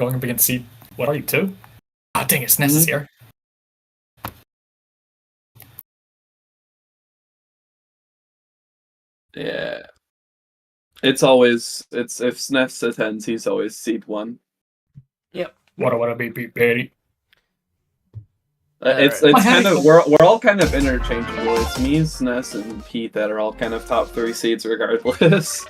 Going up against seed. What are you, 2? Ah, dang it, SNES is here. Yeah. It's always if SNES attends, he's always seed 1. Yep. What a beep Betty. It's kind of we're all kind of interchangeable. It's me, SNES, and Pete that are all kind of top 3 seeds regardless.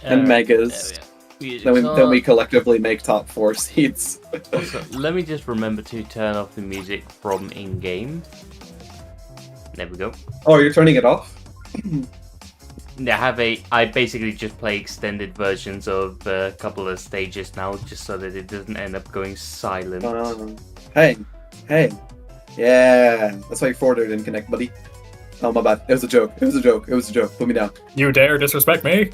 And Megas. Then we collectively make top 4 seeds. Also, let me just remember to turn off the music from in-game. There we go. Oh, you're turning it off? I basically just play extended versions of a couple of stages now, just so that it doesn't end up going silent. Hey. Yeah, that's why your forwarder didn't connect, buddy. Oh, my bad. It was a joke. Put me down. You dare disrespect me?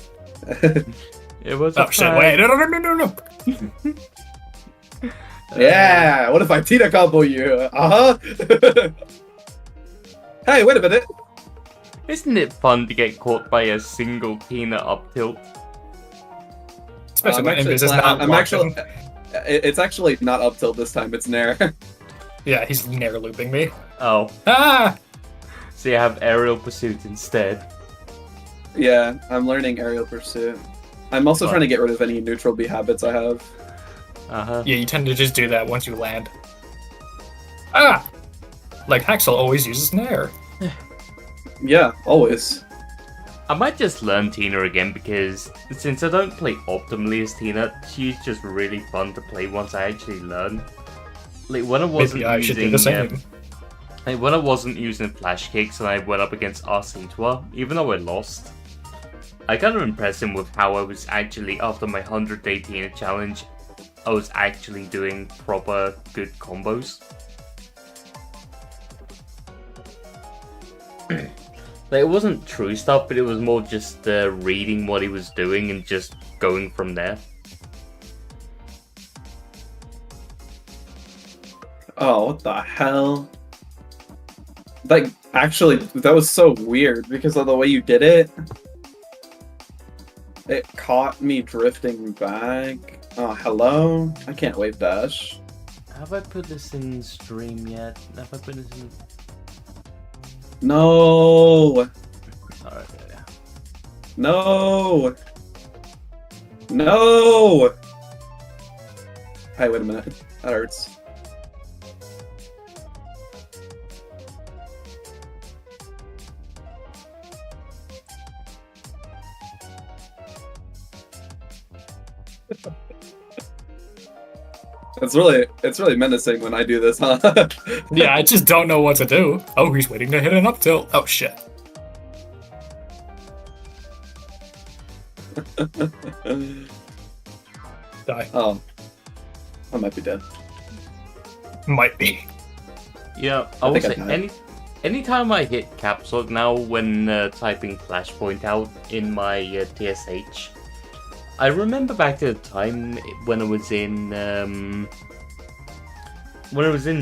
It was oh shit, wait, no. Yeah, what if I Tina combo you? Hey, wait a minute. Isn't it fun to get caught by a single Tina up tilt? Especially when Invis is not blocking. It's actually not up tilt this time, it's Nair. Yeah, he's Nair looping me. Oh. Ah! So you have aerial pursuit instead. Yeah, I'm learning aerial pursuit. I'm also trying to get rid of any neutral B habits I have. Yeah, you tend to just do that once you land. Ah! Like, Haxel always uses Nair. Yeah, always. I might just learn Tina again because since I don't play optimally as Tina, she's just really fun to play once I actually learn. Like when I wasn't when I wasn't using flash kicks and I went up against Arcitwa, even though I lost, I kind of impressed him with how I was actually, after my 100-day Tina challenge, I was actually doing proper good combos. Like, it wasn't true stuff, but it was more just reading what he was doing and just going from there. Oh, what the hell? Like, actually, that was so weird because of the way you did it. It caught me drifting back. Oh, hello? I can't wave dash. Have I put this in stream yet? Have I put this in... No! Alright, yeah. No! No! Hey, wait a minute. That hurts. It's really menacing when I do this, huh? Yeah, I just don't know what to do. Oh, he's waiting to hit an up tilt. Oh shit. Die. Oh. I might be dead. Might be. Yeah, I will say anytime I hit caps lock now when typing Flashpoint out in my TSH, I remember back to the time when I was in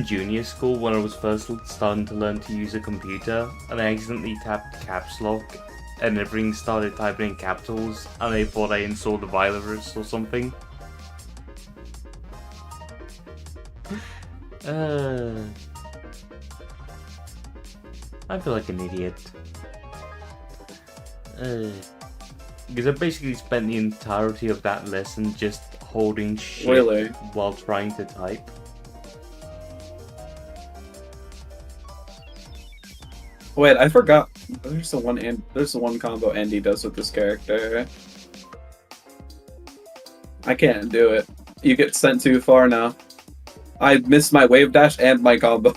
junior school, when I was first starting to learn to use a computer, and I accidentally tapped caps lock, and everything started typing in capitals, and I thought I installed a virus or something. I feel like an idiot. Because I basically spent the entirety of that lesson just holding shit while trying to type. Wait, I forgot. There's the one combo Andy does with this character. I can't do it. You get sent too far now. I missed my wave dash and my combo.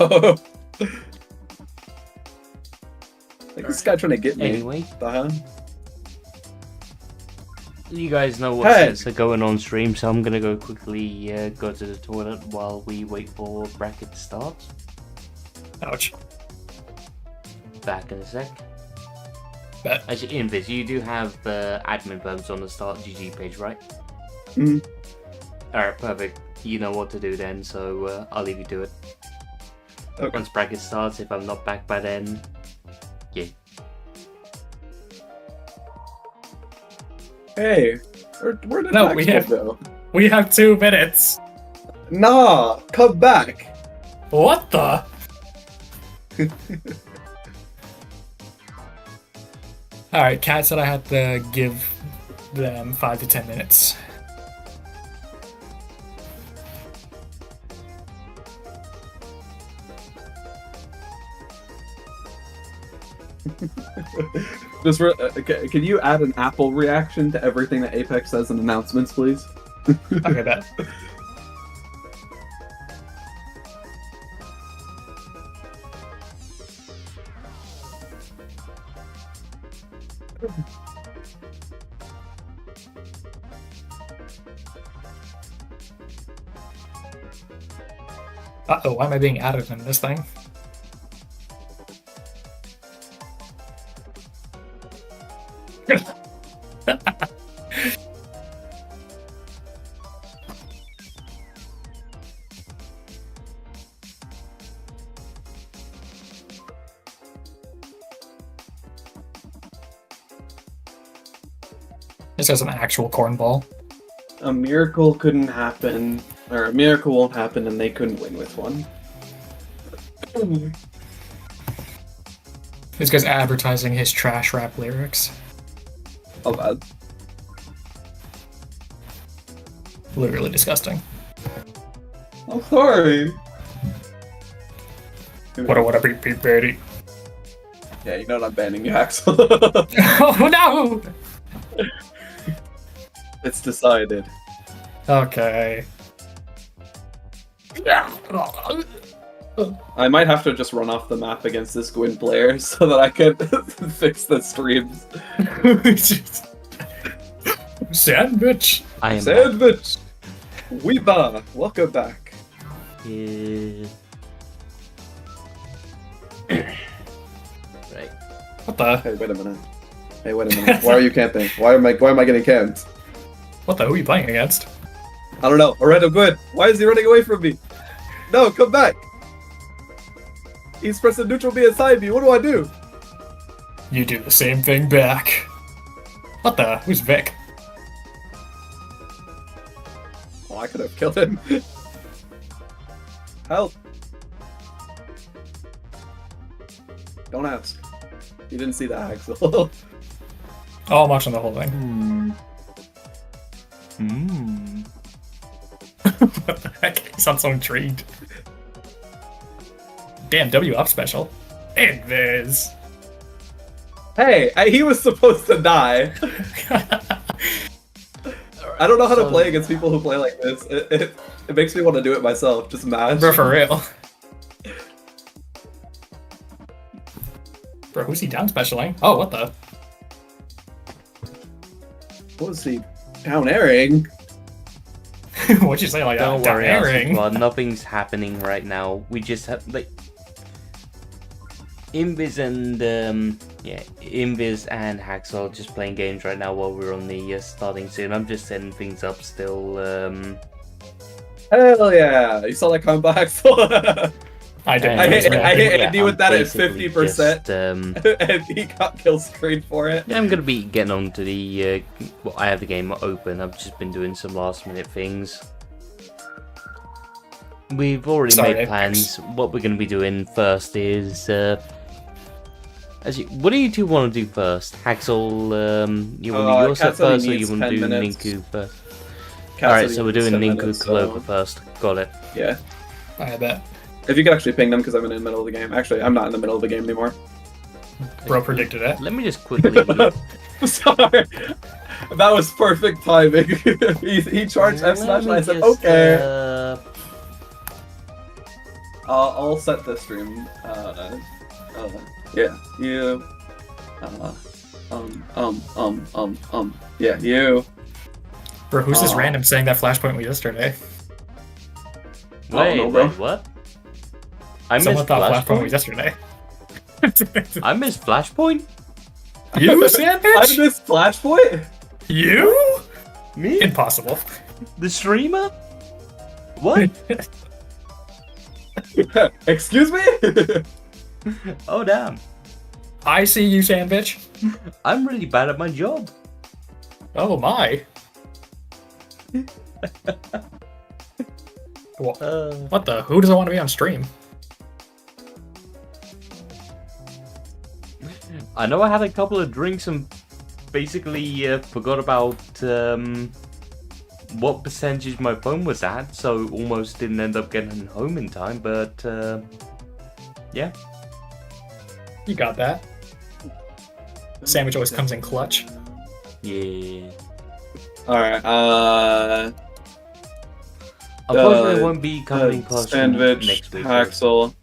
Like this guy trying to get me. Anyway. The hell? You guys know what sets are going on stream, so I'm gonna go quickly go to the toilet while we wait for bracket to start. Ouch. Back in a sec. Bet. Actually, Invis, you do have admin verbs on the Start GG page, right? Mm-hmm. Alright, perfect. You know what to do then, so I'll leave you to it. Okay. Once bracket starts, if I'm not back by then, yeah. Hey, Where did No, we Maxwell have- go? We have 2 minutes. Nah, come back. What the? Alright, Kat said I had to give them 5 to 10 minutes. Can you add an Apple reaction to everything that Apex says in announcements, please? Okay, bet. Uh-oh, why am I being added in this thing? This is an actual cornball. A miracle couldn't happen, or a miracle won't happen, and they couldn't win with one. This guy's advertising his trash rap lyrics. How bad? Literally disgusting. I'm sorry. What a beep beep birdie. Yeah, you know what, I'm banning you, Axel. Oh no! It's decided. Okay. I might have to just run off the map against this Gwyn player so that I can fix the streams. Sandwich! I am Sandwich! Weeba! Welcome back. Yeah. Right. What the? Hey, wait a minute. Hey, wait a minute. Why are you camping? Why am I getting camped? What the? Who are you playing against? I don't know. A random Gwyn. Why is he running away from me? No, come back. He's pressing neutral B inside me. What do I do? You do the same thing back. What the? Who's Vic? Oh, I could have killed him. Help. Don't ask. You didn't see that, Axel. Oh, I'm watching the whole thing. What the heck? He sounds so intrigued. Damn, W up special. Invis. Hey, he was supposed to die. I don't know how to play against people who play like this. It makes me want to do it myself. Just mad. Bro, for real. Bro, who's he down specialing? Oh, what the? What was he down airing? What'd you say like Don't that? Down worry, airing? well, nothing's happening right now. We just have Invis and Invis and Haxel just playing games right now while we're on the starting soon. I'm just setting things up still. Hell yeah! You saw that combo, Axel? I did. I hit Andy I'm with that at basically 50%, just, and he got kill screened for it. Yeah, I'm gonna be getting on to the. Well, I have the game open. I've just been doing some last minute things. We've already made plans. What we're gonna be doing first is. What do you two want to do first? Haxel, you want to do your set first, or you want to do Ninku first? Alright, so we're doing Ninku Clover first. Got it. Yeah. I bet. If you could actually ping them, because I'm in the middle of the game. Actually, I'm not in the middle of the game anymore. Bro predicted it. Let me just quickly leave. Sorry. That was perfect timing. he charged F smash and I said, okay. I'll set the stream. Yeah, you. Yeah, you. Bro, who's this random saying that Flashpoint was yesterday? Wait, what? I Someone missed thought Flashpoint Flashpoint? was yesterday. I missed Flashpoint? You, Sandwich? I missed Flashpoint? You? Me? Impossible. The streamer? What? Excuse me? Oh, damn. I see you, Sandwich. I'm really bad at my job. Oh my. What the? Who doesn't want to be on stream? I know I had a couple of drinks and basically forgot about what percentage my phone was at, so almost didn't end up getting home in time, but yeah. You got that. Sandwich always comes in clutch. Yeah. Alright, Unfortunately, it won't be coming in clutch Sandwich, next week. Haxel.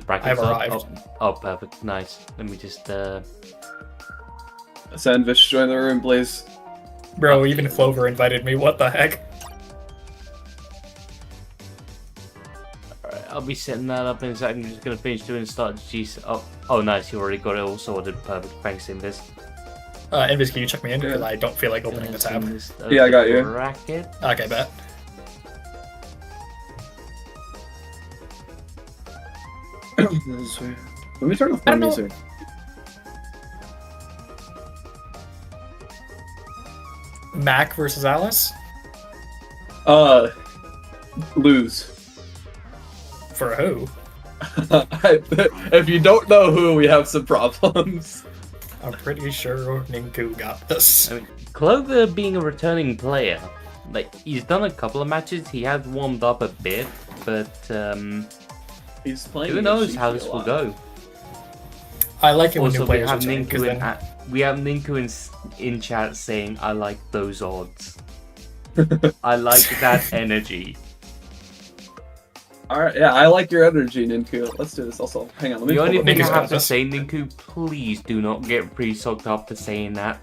I've arrived. Oh, perfect. Nice. Let me just Sandwich, join the room, please. Bro, even Clover invited me. What the heck? Alright, I'll be setting that up in a second. I'm just gonna finish doing start G. Oh, nice. You already got it all sorted. Perfect. Thanks, Invis. Invis, can you check me in? Because I don't feel like opening the tab. Yeah, I got you. Bracket. Okay, bet. Let me turn off my I don't know. music. Mac versus Alice? Lose. For who? If you don't know who, we have some problems. I'm pretty sure Ninku got this. I mean, Clover being a returning player, like, he's done a couple of matches, he has warmed up a bit, but He's playing. who knows how this will go. I like it when Also, new we players have return, 'cause then Ninku in chat saying, "I like those odds. I like that energy." Alright, yeah, I like your energy, Ninku. Let's do this also. Hang on, let me The only pull up thing I Ninku's my- have got to this. say, Ninku, please do not get pre-stocked up for saying that.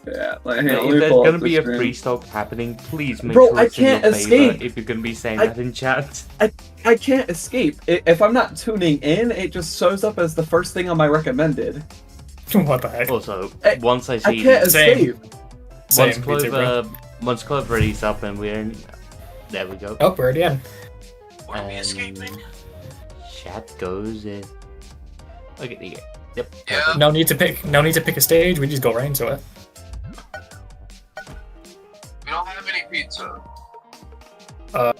Yeah, like, hang Like, on, if let me there's pull gonna up be the a screen. pre-stock happening, please make Bro, sure I it's in your can't favor escape. if you're gonna be saying I- that in chat. I can't escape. If I'm not tuning in, it just shows up as the first thing on my recommended. what the heck? Also, I- once I I see can't Same. escape. Same, once me too, bro. Clover reads up and we're in, there we go. Oh, we're at the end. Chat goes in. Okay, there you go. Yep. Yeah. perfect. No need to pick a stage. We just go right into it. We don't have any pizza. I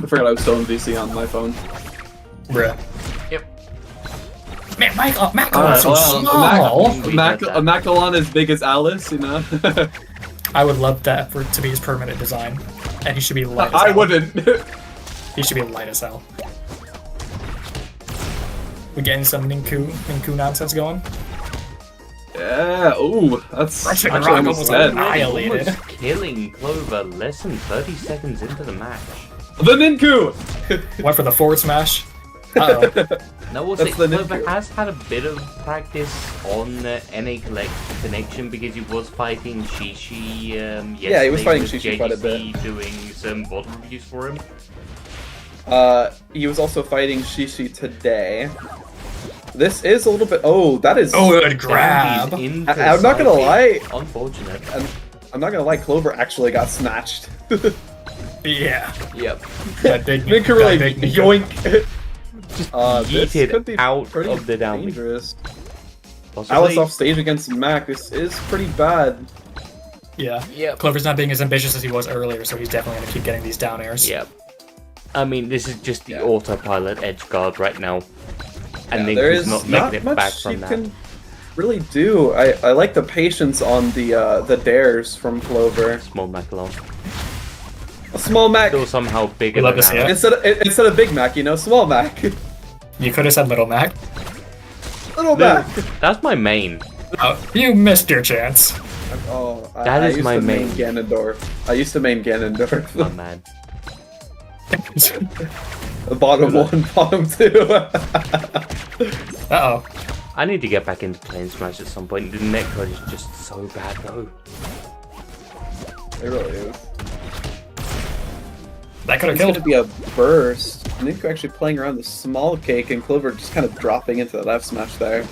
forgot I was still in VC on my phone. Bruh. Yep. Man, Mac Alright, so well, small. We Mac, got that. Macalon as big as Alice, you know? I would love that for it to be his permanent design, and he should be light as I hell. wouldn't. He should be light as hell. We getting some Ninku nonsense going. Yeah, ooh, that's Rushing actually Rock almost was dead. annihilated. Almost killing Clover less than 30 seconds into the match. The Ninku! Went for the forward smash. Uh-oh. Now, we'll That's say the Clover Ninku. has had a bit of practice on NA Connection because he was fighting Shishi Yeah, he was yesterday fighting with Shishi quite a JDC doing some VOD reviews for him. He was also fighting Shishi today. This is a little bit. Oh, that is. Oh, good He's grab. into I'm not gonna side lie. B. Unfortunate. I'm not gonna lie. Clover actually got snatched. Yeah. Yep. That big Ninku really that big yoink. This Yeeted could be out pretty of the down B. dangerous. Possibly. Alice off stage against Mac. This is pretty bad. Yeah. Yep. Clover's not being as ambitious as he was earlier, so he's definitely gonna keep getting these down airs. Yep. I mean, this is just the Yeah. autopilot edge guard right now. And Yeah, there Ninku's is not not making it back much from you that. can really do. I like the patience on the dares from Clover. Small Macalon. A small Mac Still somehow bigger We love than to see it. Alice. instead of Big Mac, you know, small Mac, You could have said Little Mac. little Mac. That's my main. Oh, you missed your chance. Oh, That I is used my to main main. Ganondorf. I used to main Ganondorf. Oh man. The bottom one, bottom two. Uh-oh. I need to get back into playing Smash at some point. The netcode is just so bad though. It really is. That could have It's killed. gonna be a burst. Nico actually playing around the small cake and Clover just kind of dropping into the left smash there.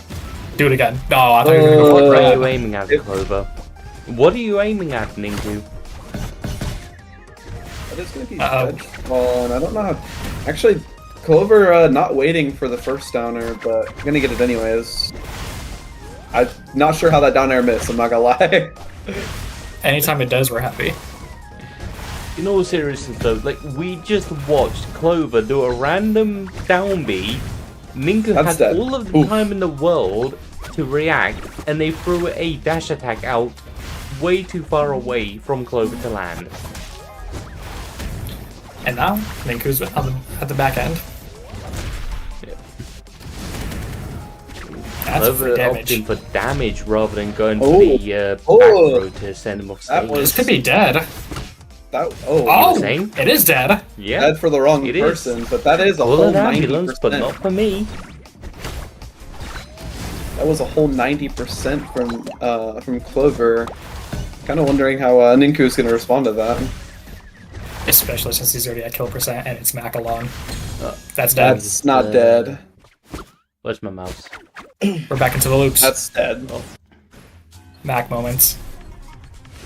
Do it again. No, I thought you were gonna go What for are it. you aiming at, Clover? What are you aiming at, Ninku? That is gonna be Uh-oh. edge. Oh, and I don't know how. Actually, Clover not waiting for the first downer, but gonna get it anyways. I'm not sure how that down air missed, I'm not gonna lie. Anytime it does, we're happy. In all seriousness though, like, we just watched Clover do a random down B. Ninku That's had dead. all of the Oof. time in the world to react, and they threw a dash attack out way too far away from Clover to land. And now, Ninku's at the back end. That's Clover for damage. opting for damage rather than going Oh. for the back Oh. row to send him off That stage. was- This could be dead. That, Oh, saying? it is dead. Yeah, dead for the wrong It is. person, but that is a full whole of ambulance, 90%. but not for me. That was a whole 90% from Clover. Kind of wondering how Ninku's gonna respond to that. Especially since he's already at kill percent and it's Mac alone. That's dead. That's not dead. Where's my mouse? We're back into the loops. That's dead. Mac moments.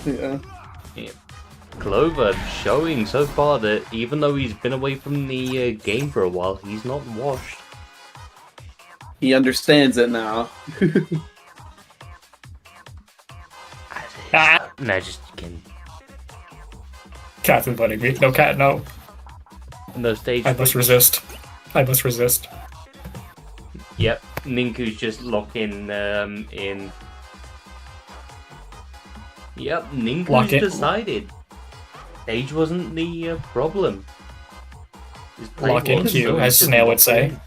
Yeah. Clover showing so far that even though he's been away from the game for a while, he's not washed. He understands it now. Ah! No, just kidding. Cat's inviting me. No cat, no. No stage. I must resist. I must resist. Yep, Ninku's just locking in. Yep, Ninku's Lock it. decided. Stage wasn't the problem. His play Lock in was, Q, so he as just Snail would locked say. in.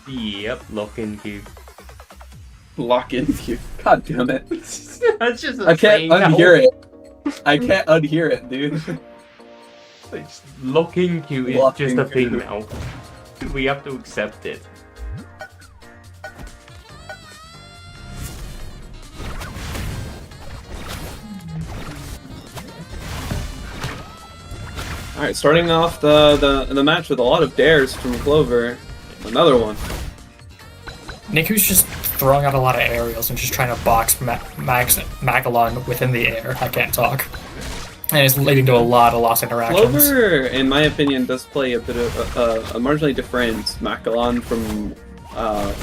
Yep, lock in Q. Lock into you. God damn it. That's just a I can't saying now. unhear it. I can't unhear it, dude. It's locking Q is Lock just in a thing Q. now. We have to accept it. Alright, starting off the match with a lot of dares from Clover. Another one. Niku's just throwing out a lot of aerials and just trying to box Magalon within the air. I can't talk. And it's leading to a lot of lost interactions. Clover, in my opinion, does play a bit of a marginally different Macalon from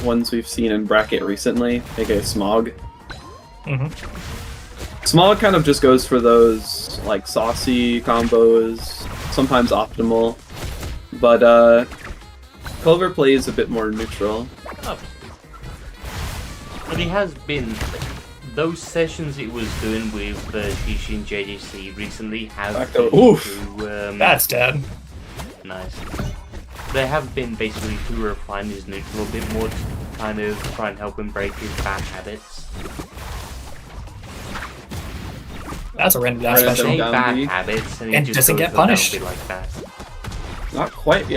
ones we've seen in bracket recently, aka Smog. Mm-hmm. Smog kind of just goes for those like saucy combos, sometimes optimal, but Clover plays a bit more neutral. But he has been, like, those sessions he was doing with Shishi and JJC recently have Back to- been oof. to, That's dead. nice. They have been basically to refine his neutral a bit more to kind of try and help him break his bad habits. That's a random dash Random special. Say down bad B. habits and he And just doesn't goes get for down punished. B like that. Not quite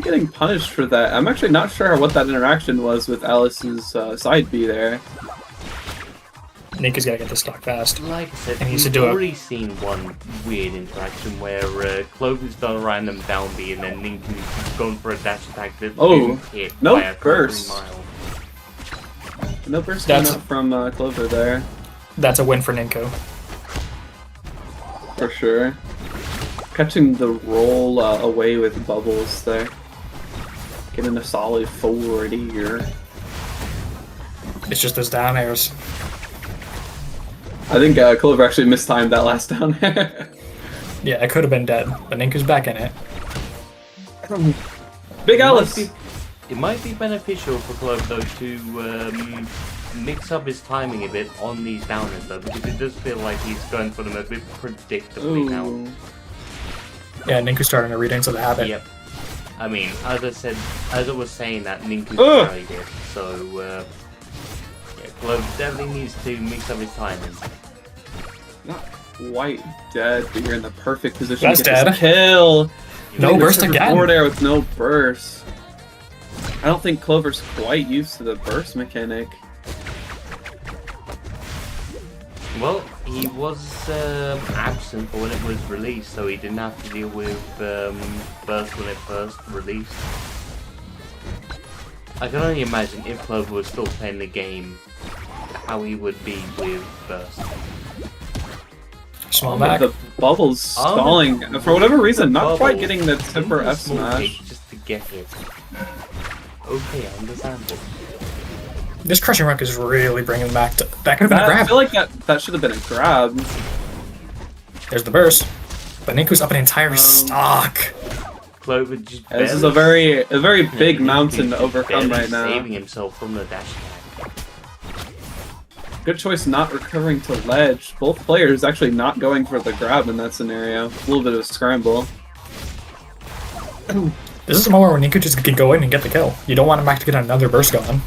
getting punished for that. I'm actually not sure what that interaction was with Alice's side B there. Niku's gotta get this stock fast. Like I said, And he used to we've do it. already seen one weird interaction where Clover's done a random down B and then Ninku's gone for a dash attack that Oh, didn't hit no by a country burst. mile. No burst coming That's- up from Clover there, That's a win for Ninku. for sure. Catching the roll away with bubbles there. Getting a solid 40 here. It's just those down airs. I think Clover actually mistimed that last down there. Yeah, it could have been dead, but Ninku's back in it. Big Alice! It might be beneficial for Clover though to mix up his timing a bit on these downers though, because it does feel like he's going for them a bit predictably now. Ooh. Yeah, Ninku's starting to read into the habit. Yep. I mean, as I was saying that, Ninku Ugh. carried it, so yeah, Clover definitely needs to mix up his timing. Not quite dead, but you're in the perfect position That's to get this dead. kill. No Getting the burst super again. forward air with no burst. I don't think Clover's quite used to the burst mechanic. Well, he was absent for when it was released, so he didn't have to deal with burst when it first released. I can only imagine if Clover was still playing the game, how he would be with burst. Small Mac. The bubbles stalling. For whatever reason, not quite Bubbles. getting that super Only a F small smash. hit just to get hit. Okay, understandable. This crushing rock is really bringing back to. That could have been a I grab. feel like that should have been a grab. There's the burst. But Ninku's up an entire stock. Clover just Yeah, this is a very big Yeah, mountain to Ninku's overcome barely right now. saving himself from the dash attack. Good choice not recovering to ledge. Both players actually not going for the grab in that scenario. A little bit of a scramble. This is a moment where Ninku just can go in and get the kill. You don't want him back to get another burst going.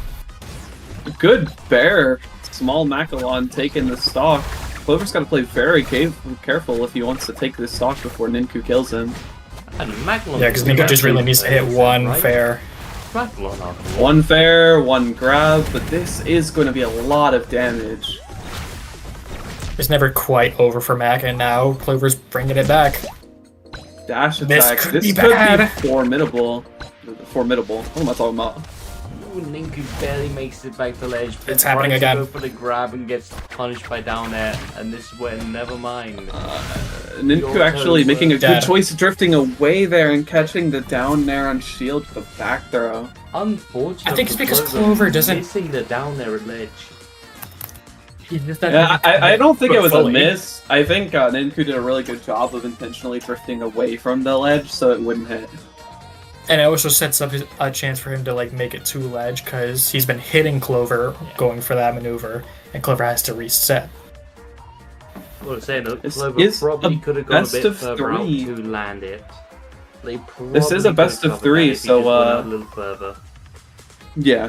Good bear. Small Macalon taking the stock. Clover's got to play very careful if he wants to take this stock before Ninku kills him. And Macalon Yeah, because Ninku just really needs to hit one right? fair. Macalon off. One fair, one grab, but this is going to be a lot of damage. It's never quite over for Mac, and now Clover's bringing it back. Dash This attack. could This be could bad. be formidable. Formidable. What am I talking about? Ooh, Ninku barely makes it back to ledge. but It's happening tries to again. Go for the grab and gets punished by down air, and this is where never mind. Ninku Your actually toes making a were good dead. choice, drifting away there and catching the down there on shield for the back throw. Unfortunately, I think it's because Clover doesn't- missing the down air at ledge. Yeah, I don't think it was a fully. miss. I think Ninku did a really good job of intentionally drifting away from the ledge so it wouldn't hit. And it also sets up a chance for him to like make it to ledge because he's been hitting Clover going for that maneuver, and Clover has to reset. Well, saying that This Clover is probably a could have gone a best bit of further out three. to land it. They This is a probably best could of have covered three, that if he so, just went out a little further. Yeah.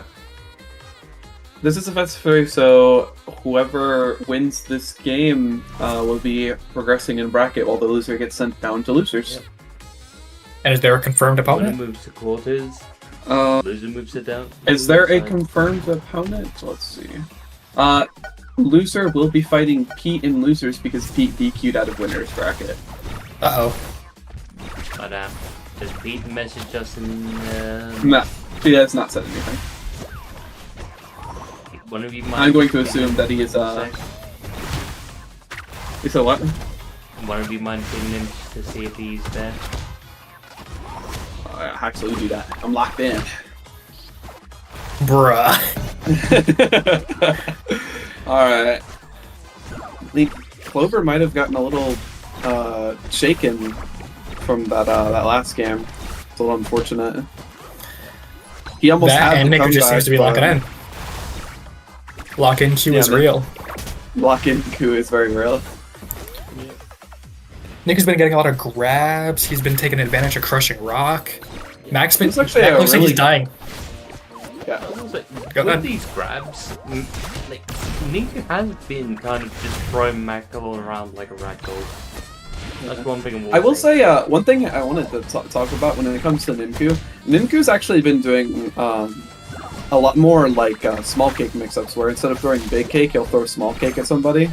This is a best of three, so whoever wins this game will be progressing in bracket while the loser gets sent down to losers. Yep. And is there a confirmed Winner opponent? moves to quarters. Loser moves it down. Is there a Side. confirmed opponent? Let's see. Loser will be fighting Pete in losers because Pete DQ'd out of winners bracket. Uh-oh. But does Pete message us in? No, he has not said anything. One of you might. I'm going to assume that he is, Sec. You said what? One of you might ping him to see if he's there. Actually, do that. I'm locked in. Bruh. Alright. Clover might have gotten a little shaken from that last game. It's a little unfortunate. He almost That had and the Niku just seems to be comeback, locking in. Lock-in Q Yeah, is man. real. Lock-in coup is very real. Niku's been getting a lot of grabs. He's been taking advantage of crushing rock. Max been It's actually Mac a looks like really- he's dying. Yeah. Go With ahead. these grabs, like Ninku has been kind of just throwing Macalon around like a ragdoll. That's one thing I will say one thing I wanted to talk about when it comes to Ninku. Ninku's actually been doing a lot more like small cake mix-ups, where instead of throwing big cake, he'll throw small cake at somebody.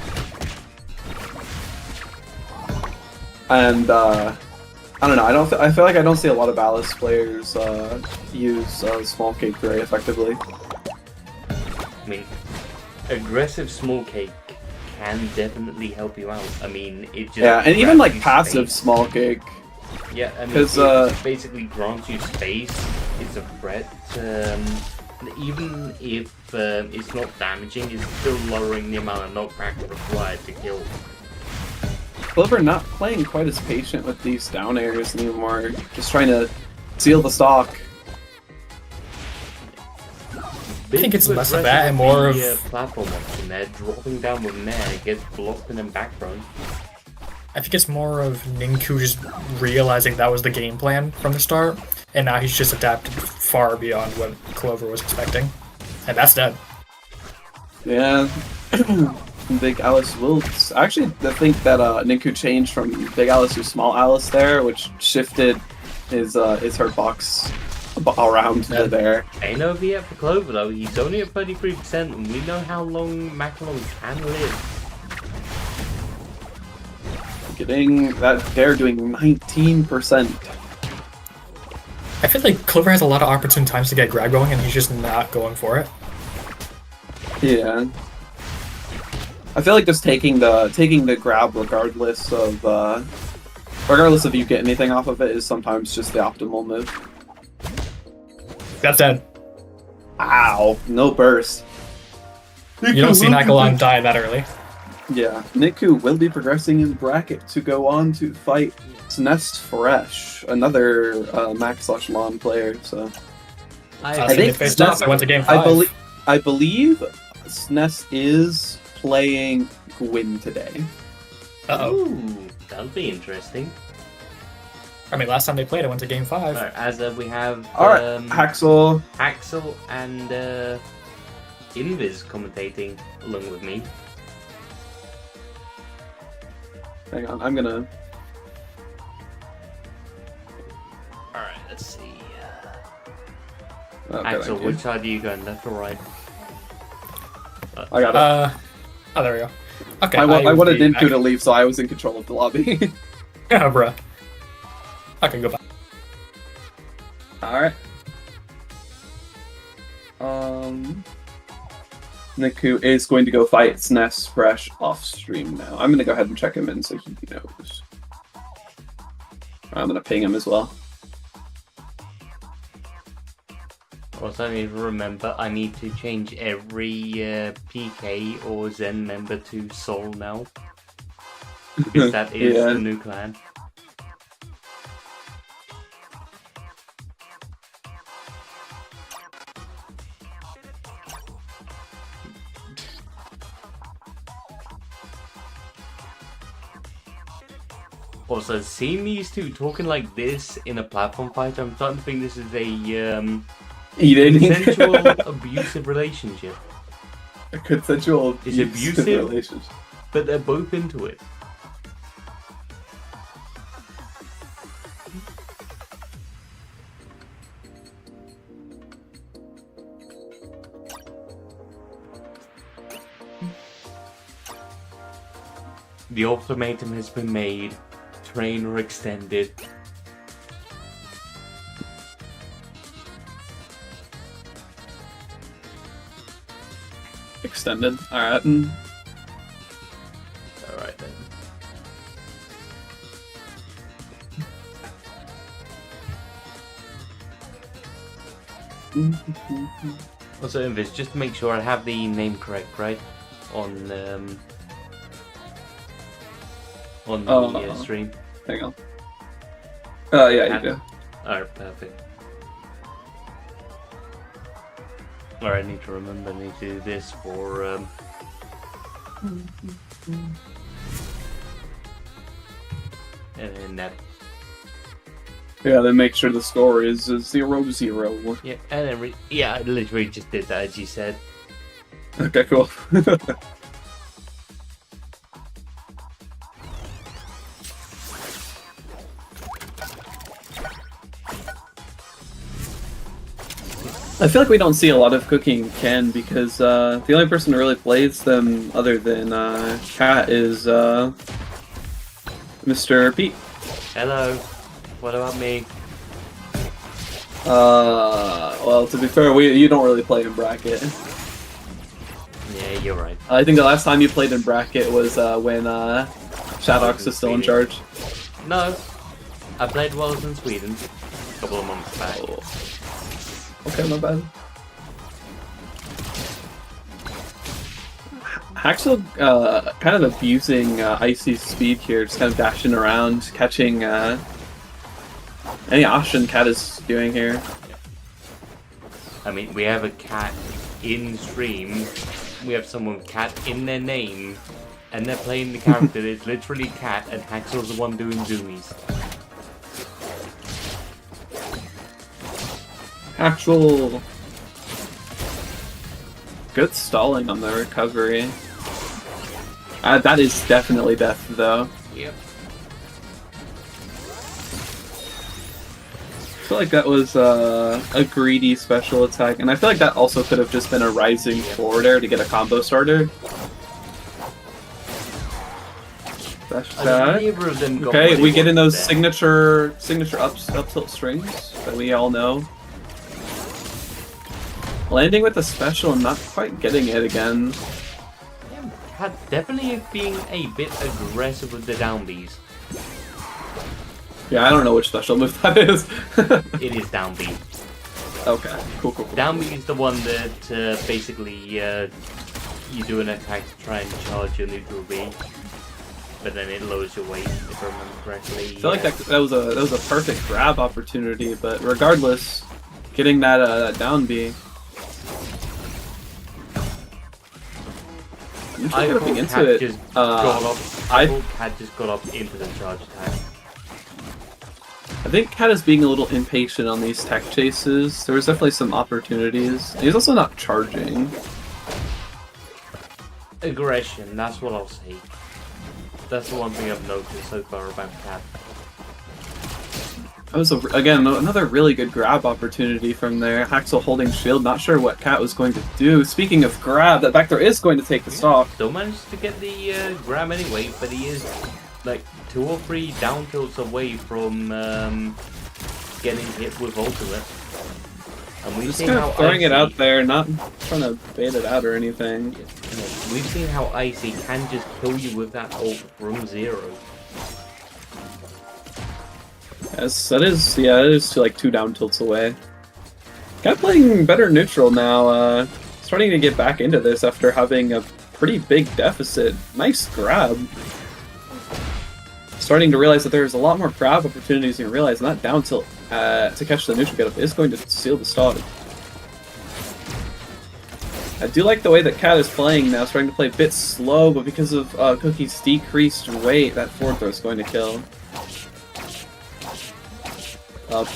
And I don't know. I feel like I don't see a lot of Alice players use small cake very effectively. I mean, aggressive small cake can definitely help you out. I mean, it just Yeah, and even grants like you passive space. small cake. Yeah, I mean, 'Cause, it just basically grants you space. It's a threat. Even if it's not damaging, it's still lowering the amount of knockback required to kill. Clover not playing quite as patient with these down airs anymore. Just trying to seal the stock. I think it's less of that and more of- platform option there, dropping down with Nair, gets blocked and then back thrown. I think it's more of Ninku just realizing that was the game plan from the start, and now he's just adapted far beyond what Clover was expecting. And that's dead. Yeah. Big Alice will... Actually, I think that Ninku changed from Big Alice to Small Alice there, which shifted his hurt box around Yeah. there. Ain't no yet for Clover though, he's only at 33% and we know how long Macalon can live. Getting that there doing 19%. I feel like Clover has a lot of opportune times to get grab going, and he's just not going for it. Yeah. I feel like just taking the grab regardless of you get anything off of it is sometimes just the optimal move. That's dead. Ow, no burst. You don't see Nagalon die that early. Yeah, Niku will be progressing his bracket to go on to fight Snest Fresh, another Max/Mon player. So I think they Snest went to game 5. I believe Snest is playing Gwyn today. Uh-oh. Ooh, that'll be interesting. I mean, last time they played, it went to game 5. Alright, as we have Alright, Haxel. Axel and Invis commentating along with me. Hang on, I'm gonna. Alright, let's see. Okay, Axel, thank you. which side are you going, left or right? I got it. Oh, there we go. Okay. I wanted be Ninku to leave, so I was in control of the lobby. Yeah, bruh. I can go back. Alright. Niku is going to go fight Snest Fresh off stream now. I'm gonna go ahead and check him in so he knows. I'm gonna ping him as well. Also, I need to remember I need to change every PK or Zen member to Soul now. Because that is Yeah. the new clan. Also, seeing these two talking like this in a platform fight, I'm starting to think this is a Eating. consensual abusive relationship. A consensual Is it abusive? relationship. But they're both into it. The ultimatum has been made. Trainer extended. Extended. Alright. Alright then. Also, Invis, just to make sure I have the name correct, right? On the stream. Hang on. Yeah, you And- do. Alright, perfect. Alright, I need to remember, I need to do this for and then that. Yeah, then make sure the score is 0-0. Yeah, and then yeah, I literally just did that as you said. Okay, cool. I feel like we don't see a lot of Cooking Ken because the only person who really plays them other than Kat is Mr. Pete. Hello. What about me? Well, to be fair, you don't really play in bracket. Yeah, you're right. I think the last time you played in bracket was when Shadox is still in charge. No, I played while I was in Sweden a couple of months back. Oh. Okay, not bad. Haxel kind of abusing Icy's speed here, just kind of dashing around, catching any option Cat is doing here. I mean, we have a cat in stream, we have someone with cat in their name, and they're playing the character that's literally cat, and Haxel's the one doing zoomies. Actual good stalling on the recovery. That is definitely death, though. Yep. I feel like that was a greedy special attack, and I feel like that also could have just been a rising forward air to get a combo starter. Dash attack. Okay, we get in those signature up tilt strings that we all know. Landing with the special and not quite getting it again. Yeah, cat definitely being a bit aggressive with the down Bs. Yeah, I don't know which special move that is. It is down B. Okay, cool. Down B is the one that basically you do an attack to try and charge your neutral B, but then it lowers your weight, if I remember correctly. I feel like that was a perfect grab opportunity, but regardless, getting that down B. I I'm thought into Cat it. just got up. I thought Cat just got up into the charge attack. I think Cat is being a little impatient on these tech chases. There was definitely some opportunities. He's also not charging. Aggression, that's what I'll say. That's the one thing I've noticed so far about Cat. That was, again, another really good grab opportunity from there. Haxel holding shield, not sure what Cat was going to do. Speaking of grab, that back throw is going to take the stock. Still managed to get the grab anyway, but he is like 2 or 3 down tilts away from getting hit with ultimate. And we've Just seen kind how of throwing it Icy- out there, not trying to bait it out or anything. We've seen how Icy can just kill you with that ult from 0. Yes, that is, yeah, it is like 2 down tilts away. Cat playing better neutral now, starting to get back into this after having a pretty big deficit. Nice grab. Starting to realize that there's a lot more grab opportunities than you realize, and that down tilt to catch the neutral get up is going to seal the stock. I do like the way that Cat is playing now, starting to play a bit slow, but because of Cookie's decreased weight, that forward throw is going to kill. Up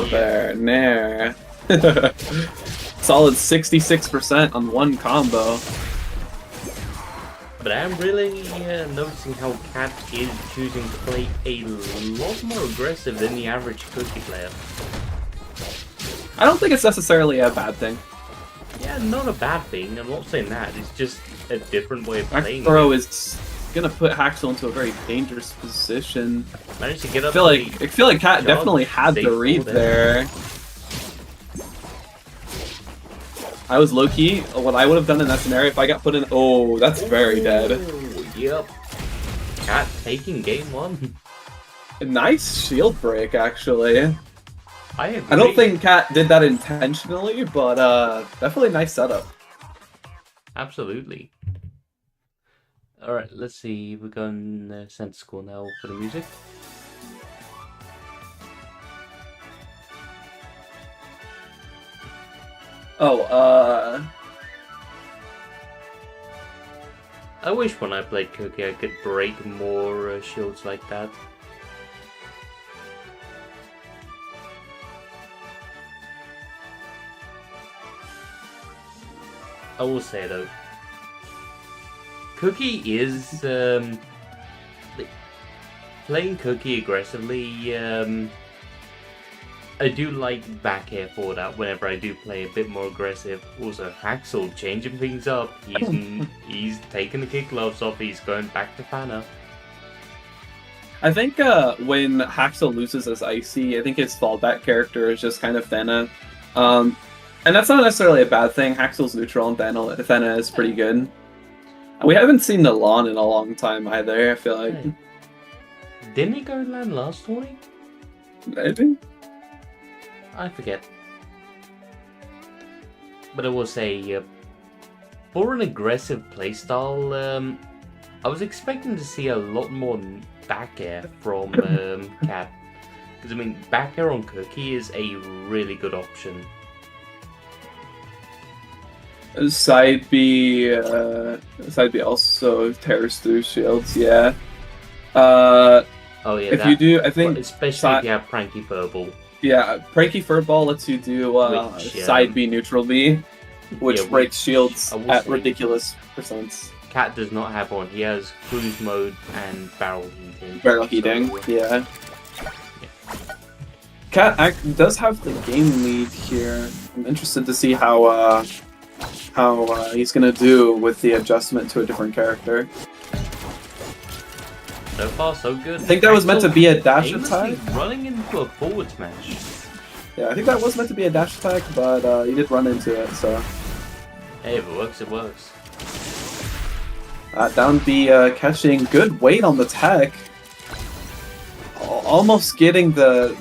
there, nair. Solid 66% on one combo. But I'm really noticing how Cat is choosing to play a lot more aggressive than the average Cookie player. I don't think it's necessarily a bad thing. Yeah, not a bad thing. I'm not saying that. It's just a different way of Back playing. throw it. is gonna put Haxel into a very dangerous position. Managed to get up. I feel like Cat definitely had the read there. I was low key. What I would have done in that scenario if I got put in. Oh, that's very dead. Ooh, yep. Cat taking game 1. Nice shield break, actually. I agree. I don't think Cat did that intentionally, but definitely nice setup. Absolutely. Alright, let's see. We're going center school now for the music. Oh, I wish when I played Cookie I could break more shields like that. I will say though, Cookie is playing Cookie aggressively. I do like back air for that whenever I do play a bit more aggressive. Also, Haxel changing things up. He's taking the kick gloves off. He's going back to Fana. I think when Haxel loses as Icy, I think his fallback character is just kind of Fana. And that's not necessarily a bad thing. Haxel's neutral and Fana is pretty good. We haven't seen the Lawn in a long time either, I feel like. Hey. Didn't he go land last tourney? Maybe? I forget. But I will say, for an aggressive playstyle, I was expecting to see a lot more back air from Cat. Because, I mean, back air on Cookie is a really good option. Side B also tears through shields, yeah. Oh yeah, if you do, I think... Especially if you have Pranky Furball. Yeah, Pranky Furball lets you do side B, neutral B, which breaks shields at ridiculous percents. Cat does not have one. He has cruise mode and barrel heating. Barrel heating, yeah. Cat does have the game lead here. I'm interested to see how he's gonna do with the adjustment to a different character. So far, so good. I think that was meant to be a dash attack. Running into a forward smash. Yeah, I think that was meant to be a dash attack, but he did run into it, so... Hey, if it works, it works. Down B catching good weight on the tech. Almost getting the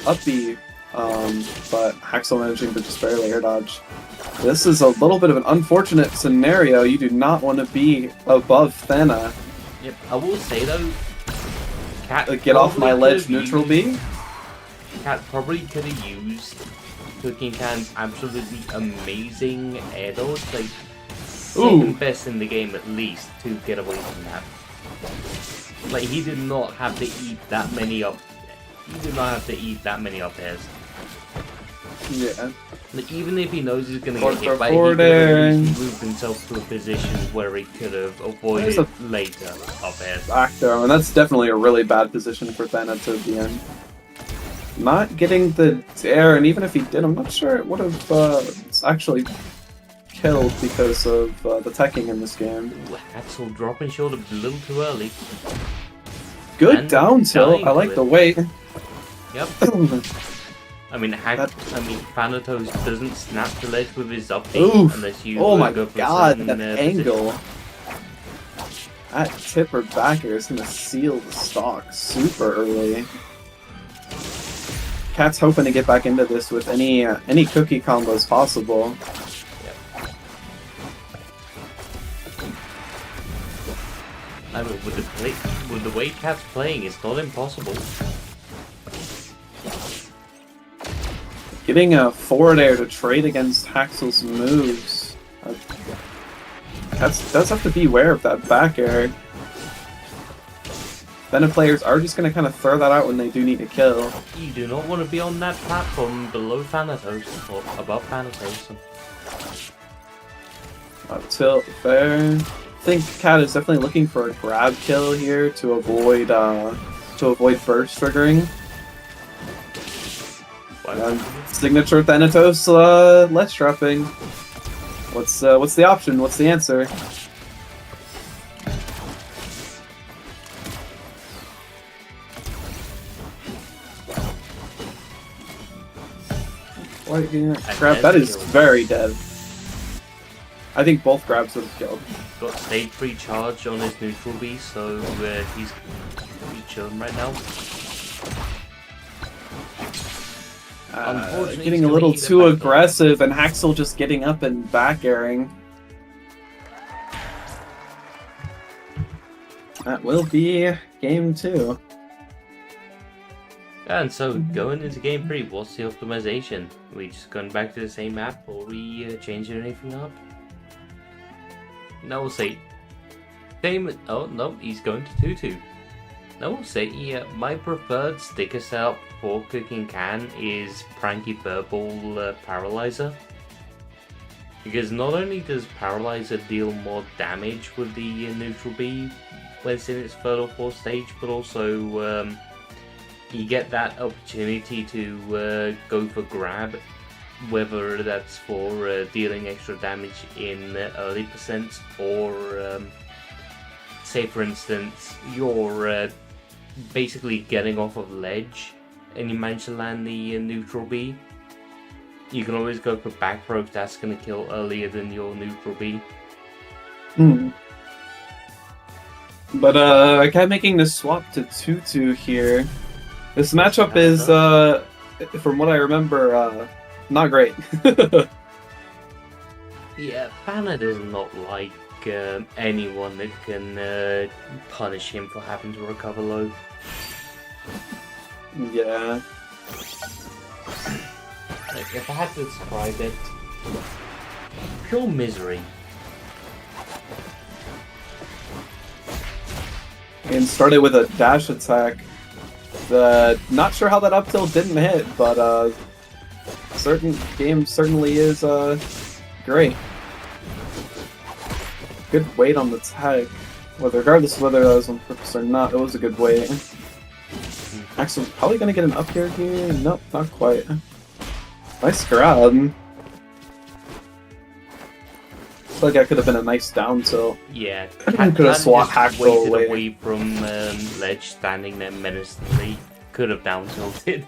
up B, but Haxel managing to just barely air dodge. This is a little bit of an unfortunate scenario. You do not want to be above Thena. Yep, I will say though, Cat Get off my probably ledge, could've neutral used- B. Cat probably could have used Cooking Can's absolutely amazing air dodge, like second best in the game at least, to get away from that. Like he did not have to eat that many up. He did not have to eat that many up airs. Yeah. Like even if he knows he's gonna Or get hit by it, he could have at forwarding. least moved himself to a position where he could have avoided There's later up airs. Back there, and that's definitely a really bad position for Thena to be in. Not getting the air, and even if he did, I'm not sure it would have actually killed because of the teching in this game. Ooh, Axel dropping short a little too early. Good And down tilt. dying I to like it. the weight. Yep. I mean, Thanatos doesn't snap the ledge with his up B Oof. unless you Oh my go for a god, certain, that angle. position. That tip or backer is gonna seal the stock super early. Cat's hoping to get back into this with any cookie combos possible. I mean, with the way Cat's playing, it's not impossible. Getting a forward air to trade against Haxel's moves. Does have to be aware of that back air. Then the players are just going to kind of throw that out when they do need to kill. You do not want to be on that platform below Thanatos or above Thanatos. Up tilt there. I think Cat is definitely looking for a grab kill here to avoid burst triggering. Signature Thanatos ledge dropping. What's the option? What's the answer? Grab, that is very dead. I think both grabs would have killed. Got stage 3 charge on his neutral B, so he's pretty chilling right now. Unfortunately, Getting he's a gonna little eat it too back up. aggressive, and Haxel just getting up and back airing. That will be game 2. And so, going into game 3, what's the optimization? We just going back to the same map, or we changing anything up? No, we'll see. Same. Oh no, he's going to 2-2. No, we'll see. Yeah, my preferred sticker setup for Cooking Can is Pranky Purple Paralyzer. Because not only does Paralyzer deal more damage with the neutral B when it's in its third or fourth stage, but also you get that opportunity to go for grab, whether that's for dealing extra damage in early percents or say for instance you're basically getting off of ledge and you manage to land the neutral B. You can always go for back throw if that's going to kill earlier than your neutral B. But kind of making the swap to 2-2 here. This matchup is, from what I remember, not great. Yeah, Banner does not like anyone that can punish him for having to recover low. Yeah. Like, if I had to describe it, pure misery. And started with a dash attack. Not sure how that up tilt didn't hit, but certain game certainly is great. Good weight on the tag. Regardless of whether that was on purpose or not, it was a good weight. Axel's probably gonna get an up here. Nope, not quite. Nice grab. Looks like that could have been a nice down tilt. Yeah, Could have swapped Hackle waited away. away from ledge, standing there menacingly. Could have down tilted.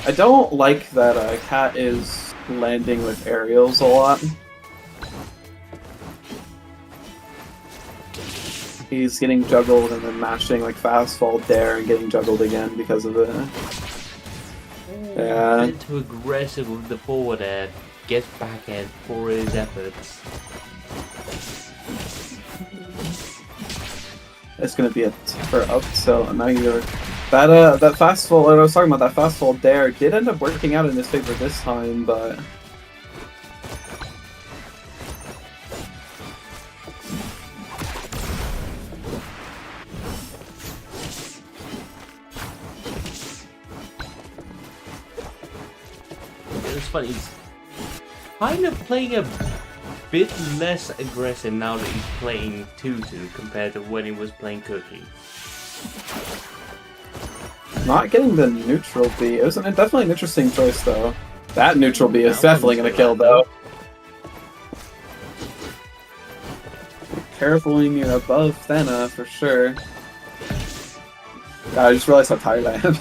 I don't like that Cat is landing with aerials a lot. He's getting juggled and then mashing like fast fall dare and getting juggled again because of it. Yeah. A bit too aggressive with the forward air. gets back ahead for his efforts. It's gonna be a tipper up, so now you're that fast fall. What I was talking about, that fast fall there did end up working out in his favor this time, but It's funny, he's kind of playing a bit less aggressive now that he's playing Tutu compared to when he was playing Cookie. not getting the neutral B. It was definitely an interesting choice, though. That neutral B is definitely gonna kill, though. Careful when you're above Thena, for sure. God, I just realized how tired I am.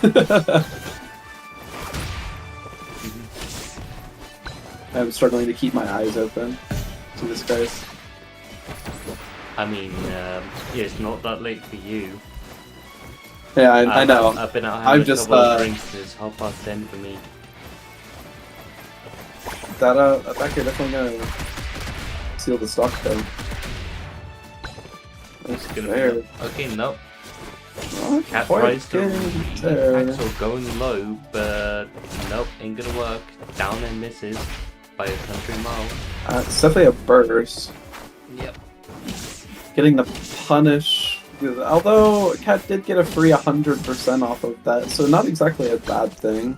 I'm struggling to keep my eyes open. Jesus Christ. I mean, it's not that late for you. Yeah, I know. I've been out I'm having just, a couple of drinks, it's 10:30 for me. That attack here definitely gonna seal the stock, though. It's gonna There. be... Okay, nope. Not Cat quite tries to getting there. Axel going low, but nope, ain't gonna work. Down and misses by a country mile. It's definitely a burst. Yep. Getting the punish. Although Cat did get a free 100% off of that, so not exactly a bad thing.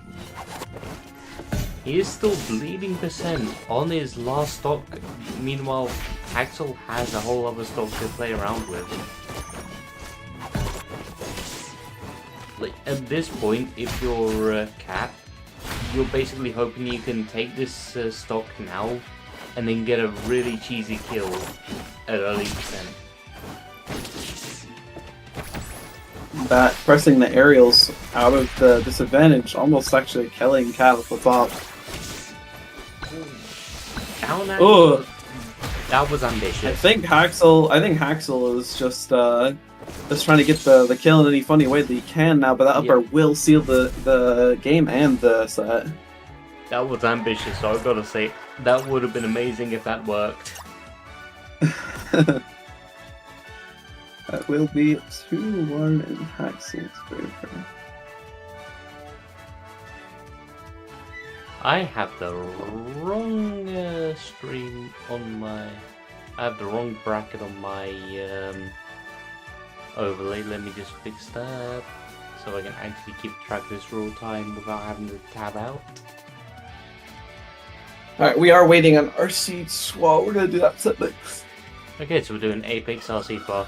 He is still bleeding percent on his last stock. Meanwhile, Axel has a whole other stock to play around with. Like, at this point, if you're Cat, you're basically hoping you can take this stock now and then get a really cheesy kill at early percent. That pressing the aerials out of the disadvantage, almost actually killing Cat at the top. Down at Ugh. That was ambitious. I think Haxel is just trying to get the kill in any funny way that he can now, but that upper will seal the game and the set. That was ambitious, so I've got to say, that would have been amazing if that worked. That will be 2-1 in Haxel's favor. I have the wrong stream on my... I have the wrong bracket on my overlay. Let me just fix that so I can actually keep track of this real time without having to tab out. Alright, we are waiting on RC Swell. We're gonna do that set next. Okay, so we're doing Apex RC bar.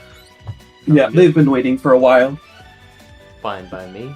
Yeah, they've been waiting for a while. Fine by me.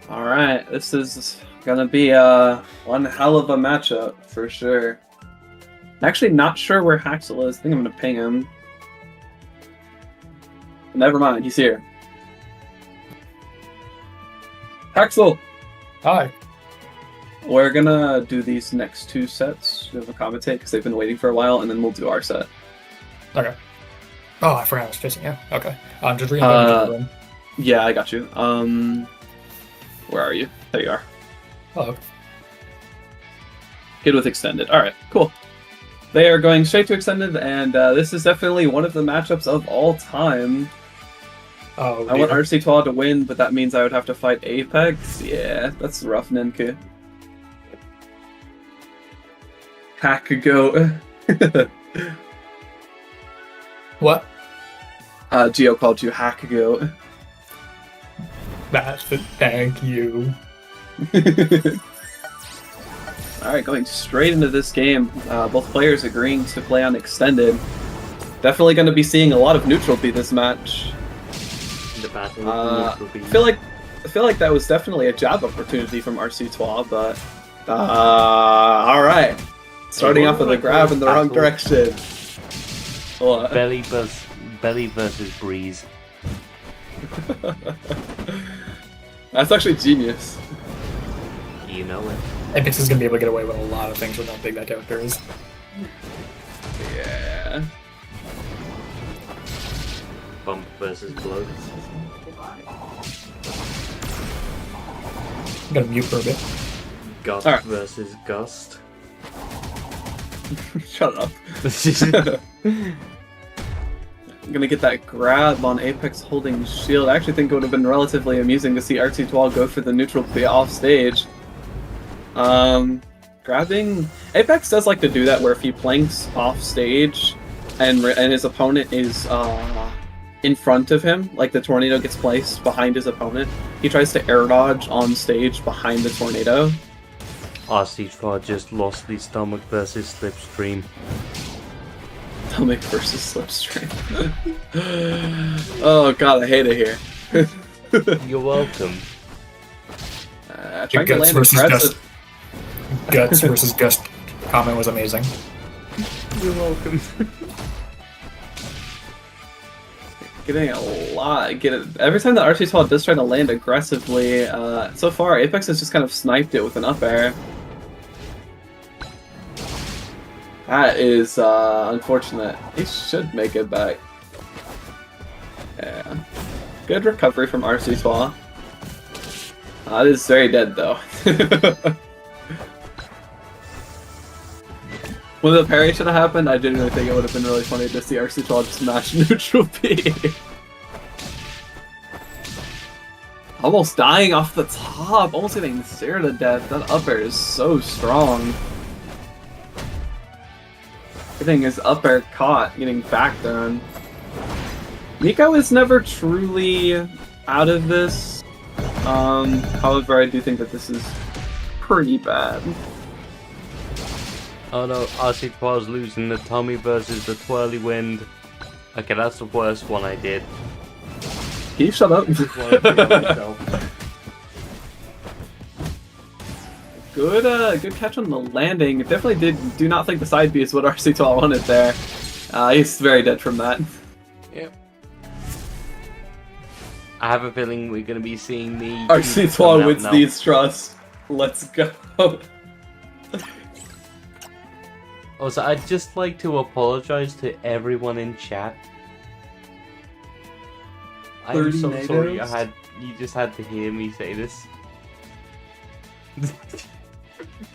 Alright, this is gonna be one hell of a matchup for sure. Actually, not sure where Haxel is. I think I'm gonna ping him. Never mind, he's here. Haxel! Hi. We're gonna do these next two sets. We have a commentate because they've been waiting for a while, and then we'll do our set. Okay. Oh, I forgot I was facing you. Okay. Just reloading the room. Yeah, I got you. Where are you? There you are. Hello. Good with extended. Alright, cool. They are going straight to extended, and this is definitely one of the matchups of all time. Oh, I want RC Twa to win, but that means I would have to fight Apex. Yeah, that's rough, Ninku. Hackago. What? Geo called you Hackago. That's it. Thank you. Alright, going straight into this game. Both players agreeing to play on extended. Definitely going to be seeing a lot of neutral B this match. The battle I feel like that was definitely a jab opportunity from RC Twa, but alright. Starting off with a grab in the wrong direction. What? Belly versus Breeze. That's actually genius. You know it. Apex is gonna be able to get away with a lot of things with how big that character is. Yeah. Bump versus Bloat. I'm gonna mute for a bit. Gust Alright. versus Gust. Shut up. I'm gonna get that grab on Apex holding shield. I actually think it would have been relatively amusing to see RC12 go for the neutral play off stage. Grabbing... Apex does like to do that where if he planks off stage and his opponent is in front of him, like the tornado gets placed behind his opponent, he tries to air dodge on stage behind the tornado. RC4 just lost the stomach versus slipstream. Stomach versus slipstream. Oh god, I hate it here. You're welcome. The Trying to guts land versus aggressive. Gust. Guts versus Gust comment was amazing. You're welcome. Getting a lot. Every time the RC12 does try to land aggressively, so far Apex has just kind of sniped it with an up air. That is unfortunate. He should make it back. Yeah. Good recovery from RC12. That is very dead though. When the parry should have happened, I genuinely think it would have been really funny to see RC12 smash neutral B. Almost dying off the top, almost getting Sarah to death. That up air is so strong. Getting his up air caught, getting back thrown. Miko is never truly out of this. However, I do think that this is pretty bad. Oh no, RC12's losing the Tommy versus the Twirly Wind. Okay, that's the worst one I did. Can you shut up? Just wanted to do myself. Good catch on the landing. Definitely do not think the side B is what RC12 wanted there. He's very dead from that. Yep. I have a feeling we're gonna be seeing the RC12 wins these trusts. Let's go. Also, I'd just like to apologize to everyone in chat. I'm so sorry you just had to hear me say this.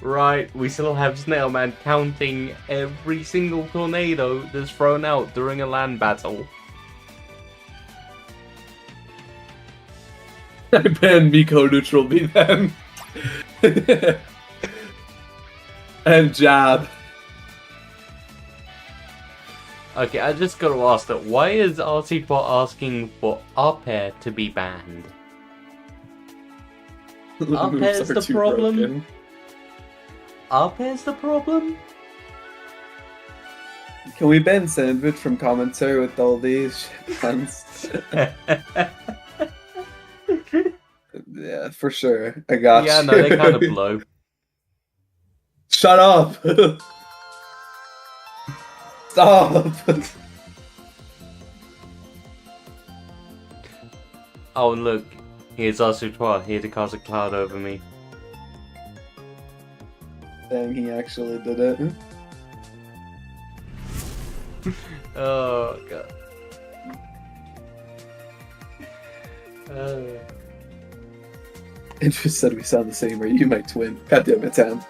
Right, we still have Snailman counting every single tornado that's thrown out during a land battle. I ban Miko neutral B then. And jab. Okay, I just gotta ask that, why is RC4 asking for up air to be banned? Up air's the problem? Broken. Up air's the problem? Can we ban Sandwich from commentary with all these puns? Yeah, for sure. I got Yeah, you. no, they kind of blow. Shut up! Stop! Oh, and look, here's RC4 here to cast a cloud over me. Dang, he actually did it. Oh, God. Interest said we sound the same, or you might twin. God damn it, Sam.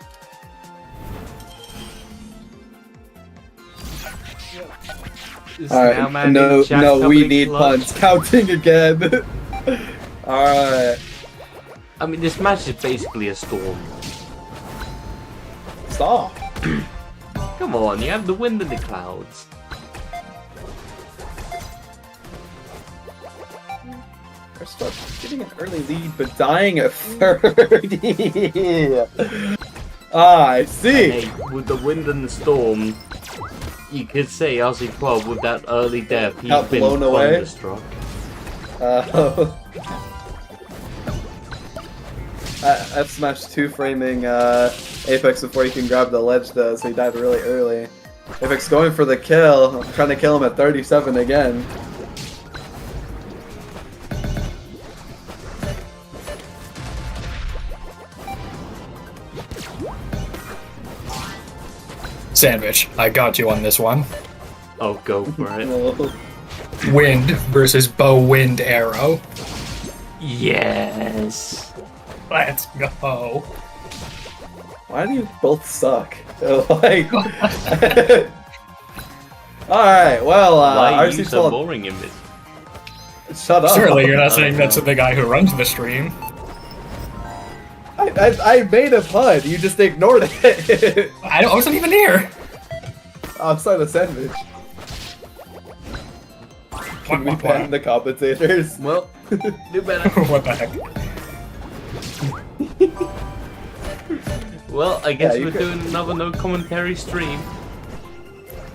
Alright, no, we need puns. Counting again. Alright. I mean, this match is basically a storm. Stop. Come on, you have the wind in the clouds. Start getting an early lead, but dying at 30. Ah, I see. And hey, with the wind and the storm, you could say RC12 with that early death, he's Got been blown away? thunderstruck. F smash 2 framing Apex before he can grab the ledge though, so he died really early. Apex going for the kill, trying to kill him at 37 again. Sandwich, I got you on this one. Oh, go for it. Oh, Wind versus bow, wind, arrow. Yes. Let's go. why do you both suck? Like, alright, well, Why are you RC so 12, boring in this? shut up. Surely you're not saying that's the guy who runs the stream. I made a pun, you just ignored it. I wasn't even here. Outside the sandwich. Can we ban the commentators? Well, do better. What the heck? Well, I guess you we're could- doing another no commentary stream.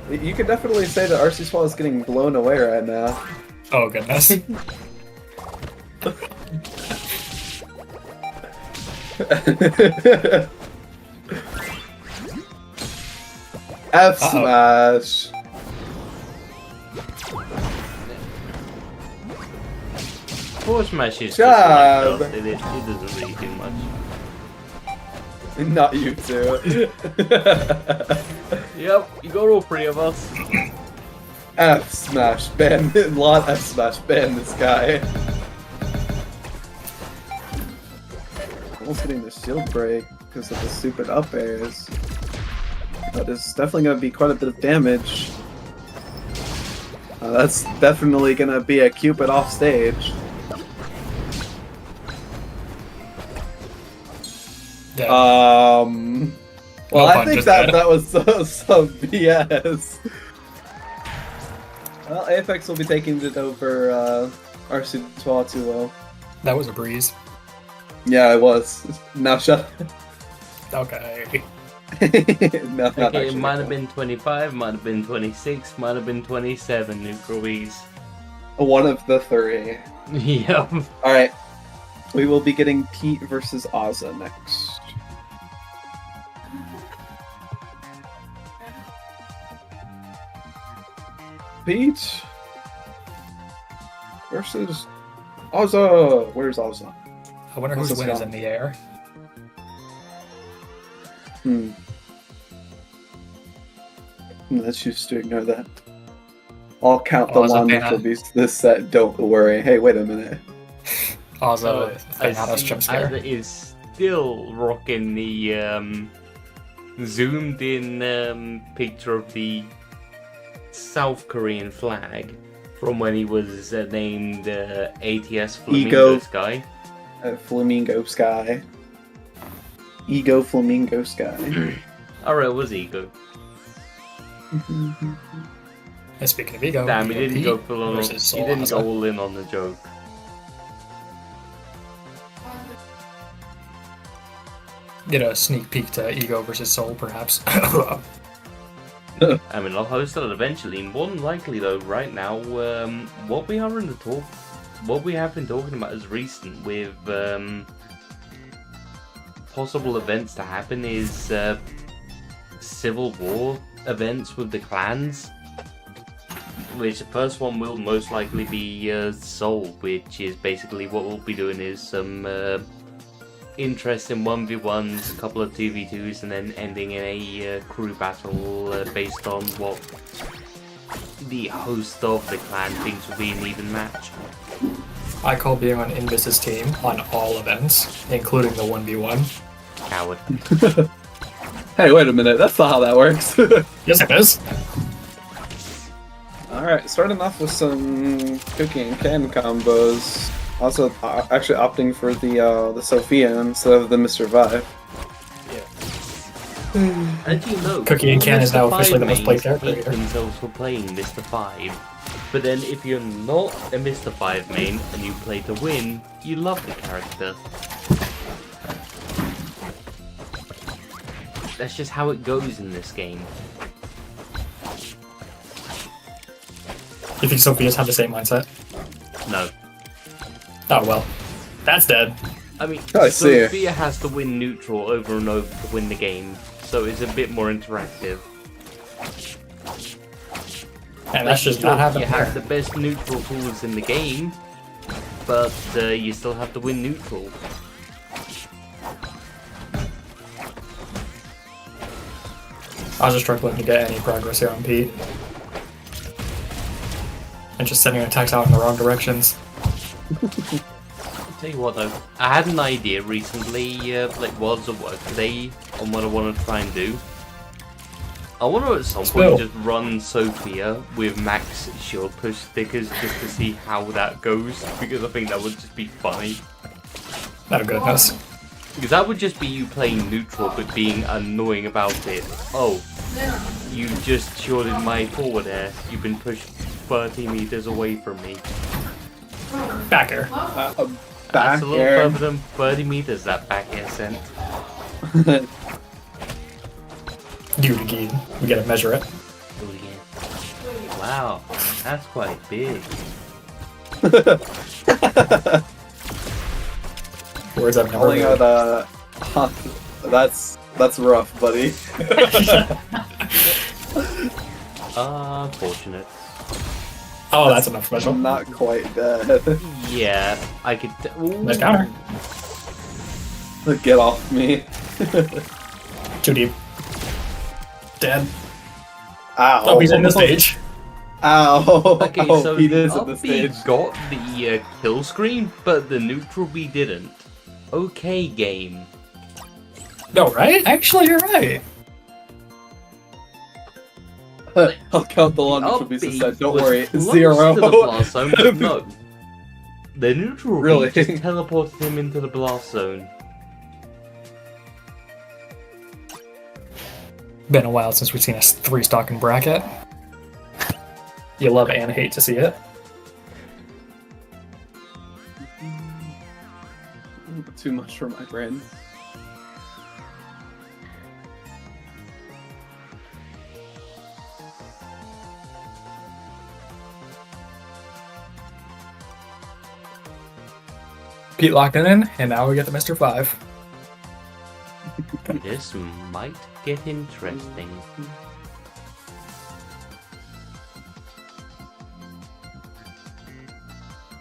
You could definitely say that RC Swall is getting blown away right now. Oh goodness. F smash. Force Smash is just Job. like it doesn't really do much. Not you two. Yep, you got all three of us. F smash, ban. Lot F smash, ban this guy. Almost getting the shield break because of the stupid up airs. That is definitely going to be quite a bit of damage. That's definitely going to be a Cupid off stage. Yeah. Well, No I pun, think just that that. that was some BS. Well, Apex will be taking it over RC 2 That was a breeze. Yeah, it was. Now shut Okay. no, not Okay, it actually. might have been 25, might have been 26, might have been 27 Nuclewees. One of the three. Yep. Alright. We will be getting Pete versus Ozza next. Pete versus Ozza. Where's Ozza? I wonder whose What's win this is in the air. Let's choose to ignore that. I'll count the Ozza one which Bana. will be this set. Don't worry. Hey, wait a minute. Also, I Thanatos see jump scare. Ada is still rocking the zoomed in picture of the South Korean flag from when he was named ATS Flamingo Ego. Sky. Flamingo Sky. Ego Flamingo Sky. Alright, it was Ego. And speaking of ego, Damn, he Ego didn't Pete go full on. versus He Soul didn't Ozza. go all in on the joke. Get a sneak peek to Ego versus Soul, perhaps. I mean, I'll host that eventually. More than likely, though, right now, what we have been talking about as recent with possible events to happen is civil war events with the clans. Which the first one will most likely be Soul, which is basically what we'll be doing is some interesting 1v1s, a couple of 2v2s, and then ending in a crew battle based on what the host of the clan thinks will be an even match. I call being on Invis's team on all events, including the 1v1. Coward. Hey, wait a minute. That's not how that works. Yes, it is. Alright, starting off with some cookie and can combos. Also, actually opting for the Sophia instead of the Mr. Vibe. As you know, Cookie and Can is now Mr. officially the most played Mains character hate here. themselves for playing Mr. 5. But then if you're not a Mr. 5 main and you play to win, you love the character. That's just how it goes in this game. You think Sophia's have the same mindset? No. Oh well. That's dead. I mean, I see. Sophia has to win neutral over and over to win the game, so it's a bit more interactive. And that's just Sure, not happening You have here. the best neutral tools in the game, but you still have to win neutral. I was just struggling to get any progress here on Pete. And just sending attacks out in the wrong directions. Tell you what though, I had an idea recently, like while I was at work today, on what I want to try and do. I want to at some point just run Sophia with max shield push stickers just to see how that goes, because I think that would just be funny. Oh goodness. Because that would just be you playing neutral but being annoying about it. Oh, you just shorted my forward air. You've been pushed 30 meters away from me. Back air. That's Back a little air. further than 30 meters, that back air sent. Do it again. We gotta measure it. Oh yeah. Wow, that's quite big. Words I've never Calling heard. out that's rough, buddy. Fortunate. Oh, that's enough special. I'm not quite dead. Yeah, I could. Ooh. Nice counter. Get off me. Too deep. Dead. Ow. Oh, he's in the stage. Ow. Okay, Oh, so he the is at up the B stage. got the kill screen, but the neutral B didn't. Okay, game. No, right? Actually, you're right. I'll count the one Up which will be B said. Don't was worry, it's close 0. to the blast zone, but no. The neutral Really? B just teleported him into the blast zone. Been a while since we've seen a 3-stock in bracket. You love and hate to see it. Too much for my brain. Pete locked it in, and now we get the Mr. 5. This might get interesting.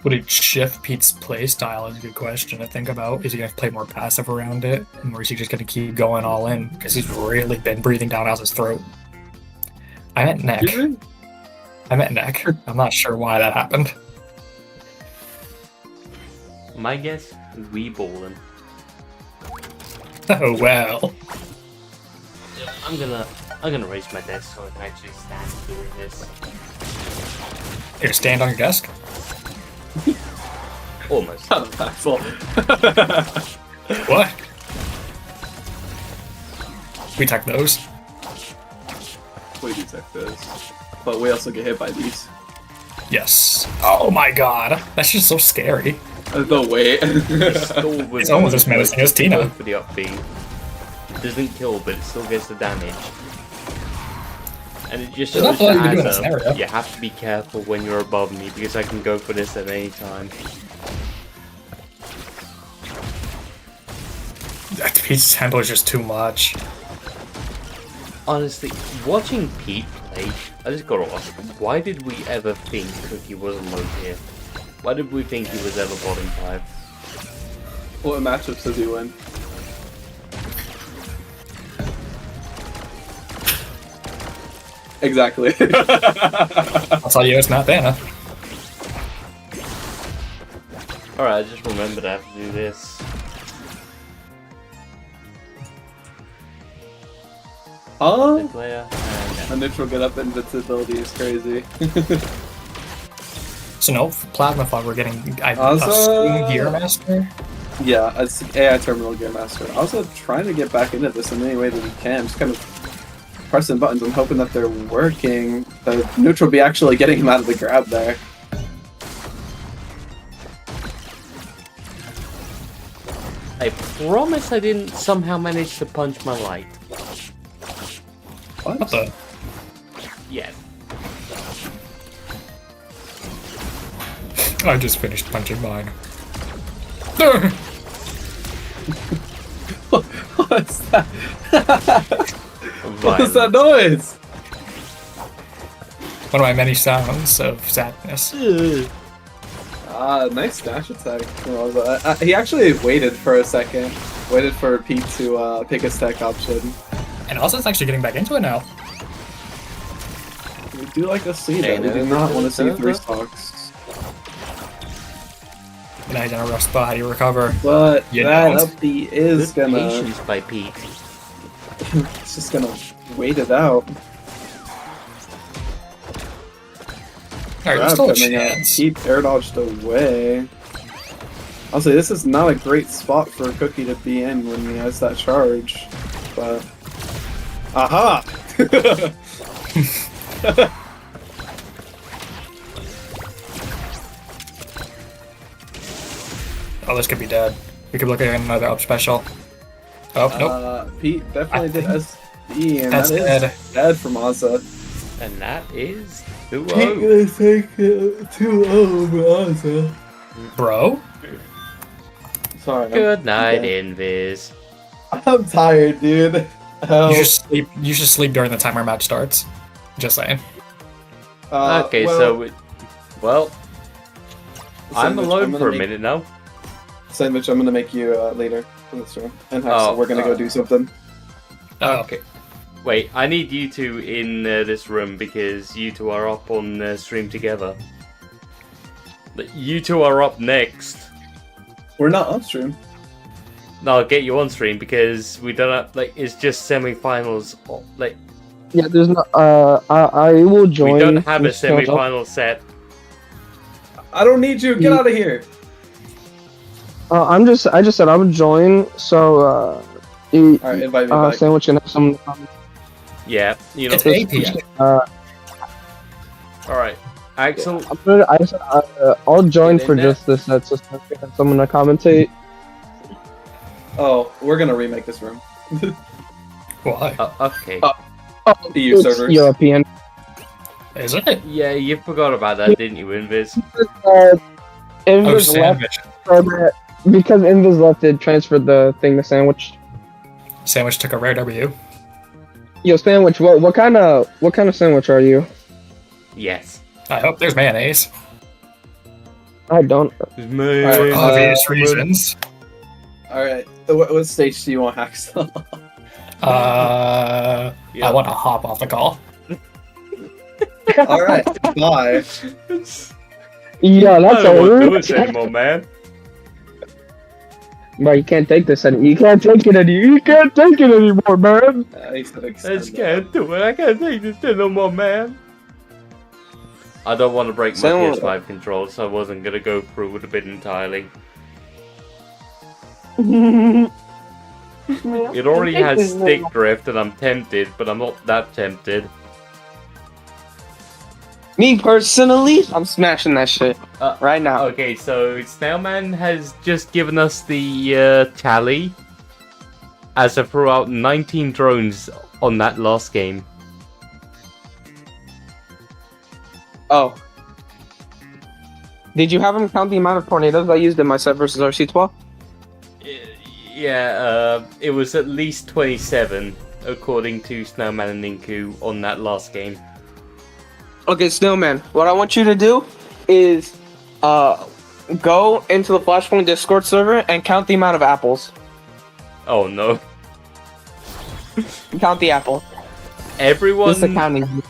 Would it shift Pete's play style is a good question to think about. Is he going to play more passive around it? Or is he just going to keep going all in? Because he's really been breathing down Al's throat. I meant neck. I meant neck. I'm not sure why that happened. My guess is we ballin'. Oh, well. I'm gonna raise my desk so I can actually stand doing this. Here, stand on your desk. Almost. Kind of impactful. What? We tech those. We do tech this. But we also get hit by these. Yes. Oh my god. That's just so scary. The weight. It's almost as menacing as Tina. For the up B. It doesn't kill, but it still gets the damage. And it just There's shows not a lot you can do in that this scenario. you have to be careful when you're above me, because I can go for this at any time. Pete's handle is just too much. Honestly, watching Pete play, I just gotta ask, why did we ever think Cookie was a low tier? Why did we think he was ever bottom 5? What matchups does he win? Exactly. I'll tell you, it's not Thanos. Alright, I just remembered I have to do this. Oh, Player, a neutral get up invincibility is crazy. So no, for Plasma Fog, we're getting I Also- assume Gear Master. Yeah, it's AI Terminal Gear Master. Also trying to get back into this in any way that we can. Just kind of pressing buttons and hoping that they're working. The neutral be actually getting him out of the grab there. I promise I didn't somehow manage to punch my light. What the? Yeah. I just finished punching mine. What's that? What's that noise? One of my many sounds of sadness. Nice dash attack. He actually waited for a second. Waited for Pete to pick his tech option. And also, it's actually getting back into it now. We do like to see that. We do not want to see 3 stocks. Now he's in a rough spot. How do you recover? But You that don't. up B is Good gonna. patience by Pete. It's just gonna wait it out. Alright, Grab still a coming out. chance. Keep air dodged away. I'll say this is not a great spot for Cookie to be in when he has that charge, but aha! Oh, this could be dead. We could look at another up special. Oh, nope. Pete definitely did SD, and That's that is dead from Ozza. And that is 2-0. gonna take 2-0 Ozza. Bro? Sorry. Good night, Yeah. Invis. I'm tired, dude. You should sleep during the timer match starts. Just saying. Okay, well, I'm Sandwich, alone gonna for a make- minute now. Sandwich, I'm gonna make you leader in this room. And Haxel, Oh, we're gonna go do something. Oh, Okay. Wait, I need you two in this room because you two are up on stream together. But you two are up next. We're not upstream. No, I'll get you on stream because we don't have, like, it's just semi-finals. Like, Yeah, there's no. I will join. we don't have a this channel. semi-final set. I don't need you. Get out of here. I just said I would join. So Alright, invite me back. Sandwich can have some. Yeah, you know. It's 8 p.m. Alright, Axel, I said I'll join Get in for there. just this set, so someone to commentate. Oh, we're gonna remake this room. Why? okay. EU It's servers. European. Is it? Yeah, you forgot about that, didn't you, Invis? Oh, Invis left Sandwich. because Invis left, it transferred the thing to Sandwich. Sandwich took a rare W. Yo, Sandwich, what kind of sandwich are you? Yes. I hope there's mayonnaise. I don't. For obvious reasons. Alright, what stage do you want Haxel? I Yeah. want to hop off the call. Alright, bye. Yeah, I that's don't want to do a this anymore, man. Bro, you can't take this anymore. You can't take it anymore, man. He said I extend just it. can't do it. I can't take this shit no more, man. I don't want to break my Sandwich. PS5 controls, so I wasn't gonna go through with a bit entirely. It already has stick drift, and I'm tempted, but I'm not that tempted. Me personally, I'm smashing that shit right now. Okay, so Snailman has just given us the tally as I threw out 19 drones on that last game. Oh. Did you have him count the amount of tornadoes I used in my set versus RC12? Yeah, it was at least 27, according to Snailman and Ninku, on that last game. Okay, Snowman, what I want you to do is go into the Flashpoint Discord server and count the amount of apples. Oh no. Count the apple. Everyone... Just the counting.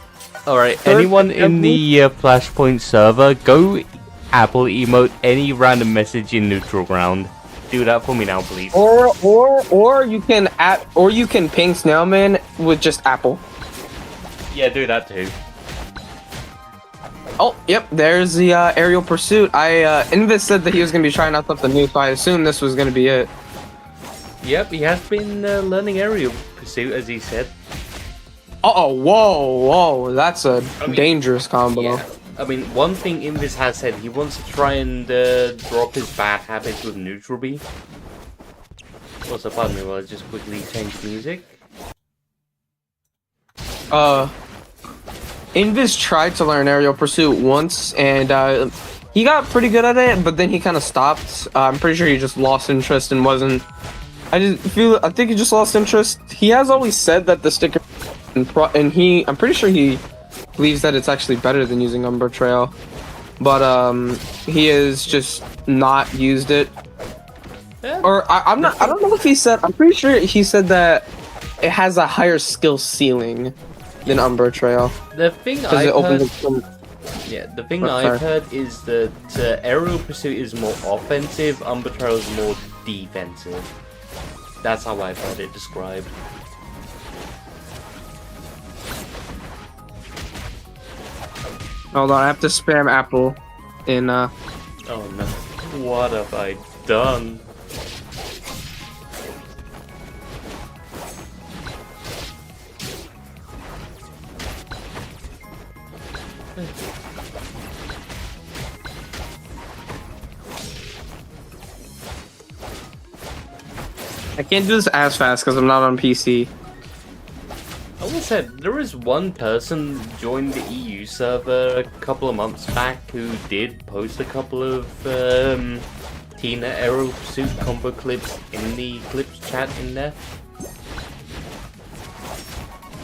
Alright, Third anyone in apple? the Flashpoint server, go Apple emote any random message in neutral ground. Do that for me now, please. Or you can ping Snailman with just apple. Yeah, do that too. Oh, yep, there's the aerial pursuit. Invis said that he was gonna be trying out something new, so I assumed this was gonna be it. Yep, he has been learning aerial pursuit, as he said. Uh-oh, whoa, that's a dangerous combo. Yeah. I mean, one thing Invis has said, he wants to try and drop his bad habits with neutral B. Also, pardon me while I just quickly change music. Invis tried to learn aerial pursuit once, and he got pretty good at it, but then he kind of stopped. I'm pretty sure he just lost interest and wasn't. I think he just lost interest. He has always said that the sticker, I'm pretty sure he believes that it's actually better than using Umber Trail, but he has just not used it. Yeah. Or I don't know if he said. I'm pretty sure he said that it has a higher skill ceiling than Umbra Trail The thing because it I've opens heard, up some. yeah, the thing Oh, sorry. I've heard is that Aerial Pursuit is more offensive, Umber Trail is more defensive. That's how I've heard it described. Hold on, I have to spam Apple in Oh no, what have I done? I can't do this as fast because I'm not on PC. I will say, there is one person joined the EU server a couple of months back who did post a couple of Tina Aerial Pursuit combo clips in the clips chat in there.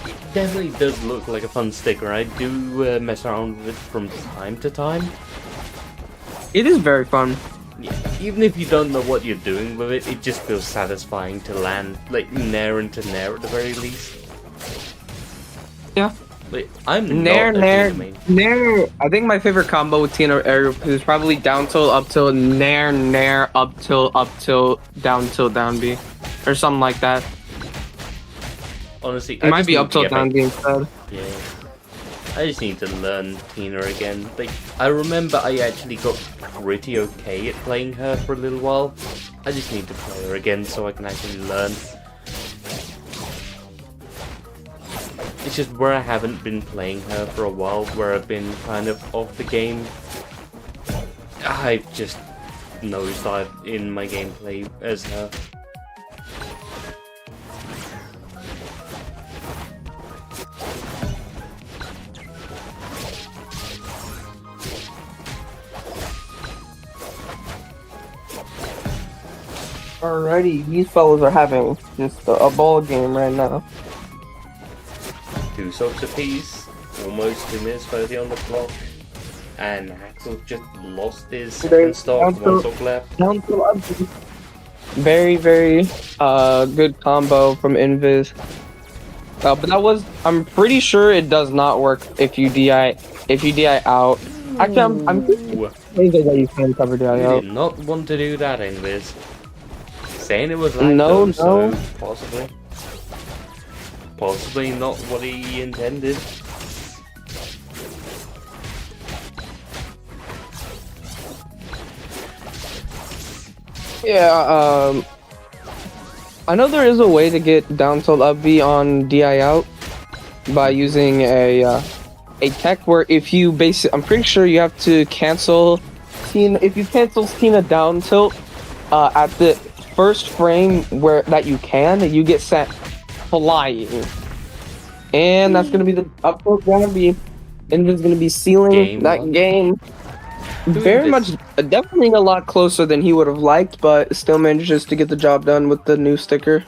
It definitely does look like a fun sticker. I do mess around with it from time to time. It is very fun. Yeah, even if you don't know what you're doing with it, it just feels satisfying to land, like, nair into nair at the very least. Yeah. Like, I'm Nair, not a nair, Tina main. nair. I think my favorite combo with Tina Aerial is probably down tilt, up tilt, nair, nair, up tilt, down B. Or something like that. Honestly, It might be up tilt, down B instead. Yeah. I just need to learn Tina again. Like, I remember I actually got pretty okay at playing her for a little while. I just need to play her again so I can actually learn. It's just where I haven't been playing her for a while, where I've been kind of off the game. I've just nosedived in my gameplay as her. Alrighty, these fellas are having just a ball game right now. 2 subs apiece, almost 2 minutes 30 on the clock, and Axel just lost his second stock, 1 stock left. Down to up. Very, very good combo from Invis. But that was, I'm pretty sure it does not work if you DI out. Actually, I'm Ooh. pretty that you can cover DI You out. did not want to do that, Invis. Saying it was like No, so no. possibly not what he intended. Yeah, I know there is a way to get down tilt up B on DI out by using a tech where if you I'm pretty sure you have to cancel Tina. If you cancel Tina down tilt at the first frame that you can, you get sent flying, and that's gonna be the up tilt gonna be, and it's gonna be sealing Game that one. game. Very much, definitely a lot closer than he would have liked, but still manages to get the job done with the new sticker.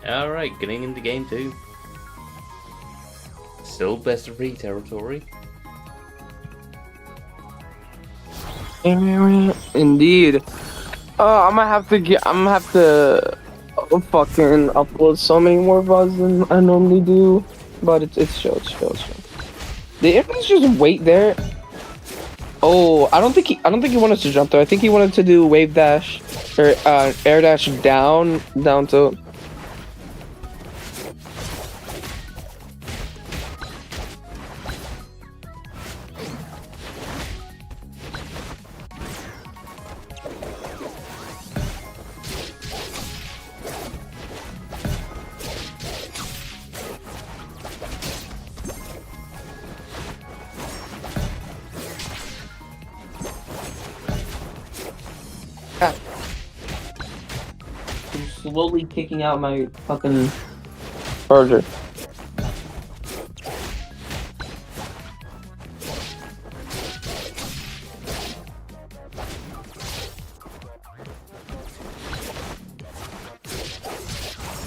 Alright, getting into game 2. Still best of 3 territory. Indeed. I'm gonna have to fucking upload so many more VODs than I normally do, but it's chill. The infants just wait there. Oh, I don't think he wanted to jump though. I think he wanted to do wave dash or air dash down to. slowly kicking out my fucking charger.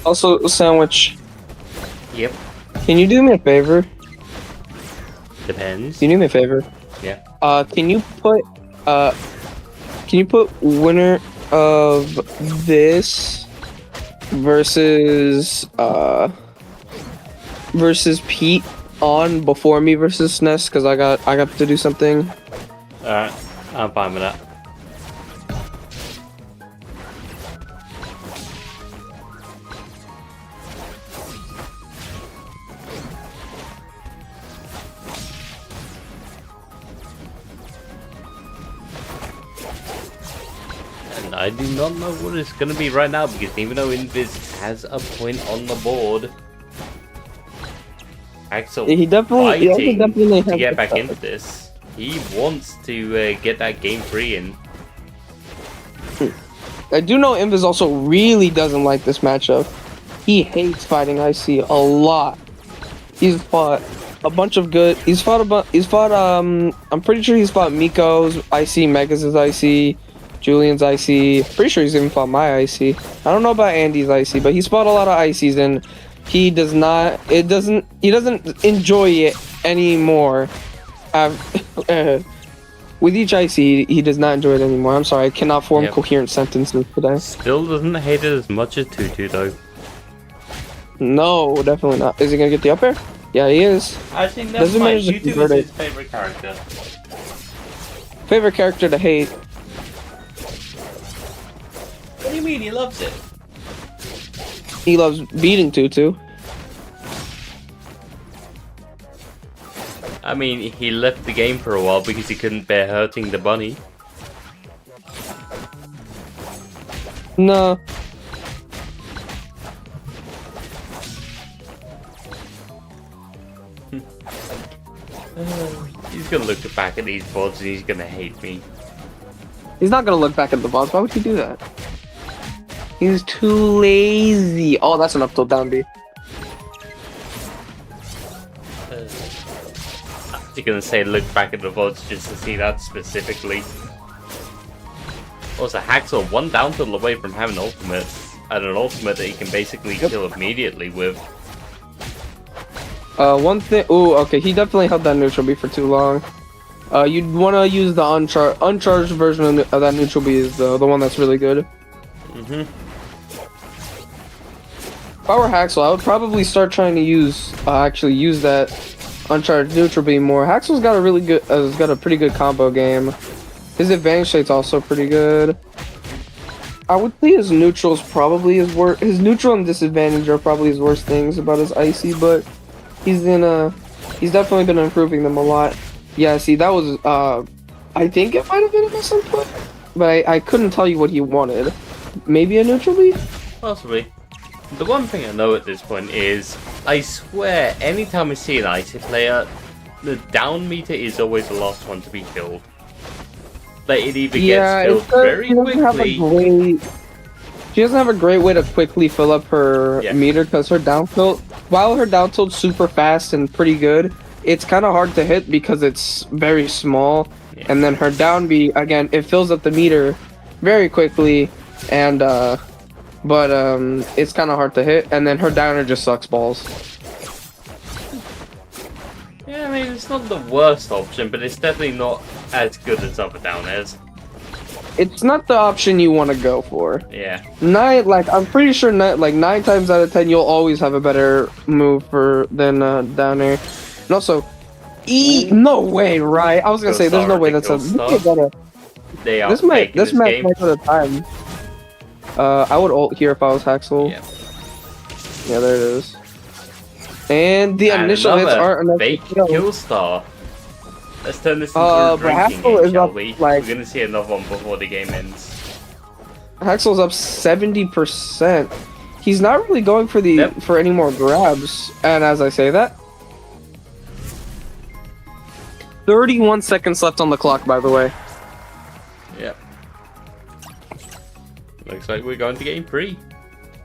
Also, Sandwich, Yep. can you do me a favor? Depends. Can you do me a favor? Yeah. Can you put winner of this versus Pete on before me versus SNES, because I got to do something. Alright, I'm fine with that. And I do not know what it's gonna be right now, because even though Invis has a point on the board, Axel He definitely fighting to has get the back stuff. into this. He wants to get that game 3 in. I do know Invis also really doesn't like this matchup. He hates fighting IC a lot. He's fought a bunch of good. I'm pretty sure he's fought Miko's IC, Megas' IC, Julian's IC. Pretty sure he's even fought my IC. I don't know about Andy's IC, but he's fought a lot of ICs, and he doesn't enjoy it anymore. With each IC, he does not enjoy it anymore. I'm sorry, I cannot form coherent sentences today. Still doesn't hate it as much as Tutu though. No, definitely not. Is he gonna get the up air? Yeah, he is. Actually, never Doesn't mind. matter if Tutu you convert is it. his favorite character. Favorite character to hate. What do you mean? He loves it. He loves beating Tutu. I mean, he left the game for a while because he couldn't bear hurting the bunny. No. He's gonna look back at these boards and he's gonna hate me. He's not gonna look back at the boss. Why would he do that? He's too lazy. Oh, that's an up tilt down B. You're gonna say look back at the VODs just to see that specifically. Also, Haxel one down tilt away from having ultimate, and an ultimate that he can basically kill immediately with. One thing. Ooh, okay. He definitely held that neutral B for too long. You'd want to use the uncharged version of that neutral B is the one that's really good. Mhm. If I were Haxel, I would probably start trying to use that uncharged neutral B more. Haxel's got a really good, has got a pretty good combo game. His advantage state's also pretty good. I would say his neutral's probably his worst. His neutral and disadvantage are probably his worst things about his icy, but he's definitely been improving them a lot. Yeah, see, that was I think it might have been a misinput, but I couldn't tell you what he wanted. Maybe a neutral B? Possibly. The one thing I know at this point is, I swear, anytime I see an icy player, the down meter is always the last one to be killed. Like, it either gets killed very quickly. She doesn't have a great way to quickly fill up her meter, because her down tilt, while her down tilt's super fast and pretty good, it's kind of hard to hit because it's very small. And then her down B, again, it fills up the meter very quickly, and but it's kind of hard to hit, and then her downer just sucks balls. Yeah, I mean, it's not the worst option, but it's definitely not as good as other downers. It's not the option you want to go for. Yeah. I'm pretty sure 9 times out of 10 you'll always have a better move than downer. And also, no way, right? I was gonna say there's no way that's a. They are. This match might go to time. I would ult here if I was Haxel. Yeah, there it is. And the initial hits aren't enough fake to kill. kill star. Let's turn this into a drinking game, is shall up, we? like- We're gonna see another one before the game ends. Haxel's up 70%. He's not really going for any more grabs. And as I say that, 31 seconds left on the clock, by the way. Yep. Looks like we're going to game 3.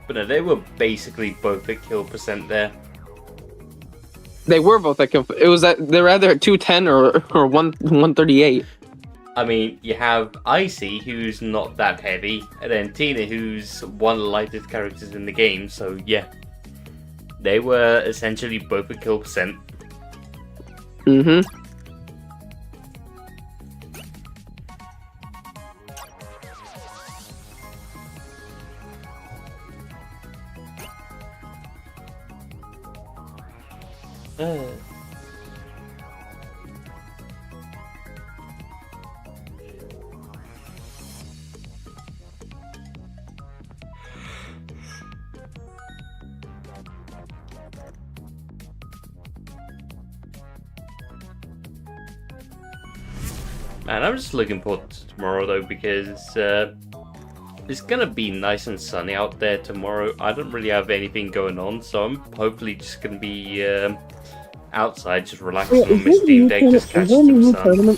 But no, they were basically both at kill percent there. They were both at kill. It was that they're either at 210 or 138. I mean, you have Icy, who's not that heavy, and then Tina, who's one of the lightest characters in the game, so yeah. They were essentially both at kill percent. Mm-hmm. Man, I'm just looking forward to tomorrow though, because it's gonna be nice and sunny out there tomorrow. I don't really have anything going on, so I'm hopefully just gonna be outside, just relaxing on my Steam Deck, just catching some sun.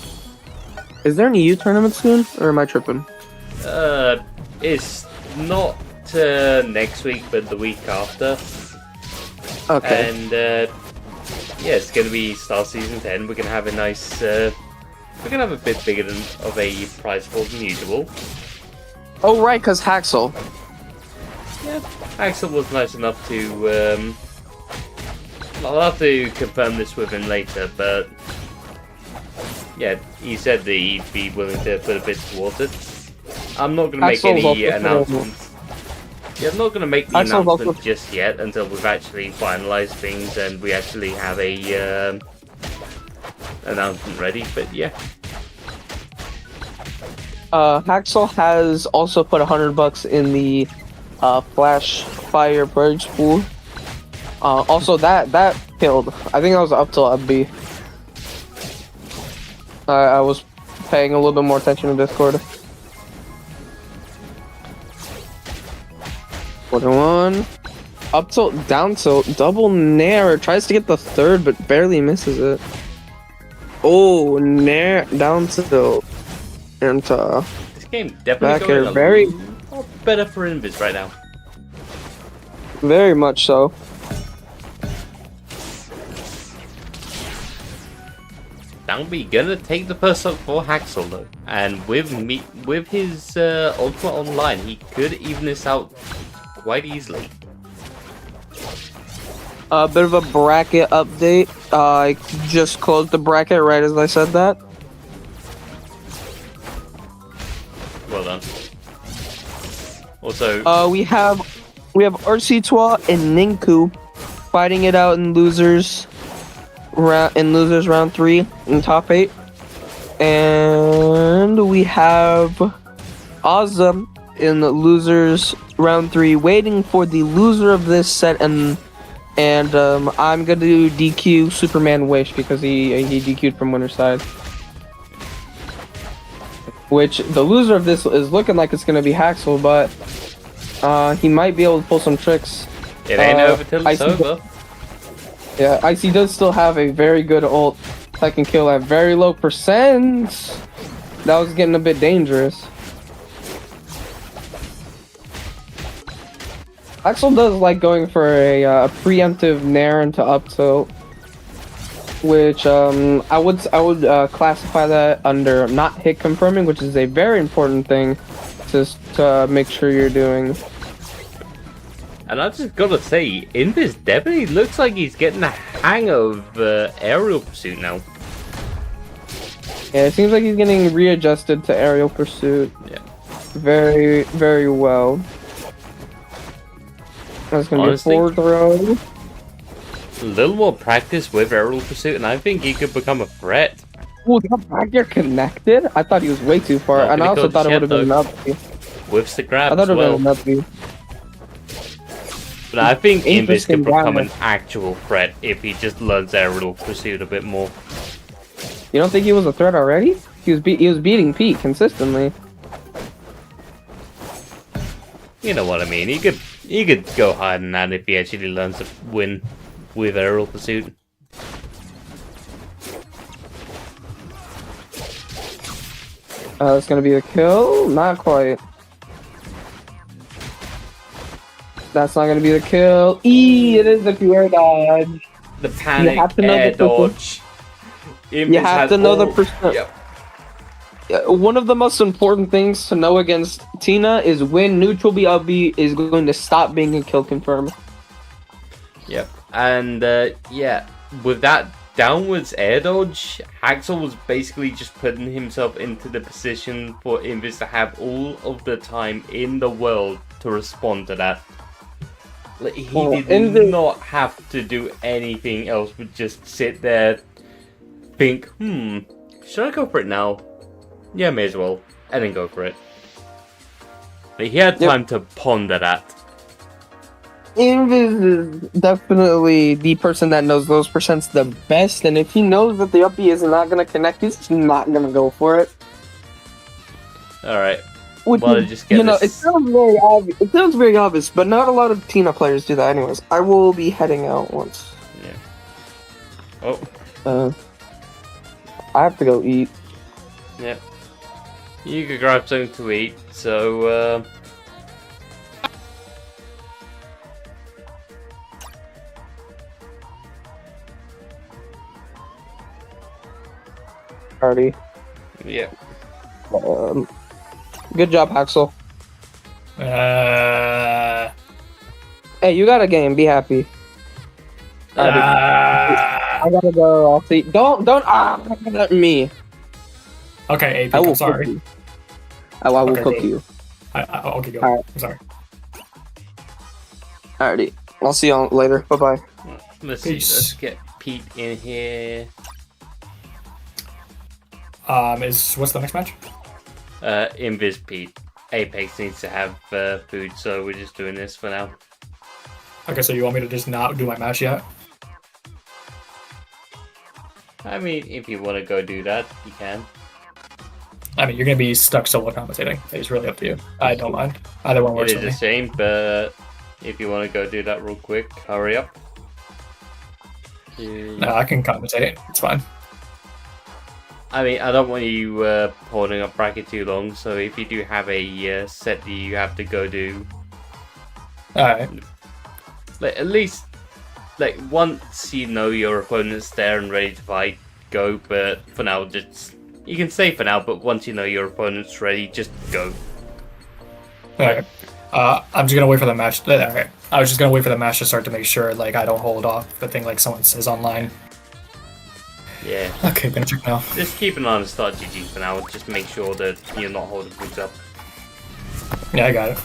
Is there an EU tournament soon, or am I tripping? It's not next week, but the week after. Okay. And yeah, it's gonna be Star Season 10. We're gonna have a nice. We're gonna have a bit bigger of a prize pool than usual. Oh right, cause Haxel. Yeah, Axel was nice enough to. I'll have to confirm this with him later, but yeah, he said that he'd be willing to put a bit towards it. I'm not gonna make Axel's any also announcements. Yeah, I'm not gonna make the Axel's announcement also- just yet until we've actually finalised things and we actually have a announcement ready. But yeah. Haxel has also put $100 in the Flash Fire Bridge pool. Also that killed. I think that was up till up B. I was paying a little bit more attention to Discord. 41. Up tilt, down tilt, double nair. Tries to get the third, but barely misses it. Oh, nair, down tilt. And This game definitely back going air, a very, lot better for Invis right now. very much so. Downbeat gonna take the first up for Haxel though, and with his ultimate online, he could even this out quite easily. A bit of a bracket update. I just closed the bracket right as I said that. Well done. Also, We have RC2 and Ninku fighting it out in losers round 3 in top 8, and we have Ozza in losers round 3 waiting for the loser of this set, and I'm gonna do DQ Superman Wish because he DQ'd from winner's side. Which the loser of this is looking like it's gonna be Haxel, but he might be able to pull some tricks. it ain't over till it's over. Yeah, Icy does still have a very good ult that can kill at very low percent. That was getting a bit dangerous. Axel does like going for a preemptive nair into up tilt, which I would classify that under not hit confirming, which is a very important thing to make sure you're doing. And I just gotta say, Invis definitely looks like he's getting the hang of aerial pursuit now. Yeah, it seems like he's getting readjusted to aerial pursuit. Yeah. Very, very well. That's gonna Honestly, be a forward throw. A little more practice with aerial pursuit, and I think he could become a threat. Oh, that back air connected? I thought he was way too far, Not and I gonna also go thought it would have jet, been though. an up B. With the grab I thought as it would have well. been an up B. But I think Invis Interesting could become down an actual threat if he just learns aerial pursuit a bit more. You don't think he was a threat already? He was beating Pete consistently. You know what I mean? He could go higher than that if he actually learns to win with aerial pursuit. It's gonna be a kill? Not quite. That's not gonna be the kill. It is the air dodge. The panic have to know air the percent. dodge. You have to know the percent. Yep. One of the most important things to know against Tina is when neutral BLB is going to stop being a kill confirm. Yep. And yeah, with that downwards air dodge, Haxel was basically just putting himself into the position for Invis to have all of the time in the world to respond to that. Like, he did not have to do anything else but just sit there, think, should I go for it now? Yeah, may as well. And then go for it. But he had time to ponder that. Invis is definitely the person that knows those percents the best, and if he knows that the uppie is not going to connect, he's just not going to go for it. Alright. Which Well, is, just get this. it sounds very obvious. It sounds very obvious, but not a lot of Tina players do that. Anyways, I will be heading out once. Yeah. Oh. I have to go eat. Yeah. You could grab something to eat, so Party. yeah. Good job, Haxel. Uh, Hey, you got a game. Be happy. I gotta go. I'll see. Don't. Not me. okay, AP, I will I'm sorry. cook you. I will Okay, cook good. you. Okay, go. Alright. I'm sorry. Alrighty. I'll see you later. Bye bye. Let's see. Peace. Let's get Pete in here. What's the next match? Invis Pete. Apex needs to have food, so we're just doing this for now. Okay, so you want me to just not do my match yet? I mean, if you want to go do that, you can. I mean, you're gonna be stuck solo commentating. It's really up to you. I don't mind. Either one It works is for me. a shame, but if you want to go do that real quick, hurry up. No, I can commentate. It's fine. I mean, I don't want you holding up bracket too long, so if you do have a set that you have to go do, Alright. like, at least, like, once you know your opponent's there and ready to fight, go, but for now, just, you can stay for now, but once you know your opponent's ready, just go. Alright. I'm just gonna wait for the match. Alright. I was just gonna wait for the match to start to make sure, like, I don't hold off the thing like someone says online. Yeah. Okay, gonna check now. Just keep an eye on start GG for now, just make sure that you're not holding things up. Yeah, I got it.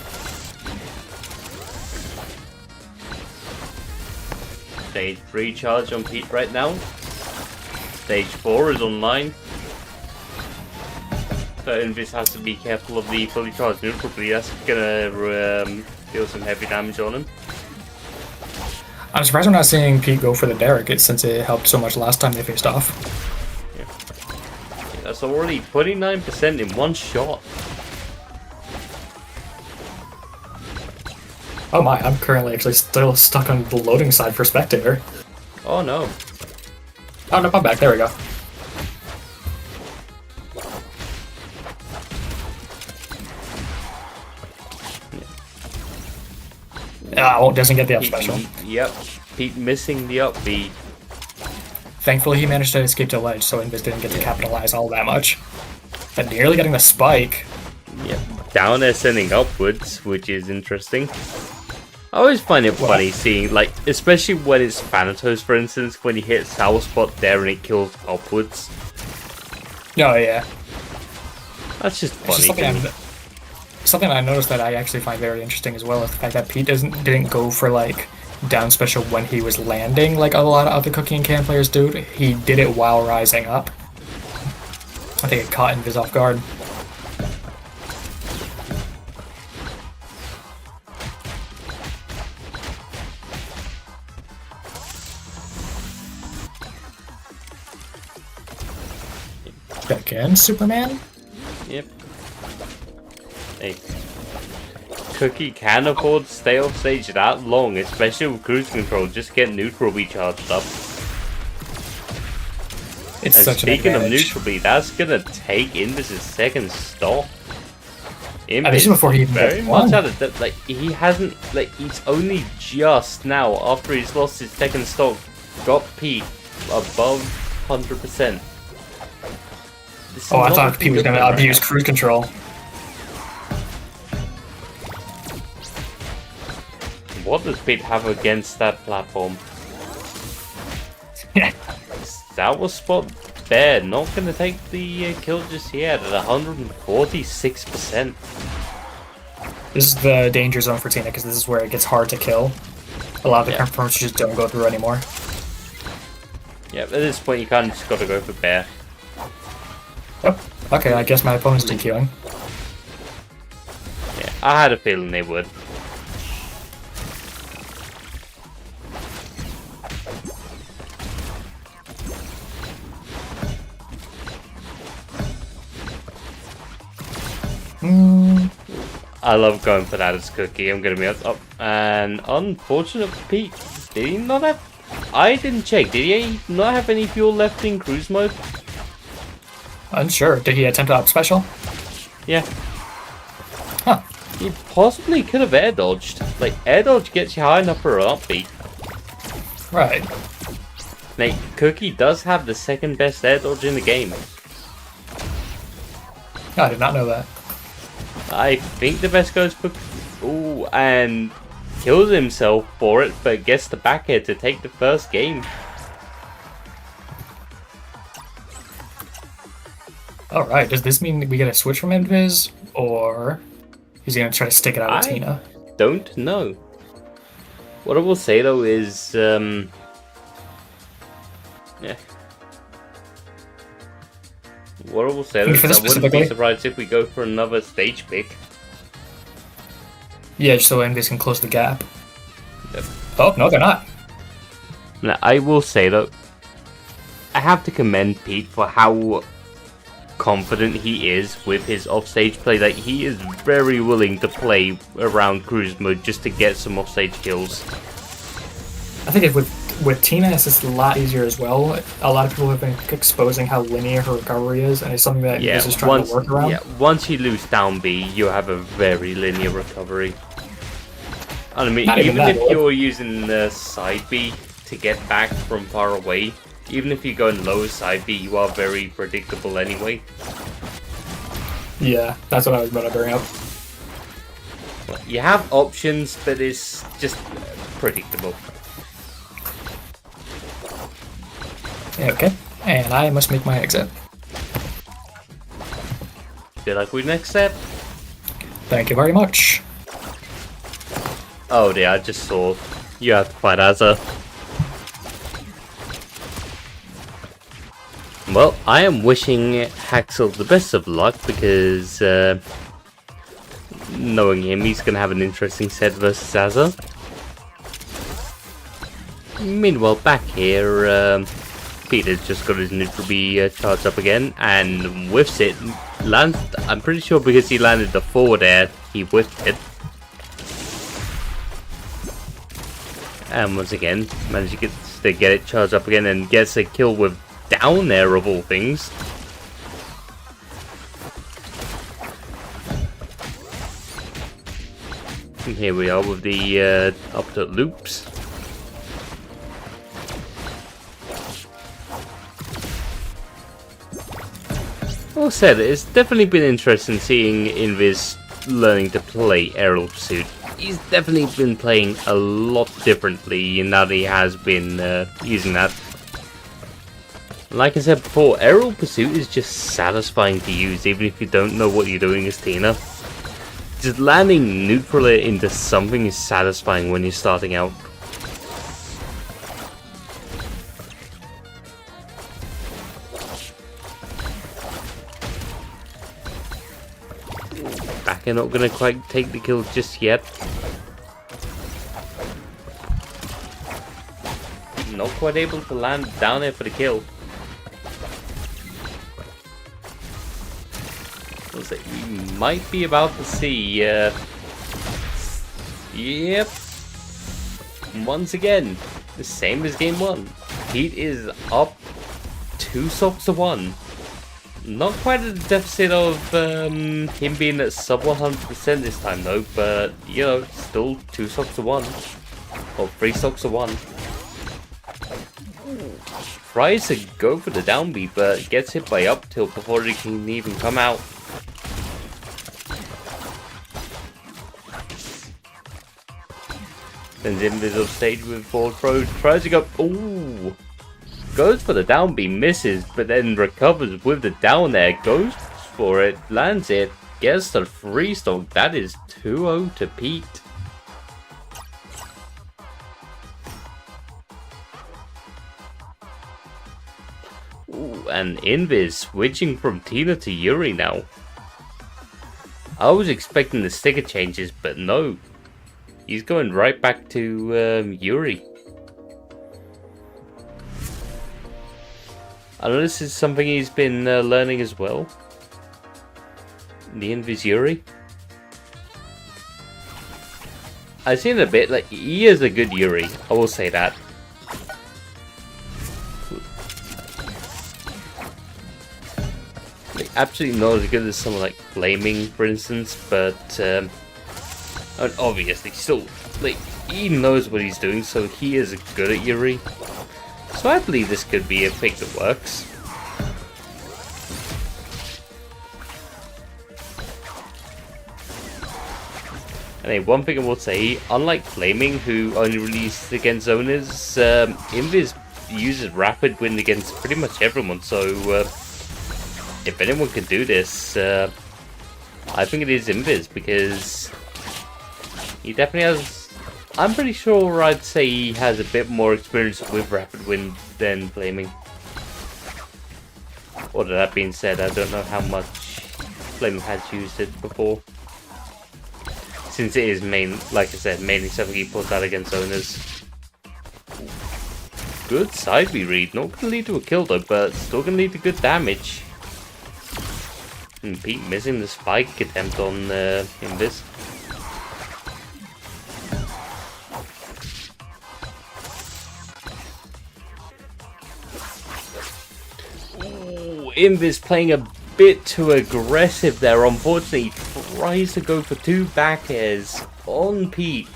Stage 3 charge on Pete right now. Stage 4 is online. So Invis has to be careful of the fully charged neutral, but that's gonna deal some heavy damage on him. I'm surprised we're not seeing Pete go for the Derek, since it helped so much last time they faced off. Yeah. That's already 29% in one shot. Oh my, I'm currently actually still stuck on the loading side for Spectator. Oh no. Oh no, I'm back, there we go. Oh, doesn't get the up Pete, special. yep. Pete missing the up B. Thankfully, he managed to escape to ledge, so Invis didn't get to capitalize all that much. But nearly getting the spike. Yep. Down there sending upwards, which is interesting. I always find it funny seeing, like, especially when it's Thanatos, for instance, when you hit sour spot there and it kills upwards. Oh yeah. That's just It's just funny. something I noticed that I actually find very interesting as well is the fact that Pete didn't go for like down special when he was landing like a lot of other Cookie and Can players do. He did it while rising up. I think it caught Invis off guard. Again, Superman? Yep. Hey. Cookie can afford to stay off stage that long, especially with cruise control. Just get neutral B charged up. It's And such an speaking of advantage. neutral B, that's gonna take Invis's second stop. This is before he even very got much one. at it. That, like, he hasn't, like, he's only just now, after he's lost his second stock, got Pete above 100%. Oh, I thought Pete was going to abuse cruise control. What does Pete have against that platform? That was Spot Bear, not going to take the kill just yet at 146%. This is the danger zone for Tina, because this is where it gets hard to kill. A lot of the confirms just don't go through anymore. Yeah, at this point you kind of just got to go for Bear. Oh, okay, I guess my opponent's DQing. Yeah, I had a feeling they would. I love going for that as Cookie. I'm gonna be up. And unfortunate Pete, did he not have? I didn't check. Did he not have any fuel left in cruise mode? Unsure. Did he attempt to up special? Yeah. Huh. He possibly could have air dodged. Like, air dodge gets you high enough for an upbeat. Right. Like, Cookie does have the second best air dodge in the game. I did not know that. I think the best goes for... Ooh, and kills himself for it, but gets the back air to take the first game. Alright, does this mean we get a switch from Invis, or he's gonna try to stick it out of Tina? Don't know. What I will say though is, yeah. What I will say though is I wouldn't be surprised if we go for another stage pick. Yeah, just so Invis can close the gap. Yep. Oh, no, they're not. Now, I will say though, I have to commend Pete for how confident he is with his offstage play. Like, he is very willing to play around cruise mode just to get some offstage kills. I think with Tina, it's just a lot easier as well. A lot of people have been exposing how linear her recovery is, and it's something that Invis is trying to work around. Yeah, once you lose down B, you have a very linear recovery. I mean, even if you're using the side B to get back from far away, even if you go in low side B, you are very predictable anyway. Yeah, that's what I was about to bring up. You have options, but it's just predictable. Okay, and I must make my exit. Good luck with next step. Thank you very much. Oh dear, I just saw you have to fight Azza. Well, I am wishing Haxel the best of luck because knowing him, he's going to have an interesting set versus Azza. Meanwhile, back here, Peter's just got his neutral B charged up again and whiffs it. Lands, I'm pretty sure because he landed the forward air, he whiffed it. And once again, manages to get it charged up again and gets a kill with down air of all things. And here we are with the up to loops. All said, it's definitely been interesting seeing Invis learning to play Aerial Pursuit. He's definitely been playing a lot differently now that he has been using that. Like I said before, Aerial Pursuit is just satisfying to use even if you don't know what you're doing as Tina. Just landing neutral into something is satisfying when you're starting out. Back not gonna quite take the kill just yet. Not quite able to land down there for the kill. Looks like we might be about to see. Yep. Once again, the same as game one. Pete is up 2 stocks to 1. Not quite at the deficit of him being at sub 100% this time though, but you know, still 2 stocks to 1. Or 3 stocks to 1. Tries to go for the down B, but gets hit by up tilt before he can even come out. Sends Invis off stage with forward throw, tries to go, ooh! Goes for the down B, misses, but then recovers with the down there, goes for it, lands it, gets the 3 stock. That is 2-0 to Pete. Ooh, and Invis switching from Tina to Yuri now. I was expecting the sticker changes, but no. He's going right back to Yuri. I know this is something he's been learning as well. The Invis Yuri. I've seen a bit, like, he is a good Yuri, I will say that. Like, absolutely not as good as someone like Flaming, for instance, but obviously still, like, he knows what he's doing, so he is good at Yuri. So I believe this could be a pick that works. And one thing I will say, unlike Flaming, who only released against zoners, Invis uses Rapid Wind against pretty much everyone, so if anyone can do this, I think it is Invis, because he definitely has... I'm pretty sure I'd say he has a bit more experience with Rapid Wind than Flaming. Although that being said, I don't know how much Flaming has used it before. Since it is like I said, mainly something he pulls out against owners. Good side B read, not going to lead to a kill though, but still going to lead to good damage. And Pete missing the spike attempt on Invis. Invis playing a bit too aggressive there. Unfortunately, tries to go for 2 back airs on Pete.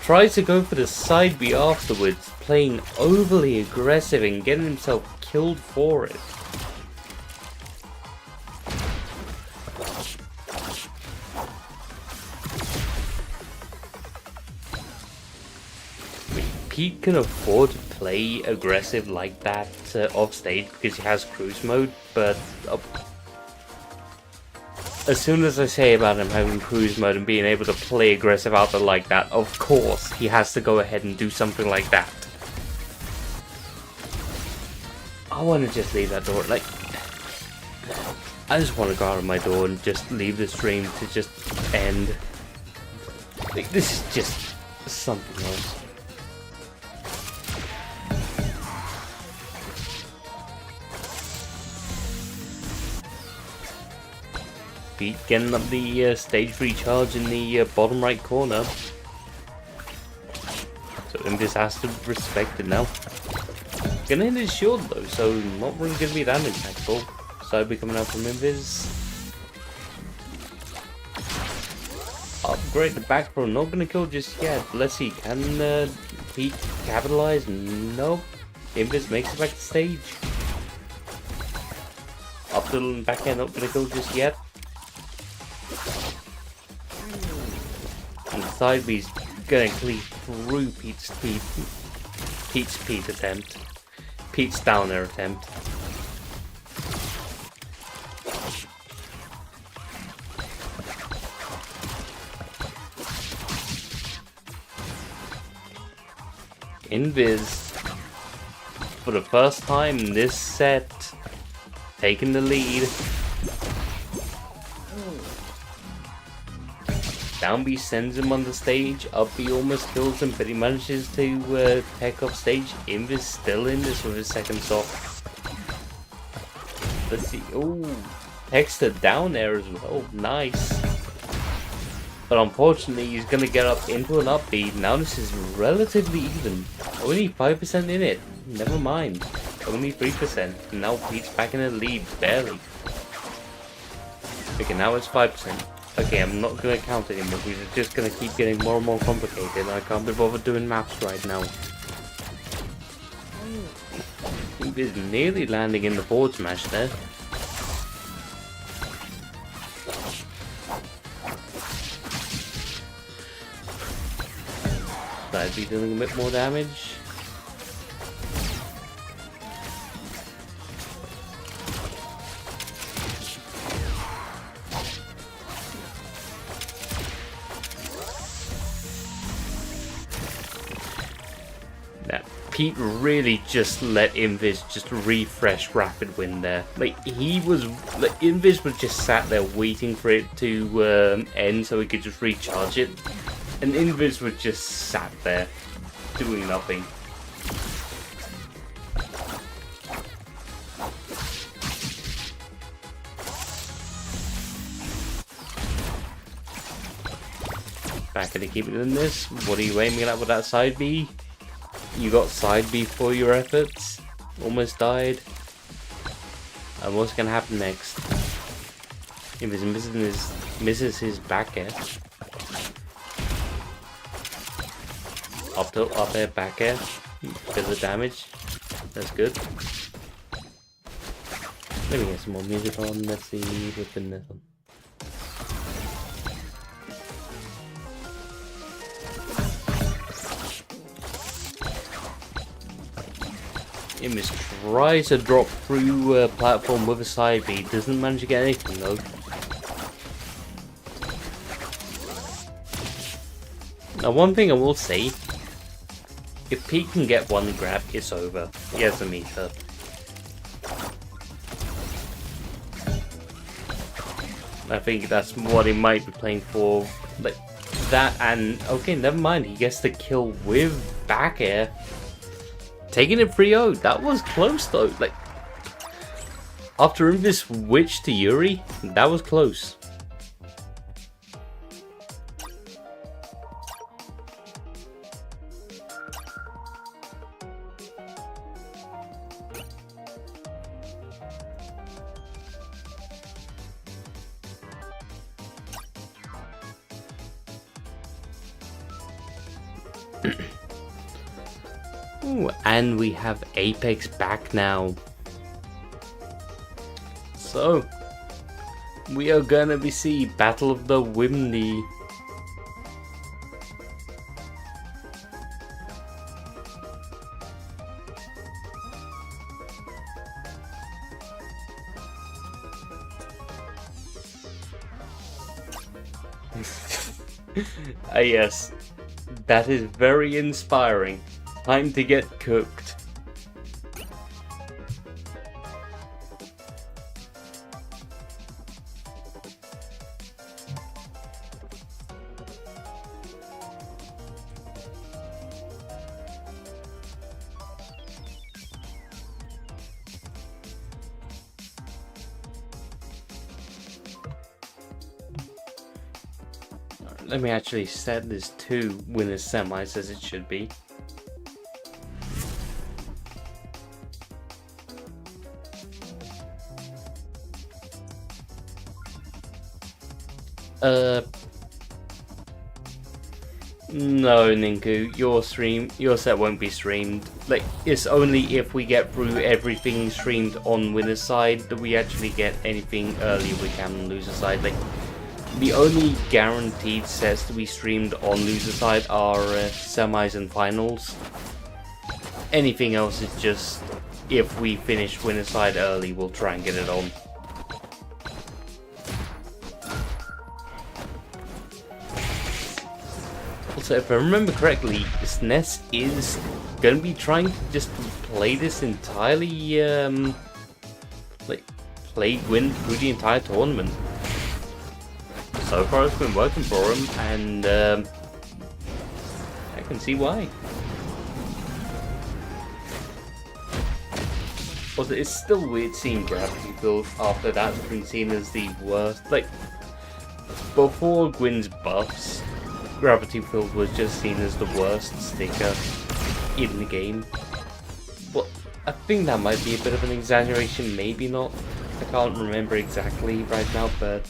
Tries to go for the side B afterwards, playing overly aggressive and getting himself killed for it. Pete can afford to play aggressive like that off stage because he has cruise mode, but as soon as I say about him having cruise mode and being able to play aggressive out there like that, of course he has to go ahead and do something like that. I want to just leave that door, like, I just want to go out of my door and just leave the stream to just end. Like, this is just something else. Pete getting up the stage recharge in the bottom right corner. So Invis has to respect it now. Gonna hit his shield though, so not really gonna be that impactful. Side B coming out from Invis. Upgrade the back throw, not gonna kill just yet. Let's see, can Pete capitalize? Nope. Invis makes it back to stage. Up to the back end, not gonna kill just yet. And the side B's gonna cleave through Pete's attempt. Pete's down air attempt. Invis, for the first time in this set, taking the lead. Down B sends him on the stage, up B almost kills him, but he manages to tech off stage. Invis still in this with his second stock. Let's see, ooh, Hexter down there as well, nice. But unfortunately he's going to get up into an up B. Now this is relatively even, only 5% in it, never mind, only 3%. Now Pete's back in the lead, barely. Okay, now it's 5%. Okay, I'm not gonna count anymore because it's just gonna keep getting more and more complicated. I can't be bothered doing maths right now. He's nearly landing in the forward smash there. I'd be doing a bit more damage. Pete really just let Invis just refresh Rapid Wind there. Like, Invis was just sat there waiting for it to end so he could just recharge it. And Invis was just sat there, doing nothing. Back at it, keep it in this. What are you aiming at with that side B? You got side B for your efforts. Almost died. And what's gonna happen next? If he's misses his back air. Up air, back air. Because of damage. That's good. Let me get some more music on. Let's see what's in this one. Image tries to drop through a platform with a side B, doesn't manage to get anything though. Now one thing I will say, if Pete can get one grab, it's over. He has a meter. I think that's what he might be playing for. Like that, and okay, never mind, he gets the kill with back air. Taking it 3-0, that was close though. Like, after Invis switch to Yuri, that was close. Ooh, and we have Apex back now. So, we are gonna be see Battle of the Windy. Yes, that is very inspiring. Time to get cooked. Let me actually set this to winners semis as it should be. No, Ninku, your set won't be streamed. Like, it's only if we get through everything streamed on winner's side that we actually get anything early we can on loser side. Like, the only guaranteed sets to be streamed on loser side are semis and finals. Anything else is just, if we finish winner's side early, we'll try and get it on. So if I remember correctly, SNES is going to be trying to just play this entirely, win through the entire tournament. So far it's been working for him, and I can see why. Also, it's still weird seeing Gravity Field after that's been seen as the worst. Like, before Gwyn's buffs, Gravity Field was just seen as the worst sticker in the game. But I think that might be a bit of an exaggeration, maybe not. I can't remember exactly right now, but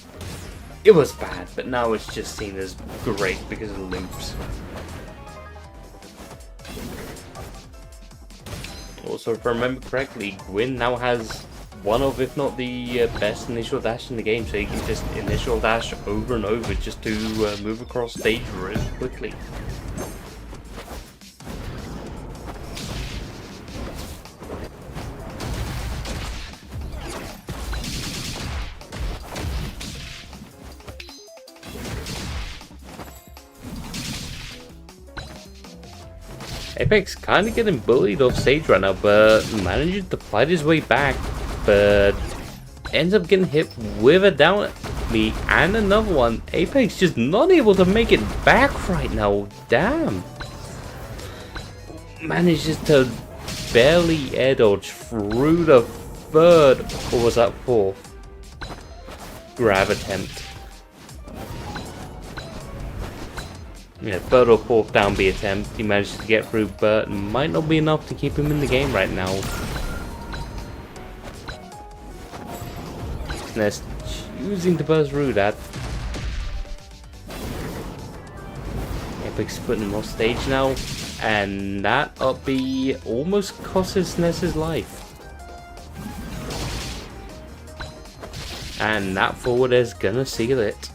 It was bad, but now it's just seen as great because of the loops. Also, if I remember correctly, Gwyn now has one of, if not the best initial dash in the game, so you can just initial dash over and over just to move across stage really quickly. Apex kind of getting bullied off stage right now, but manages to fight his way back, but ends up getting hit with a down me and another one. Apex just not able to make it back right now. Damn. Manages to barely air dodge through the third, or was that fourth, grab attempt. Yeah, third or fourth down B attempt, he managed to get through, but might not be enough to keep him in the game right now. SNES choosing to burst through that. Apex putting him off stage now, and that up B almost cost his SNES's life. And that forward is gonna seal it.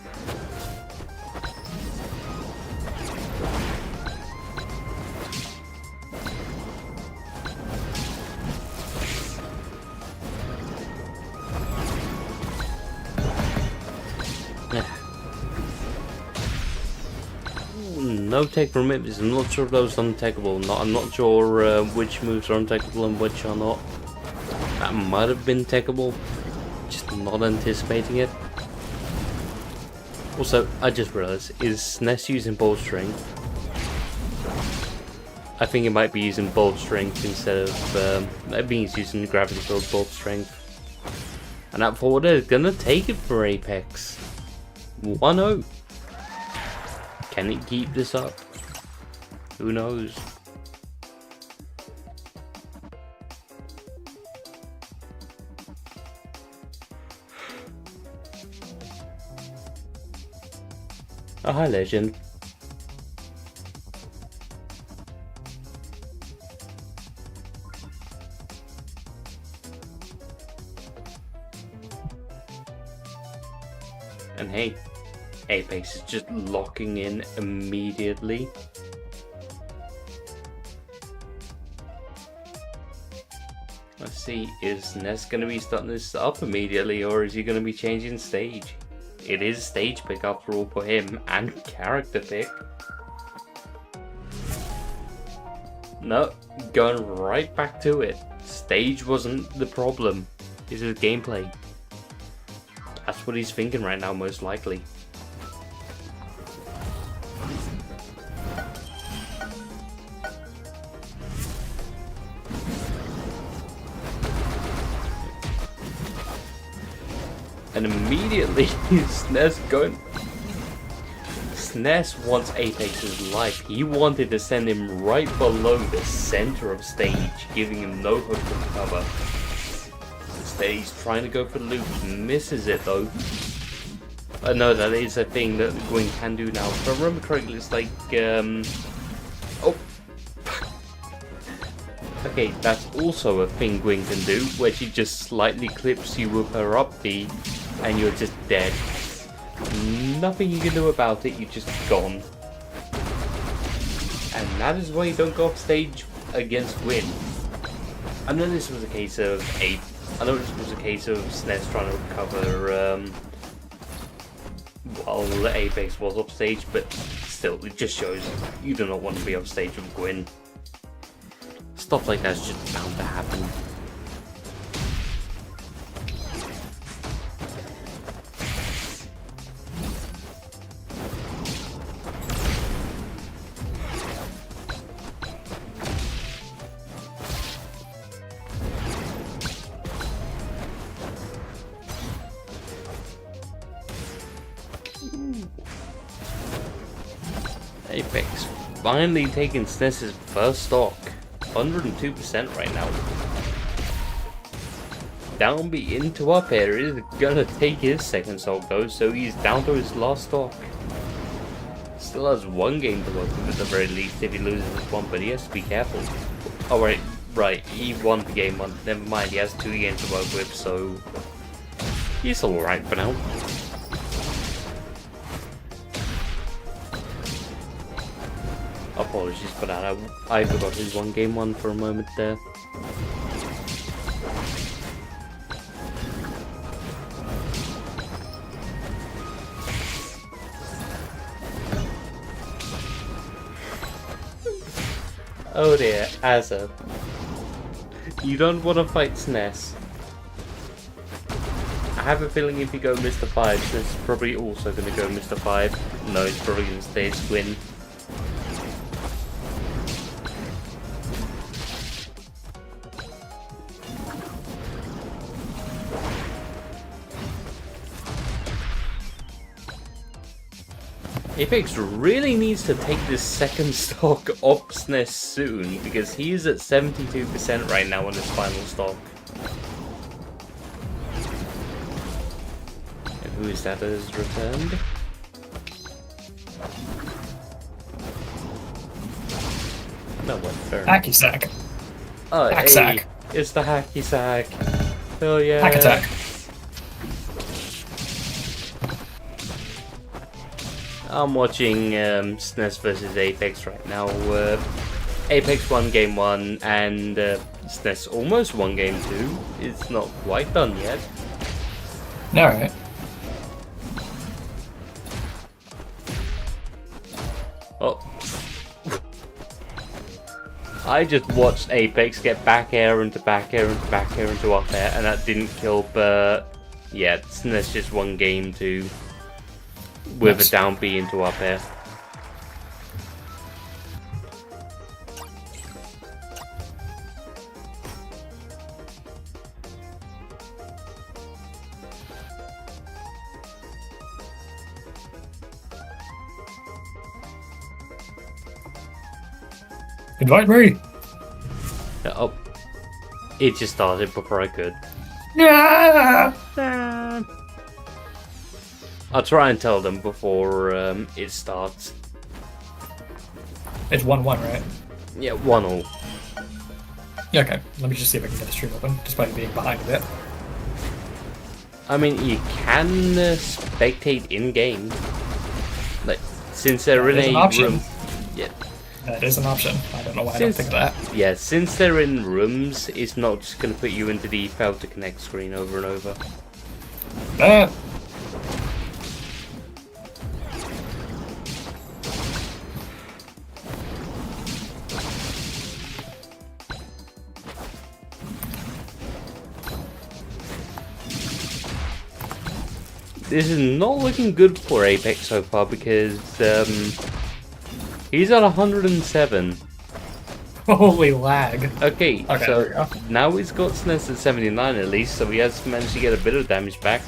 No take from it, I'm not sure if those are untechable. I'm not sure which moves are untechable and which are not. That might have been techable, just not anticipating it. Also, I just realized, is SNES using bolt strength? I think it might be using bolt strength instead of, I think it's using gravity field bolt strength. And that forwarder is gonna take it for Apex. 1-0. Can it keep this up? Who knows? Oh, hi, legend. And hey, Apex is just locking in immediately. Let's see, is Ness going to be starting this up immediately, or is he going to be changing stage? It is stage pick after all for him, and character pick. No, going right back to it. Stage wasn't the problem, it's his gameplay. That's what he's thinking right now, most likely. And immediately, SNES going. SNES wants Apex's life. He wanted to send him right below the center of stage, giving him no hook of cover. Instead, he's trying to go for the loop. Misses it though. I know that is a thing that the Gwyn can do now. If I remember correctly, it's like oh. Okay, that's also a thing Gwyn can do, where she just slightly clips you with her up B, and you're just dead. Nothing you can do about it, you're just gone. And that is why you don't go off stage against Gwyn. I know this was a case of SNES trying to recover while Apex was off stage, but still, it just shows you do not want to be off stage with Gwyn. Stuff like that's just bound to happen. Apex finally taking SNES's first stock. 102% right now. down B into up air is gonna take his second stock though, so he's down to his last stock. Still has one game to work with at the very least if he loses this one, but he has to be careful. Oh right, he won the game one. Never mind, he has 2 games to work with, so he's alright for now. Apologies for that, I forgot his one game one for a moment there. Oh dear, Azza. You don't want to fight SNES. I have a feeling if you go Mr. 5, SNES is probably also going to go Mr. 5. No, it's probably going to stay as Gwyn. Apex really needs to take this second stock off SNES soon, because he is at 72% right now on his final stock. And who is that has returned? No one, fair enough. Hacky sack. Oh, Hack hey, sack. it's the hacky sack. Hell yeah. Hack attack. I'm watching SNES versus Apex right now. Apex won game 1 and SNES almost won game 2. It's not quite done yet. Alright. Oh. I just watched Apex get back air into back air into back air into up air, and that didn't kill, but yeah, SNES just won game 2. With a down B into up air. Invite me! Oh. It just started before I could. Yeah! I'll try and tell them before it starts. It's 1-1, right? Yeah, 1-all. Yeah, okay. Let me just see if I can get the stream open, despite being behind a bit. I mean, you can spectate in-game. Like, since they're in That is a an option. room... Yeah. That is an option. I don't know why I don't think of that. Yeah, since they're in rooms, it's not just going to put you into the fail to connect screen over and over. That. This is not looking good for Apex so far because he's at 107. Holy lag. Okay, Okay, there we go. so now he's got SNES at 79 at least, so he has managed to get a bit of damage back.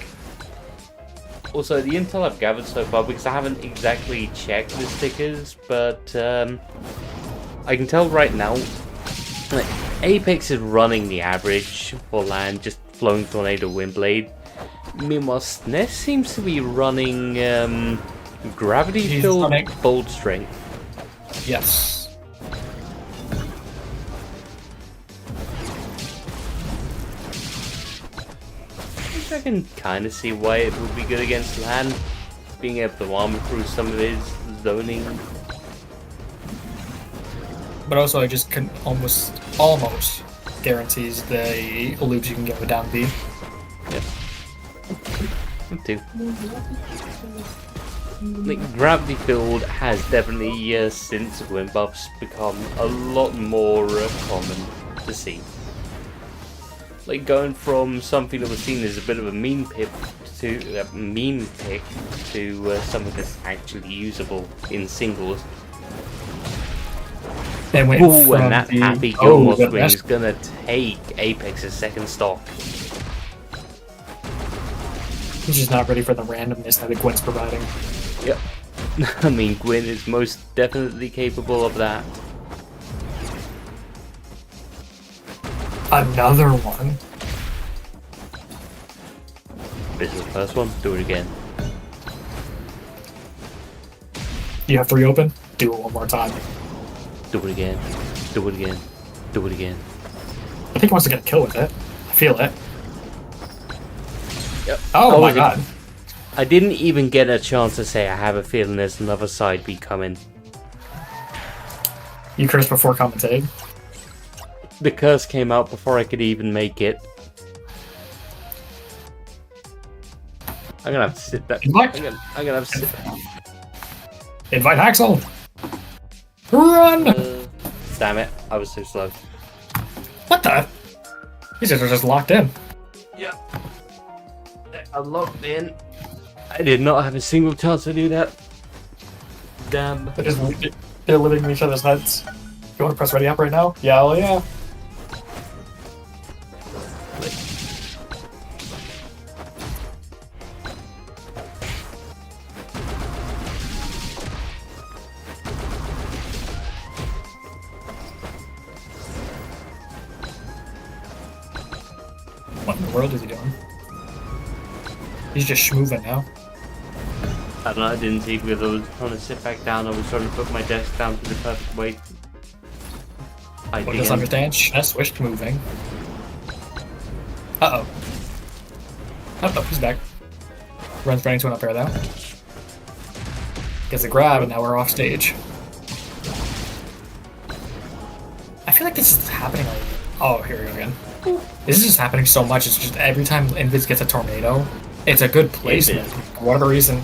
Also, the intel I've gathered so far, because I haven't exactly checked the stickers, but I can tell right now, like, Apex is running the average for land, just flowing Tornado Windblade. Meanwhile, SNES seems to be running gravity-filled running- bolt strength. Yes. Which I can kind of see why it would be good against land, being able to armor through some of his zoning. But also, it just can almost guarantees the loops you can get with down B. Yep. Me too. Like, gravity field has definitely, since wind buffs, become a lot more common to see. Like, going from something that was seen as a bit of a meme pick to something that's actually usable in singles. And went Ooh, and from that the- happy oh, Gilmore swing goodness. is gonna take Apex's second stock. He's just not ready for the randomness that Gwyn's providing. Yep. I mean, Gwyn is most definitely capable of that. Another one. This is the first one. Do it again. You have 3 open? Do it one more time. Do it again. Do it again. Do it again. I think he wants to get a kill with it. I feel it. Yep. Oh my god. I didn't even get a chance to say I have a feeling there's another side B coming. You cursed before commentating. The curse came out before I could even make it. I'm gonna have to sit back. What? I'm gonna have to sit back. Invite Haxel! Run! Damn it, I was so slow. What the? These guys are just locked in. Yep. I'm locked in. I did not have a single chance to do that. Damn. They're living in each other's heads. You want to press ready up right now? Yeah, well, yeah. What in the world is he doing? He's just schmooving now. I don't know, I didn't see because I was trying to sit back down. I was trying to put my desk down to the perfect weight. I What does understand? Chess wished moving. Uh-oh. Oh, he's back. Runs right into an up air though. Gets a grab and now we're off stage. I feel like this is happening like... Oh, here we go again. This is just happening so much. It's just every time Invis gets a tornado, it's a good placement. For whatever reason,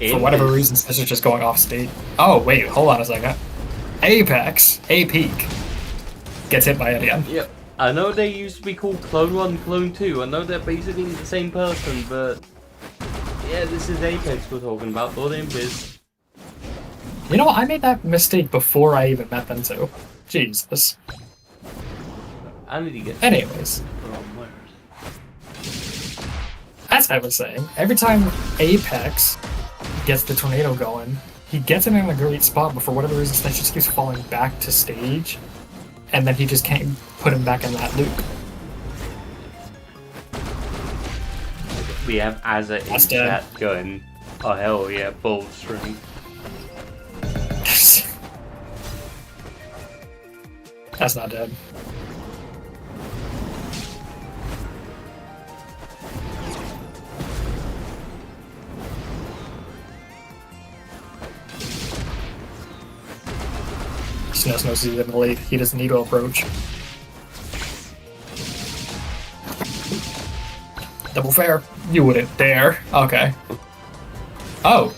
this is just going off stage. Oh, wait, hold on a second. Apex, A peak, gets hit by it again. Yep. I know they used to be called Clone 1, Clone 2. I know they're basically the same person, but... Yeah, this is Apex we're talking about, not Invis. You know what? I made that mistake before I even met them too. Jesus. I need to get... Anyways. Oh, word. As I was saying, every time Apex gets the tornado going, he gets it in a great spot, but for whatever reason, Snitch just keeps falling back to stage, and then he just can't put him back in that loop. We have Azza in That's dead. chat going, oh hell yeah, bull string. That's not dead. Snows knows he's in the lead. He doesn't need to approach. Double fair. You wouldn't dare. Okay. Oh.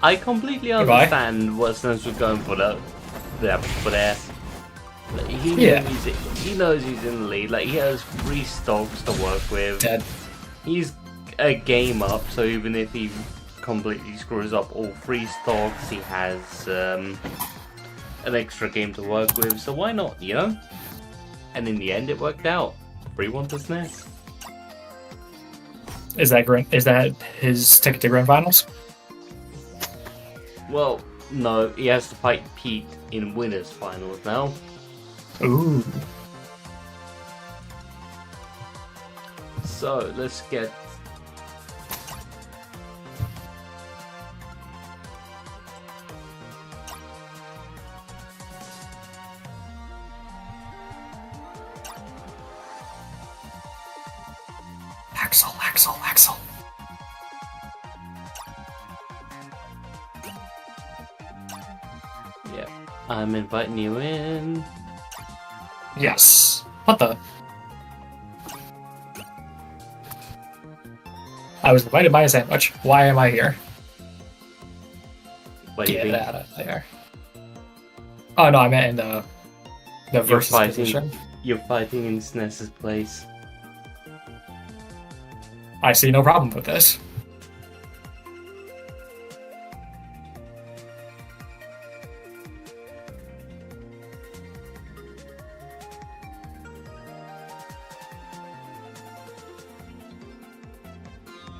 I completely Goodbye. understand what Snows was going for that. For there. Like, he knows he's in the lead. Like, he has 3 stocks to work with. Dead. He's a game up, so even if he completely screws up all 3 stocks, he has an extra game to work with. So why not, you know? And in the end, it worked out. 3-1 to SNES. Is that his ticket to grand finals? Well, no, he has to fight Pete in winners finals now. Ooh. So let's get. Axel. Yeah, I'm inviting you in. Yes. What the? I was invited by a sandwich. Why am I here? What do you Get think? out of there. Oh no, I meant in the versus position. You're fighting in SNES's place. I see no problem with this.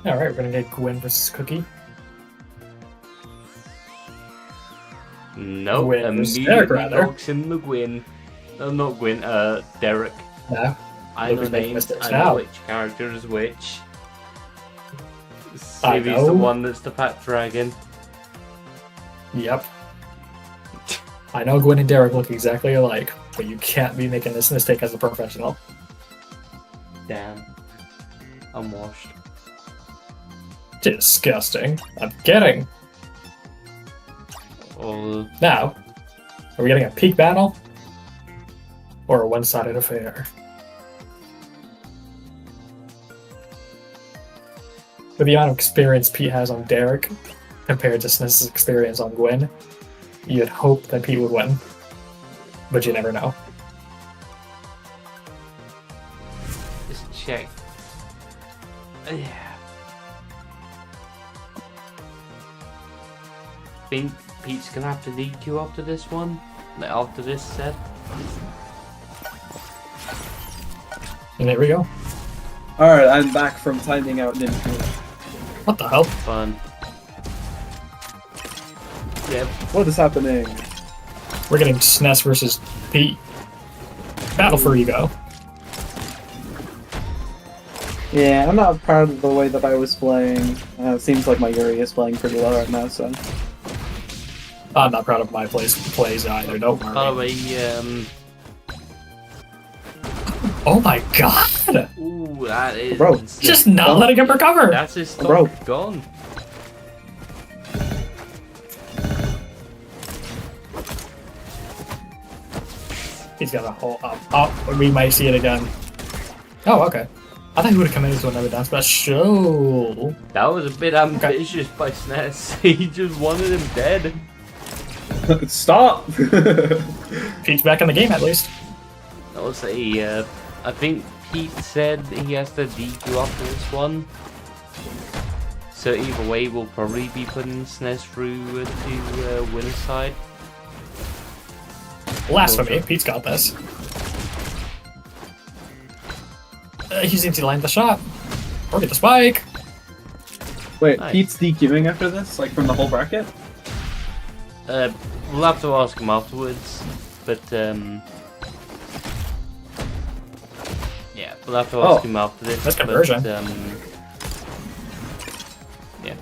Alright, we're gonna get Gwen versus Cookie. Nope, Gwyn versus immediately Derek, rather. knocks in the Gwyn. No, not Gwyn, Derek. Yeah. I know Look, we're making names, mistakes I know now. which character is which. I Savvy's the know. one that's the fat dragon. Yep. I know Gwen and Derek look exactly alike, but you can't be making this mistake as a professional. Damn. I'm washed. Disgusting. I'm kidding. Oh, Now, are we getting a peak battle? Or a one-sided affair? With the amount of experience Pete has on Derek compared to SNES's experience on Gwen, you'd hope that Pete would win. But you never know. just check. Yeah. Think Pete's gonna have to DQ after this one? Like after this set? And there we go. Alright, I'm back from timing out Ninku. What the hell? Fun. Yep. What is happening? We're getting SNES versus Pete. Battle for ego. Yeah, I'm not proud of the way that I was playing. It seems like my Yuri is playing pretty well right now, so... I'm not proud of my plays either, don't By the worry. way, Oh my god! ooh, that is Bro, insane. Just not letting him recover! That's his stock Bro. gone. He's got a whole up. Oh, we might see it again. Oh, okay. I thought he would have committed to another dance special. That was a bit ambitious by SNES. He just wanted him dead. Stop! Pete's back in the game at least. I'll say, I think Pete said he has to DQ after this one. So either way, we'll probably be putting SNES through to winner's side. Blasphemy. Pete's got this. He seems to land the shot. Or get the spike. Wait, Nice. Pete's DQing after this? Like from the whole bracket? We'll have to ask him afterwards, but yeah, we'll have to ask him after this. That's conversion. But, yeah,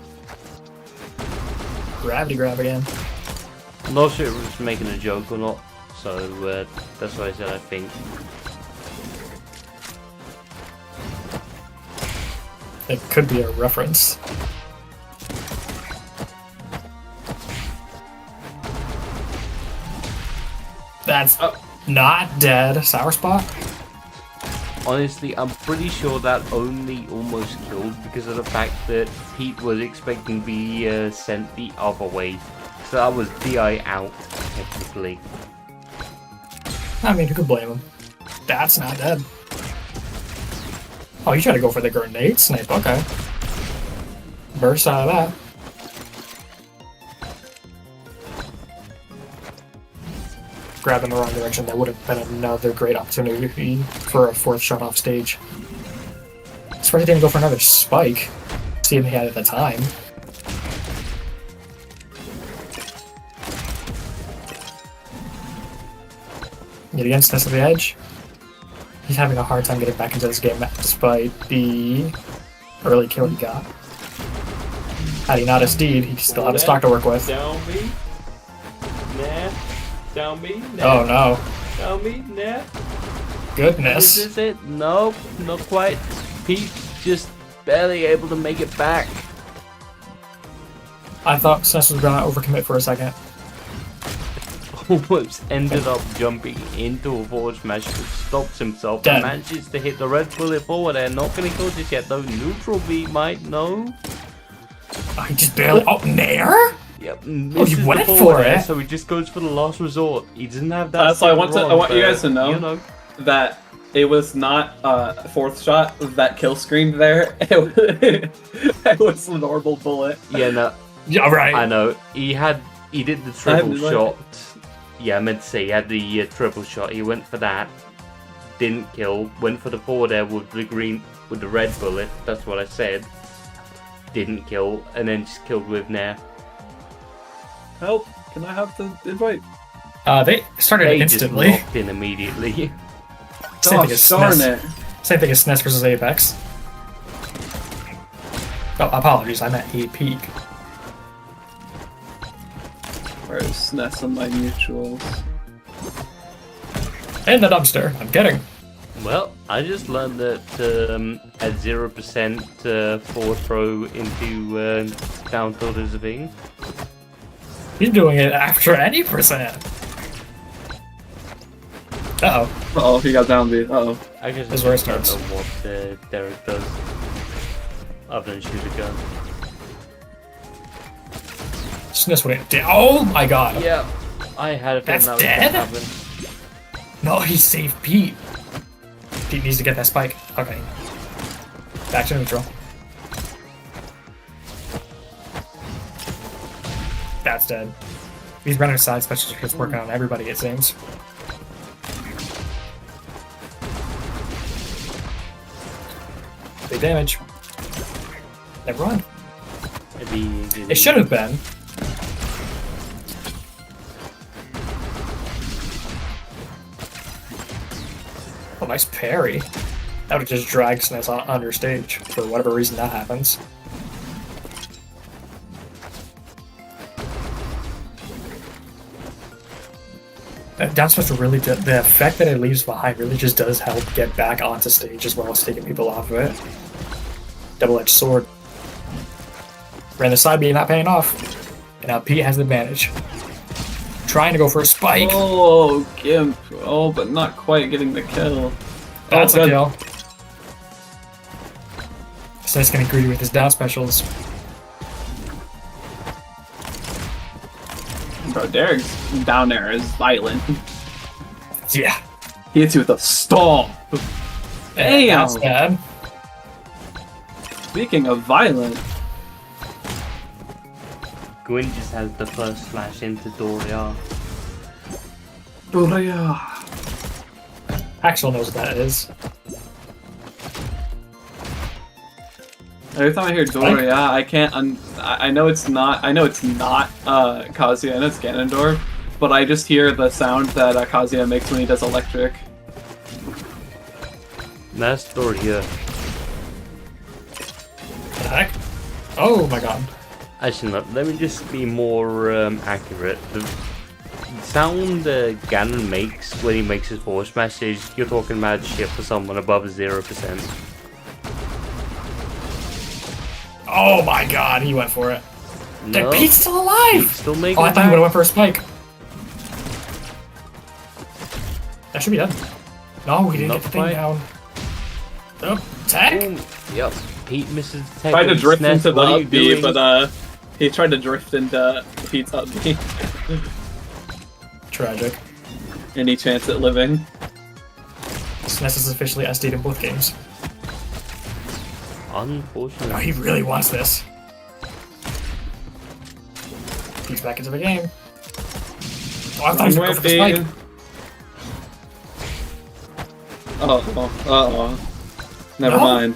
Gravity grab again. I'm not sure if it was making a joke or not, so that's why I said I think. It could be a reference. That's not dead. Sour spot? Honestly, I'm pretty sure that only almost killed because of the fact that Pete was expecting to be sent the other way. So that was DI out, technically. I mean, who could blame him? That's not dead. Oh, you try to go for the grenade snipe. Okay. Burst out of that. Grab in the wrong direction. That would have been another great opportunity for a fourth shot off stage. Surprised he didn't go for another spike. See if he had it at the time. Yet again, SNES at the edge. He's having a hard time getting back into this game despite the early kill he got. Had he not SD'd, he still had a stock to work with. Down me. Nah. Down me. Nah. Oh no. Down me. Nah. Goodness. This is it. Nope. Not quite. Pete just barely able to make it back. I thought SNES was gonna overcommit for a second. Almost ended up jumping into a forward smash, but stops himself Dead. and manages to hit the red bullet forward there. Not gonna kill just yet though. Neutral B might know. Oh, he just barely. Oh, Nair? Yep. Oh, he misses went the for forward there, it. so he just goes for the last resort. He doesn't have that. So I want wrong, you but, guys to know, you know. that it was not fourth shot that kill screen there. It was a normal bullet. Yeah, no. Yeah, right. I know. He did the triple shot. Yeah, I meant to say he had the triple shot. He went for that. Didn't kill. Went for the forward air with the red bullet. That's what I said. Didn't kill, and then just killed with Nair. Help! Can I have the invite? They started They instantly. just locked in immediately. Same thing as darn SNES. it! Same thing as SNES versus Apex. Oh, apologies, I meant he peak. Where's SNES on my mutuals? In the dumpster, I'm kidding. Well, I just learned that at 0% forward throw into down tilt is a thing. He's doing it after any percent. Uh-oh. Uh-oh, he got down beat. Uh-oh. I guess This is where it starts. don't know what Derek does other than shoot a gun. SNES went down. Oh my god. Yeah, I had a feeling That's that was dead? gonna happen. No, he saved Pete. Pete needs to get that spike. Okay. Back to neutral. That's dead. He's running side special just working on everybody, it seems. Big damage. Never mind. It should have been. Oh, nice parry. That would just drag SNES on under stage for whatever reason that happens. Down smash really the effect that it leaves behind really just does help get back onto stage as well as taking people off of it. Double-edged sword. Ran the side B, not paying off. And now Pete has the advantage. Trying to go for a spike. Oh, Gimp. Oh, but not quite getting the kill. That's a good. kill. SNES getting greedy with his down specials. Bro, Derek's down there is violent. Yeah. He hits you with a stomp. Damn. That's bad. Speaking of violent, Gwyn just has the first flash into Doria. Doria. Axel knows what that is. Every time I hear Doria, I can't. I know it's not. I know it's not Kazuya. I know it's Ganondorf, but I just hear the sound that Kazuya makes when he does electric. That's Doria. What the heck? Oh my god. Actually, no, let me just be more accurate. The sound Ganon makes when he makes his force smash is you're talking about shit for someone above 0%. Oh my god, he went for it. No, Pete's still alive! Pete's still making Oh, I it thought he back. would have went for a spike. That should be done. No, he didn't Not get the thing quite. down. Oh, tech? Boom. Yep. Pete misses the tech. Tried to drift SNES, into the what are you up B, doing? but he tried to drift into Pete's up B. Tragic. Any chance at living? SNES is officially SD'd in both games. Unfortunately. No, he really wants this. He's back into the game. Oh, I thought he was going for the spike. Uh-oh. Never No? mind.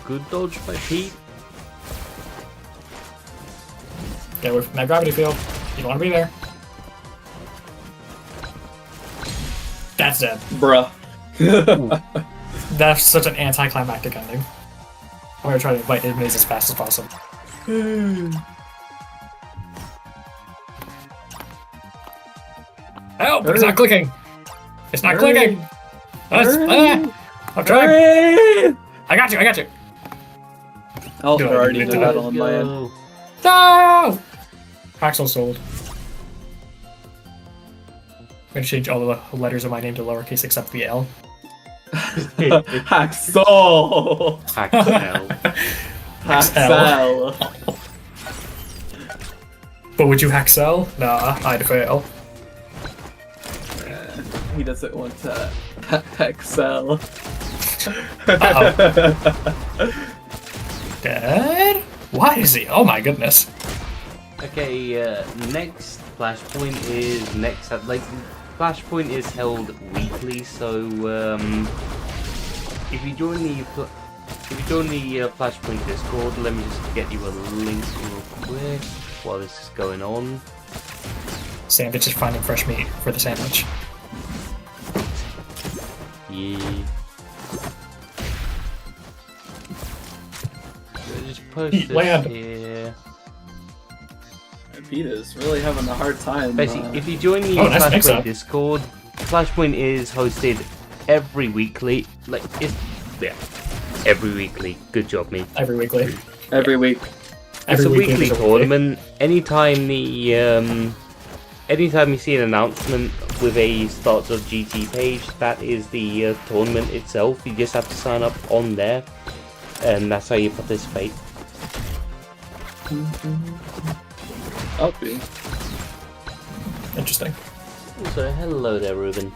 Good dodge by Pete. Get away from that gravity field. You don't want to be there. That's dead. Bruh. That's such an anticlimactic ending. I'm gonna try to invite enemies as fast as possible. Help! It's not clicking! It's not clicking! I'm trying! I got you! Oh, Good, they're already good in the to battle on my end. Go. No! Axel sold. I'm gonna change all the letters of my name to lowercase except the L. Hacksaw! Axel. Hacksaw! But would you hack cell? Nah, I'd fail. He doesn't want to Hacksaw. Dead? Why is he? Oh my goodness. Okay, next Flashpoint is next. Flashpoint is held weekly, so if you join the Flashpoint Discord, let me just get you a link real quick while this is going on. Sandwich is finding fresh meat for the sandwich. Yeah. post Pete, this land. here. Pete is really having a hard time. Basically, if you join the Oh, nice Flashpoint mix-up. Discord, Flashpoint is hosted every weekly. Every weekly. Good job, me. Every weekly. every week. It's a weekly is a tournament. Anytime anytime you see an announcement with a Starts of GT page, that is the tournament itself. You just have to sign up on there, and that's how you participate. I'll be. Interesting. So, hello there, Ruben.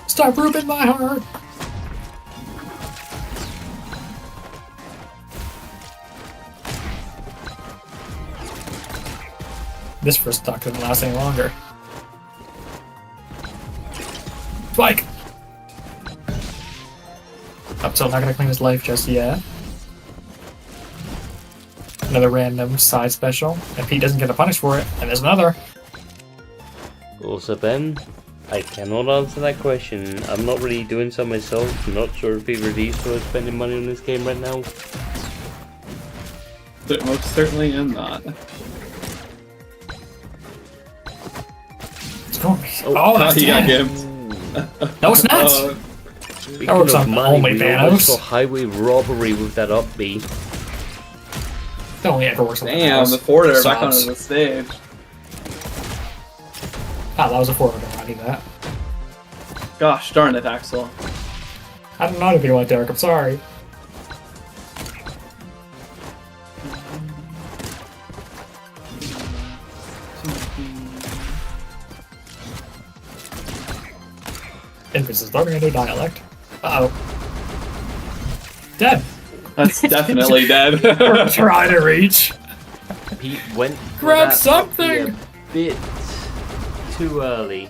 Stop Ruben my heart! This first stock didn't last any longer. Spike! I'm still not gonna claim his life just yet. Another random side special, and Pete doesn't get a punish for it, and there's another. Also, Ben, I cannot answer that question. I'm not really doing so myself. I'm not sure if either of these two are spending money on this game right now. But most certainly am not. It's going. Oh, that's he got dead. gimped. No, it's not! Speaking That works of on money, only we almost Thanos. got highway robbery with that up B. That only ever works on Damn, Thanos. the forwarder back Sobs. onto the stage. Ah, that was a forward. I need that. Gosh darn it, Axel. I don't know anything about Derek, I'm sorry. Infants is learning a new dialect. Uh-oh. Dead! That's definitely dead. Try to reach! Pete went for Grab that something! up B a bit too early.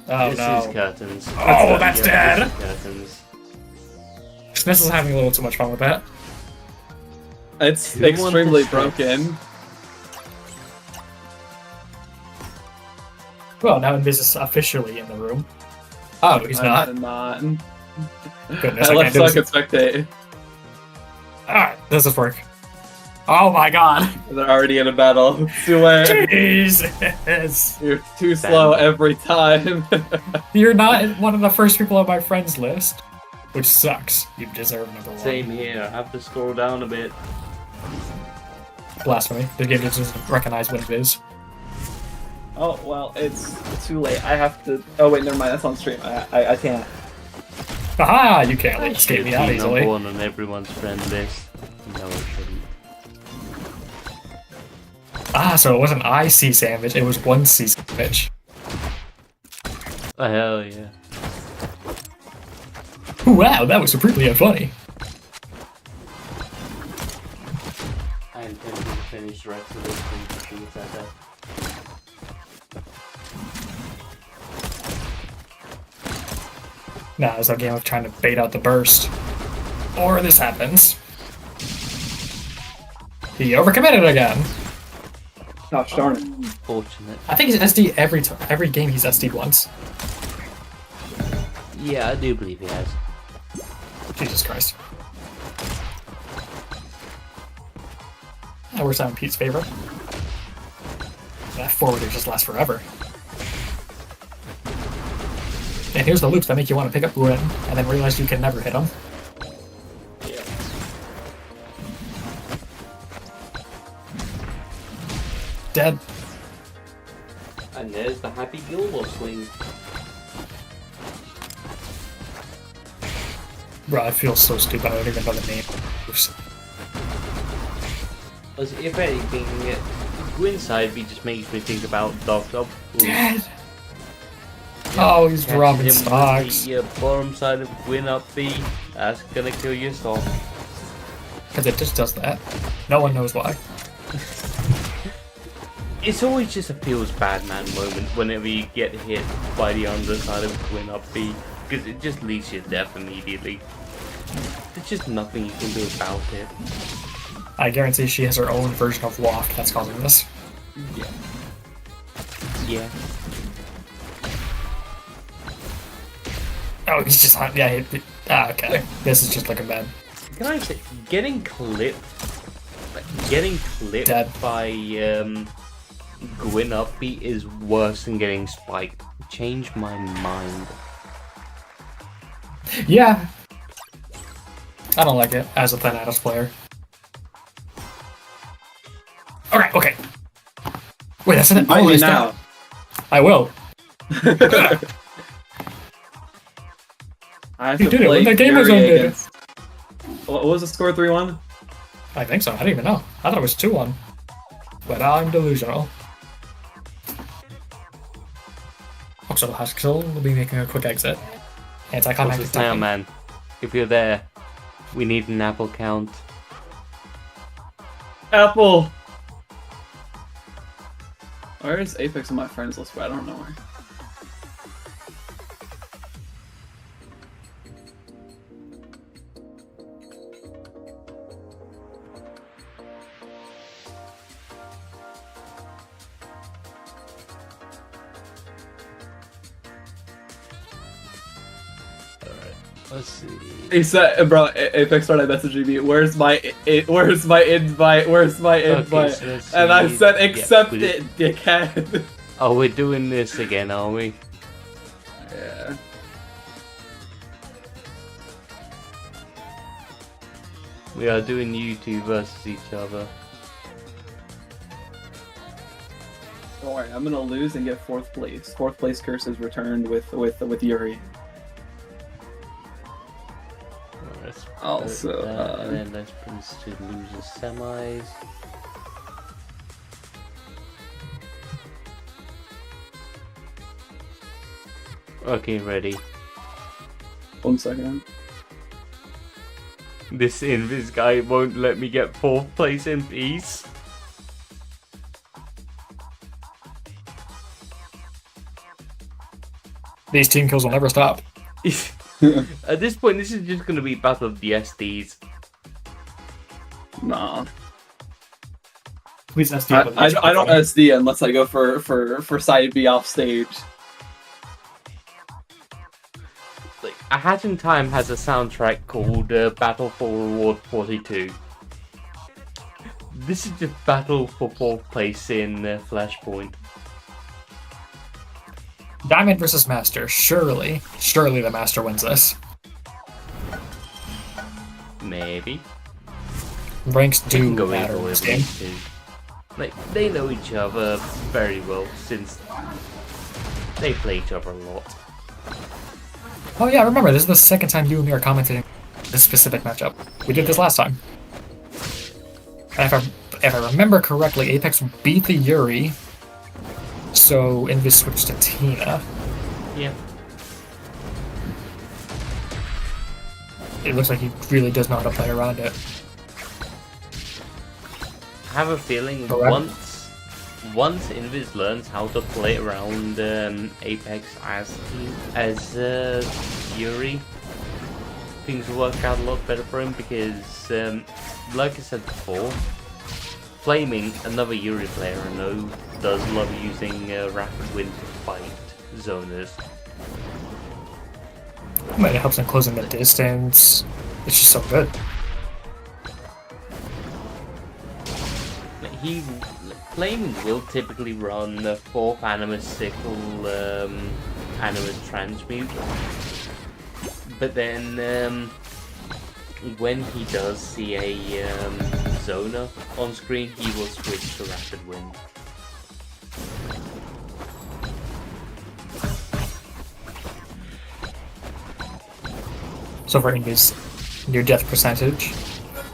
Oh this no. is curtains. Oh, that's Yeah, dead! this is curtains. Smith is having a little too much fun with that. It's 2-1 extremely to broken. Well, now Invis is officially in the room. Oh, he's not. I'm not. Goodness, I I left can't so do I could spectate. Alright, this is work. Oh my god! They're already in a battle. Too late. Jesus! You're too slow every time. You're not one of the first people on my friends list. Which sucks. You deserve number one. Same here. I have to scroll down a bit. Blasphemy. The game doesn't recognize what it is. Oh, well, it's too late. I have to... Oh, wait, never mind. That's on stream. I can't. Aha! You can't I escape should me that be number easily. one on everyone's friend list. No, I shouldn't. Ah, so it wasn't I C sandwich, it was one C sandwich. Oh, hell yeah. Wow, that was supremely unfunny. I intend to finish the rest of this thing to see what's out there. Nah, it's a game of trying to bait out the burst. Or this happens. He overcommitted again. Gosh darn it. Fortunate. I think he's SD every game he's SD'd once. Yeah, I do believe he has. Jesus Christ. That works out in Pete's favor. That forwarder just lasts forever. And here's the loops that make you want to pick up Gwen, and then realize you can never hit them. Yeah. Dead. And there's the happy Gilmore swing. Bro, I feel so stupid, I don't even know the name. Oops. As if anything, Gwyn side B just makes me think about Dr. Dead! Oh, he's dropping Catching him stocks. with the bottom side of Gwyn up B. That's gonna kill your stock. Because it just does that. No one knows why. It's always just a feels bad man moment whenever you get hit by the underside of Gwyn up B. Because it just leads you to death immediately. There's just nothing you can do about it. I guarantee she has her own version of Waft that's causing this. Yeah. Yeah. Oh, he's just yeah. Ah, okay. This is just looking bad. Can I say, getting clipped Dead. by Gwyn upbeat is worse than getting spiked. Change my mind. Yeah. I don't like it as a Thanatos player. Alright, okay. Wait, that's an Mind you now. I will. I have You to did it play when the game was Fury ended. against... What was the score? 3-1. I think so. I didn't even know. I thought it was 2-1. But I'm delusional. Oxel Haskell will be making a quick exit. Anti-climactic What's now, attacking. man? If you're there, we need an apple count. Apple! Where is Apex on my friends list? But I don't know where. Let's see. He said, bro, Apex started messaging me, where's my invite? Where's my invite? So let's And I see. said, Yeah, accept we did- it, dickhead. Oh, we're doing this again, are we? Yeah. We are doing you two versus each other. Don't worry, I'm gonna lose and get 4th place. 4th place curse is returned with Yuri. Let's put Also, that, and then let's put this to losers semis. Okay, ready. 1 second. This Invis guy won't let me get 4th place in peace. These team kills will never stop. At this point, this is just going to be battle of the SDs. Nah. Please SD. I don't SD unless I go for side B off stage. Like, A Hat in Time has a soundtrack called Battle for Reward 42. This is just battle for 4th place in Flashpoint. Diamond versus Master. Surely the Master wins this. Maybe. Ranks They do can go matter either in way this if game. they need to. Like, they know each other very well since they play each other a lot. Oh yeah, remember, this is the second time you and me are commenting this specific matchup. We did this last time. And if I remember correctly, Apex beat the Yuri, so Invis switched to Tina. Yeah. It looks like he really does know how to play around it. I have a feeling Correct. once Invis learns how to play around Apex as Yuri, things will work out a lot better for him because, like I said before, Flaming, another Yuri player I know, does love using Rapid Wind to fight zoners. It helps in closing the distance. It's just so good. Flaming will typically run the 4th Animus Sickle Animus Transmute, but then when he does see a zoner on screen, he will switch to Rapid Wind. So for Invis, your death percentage,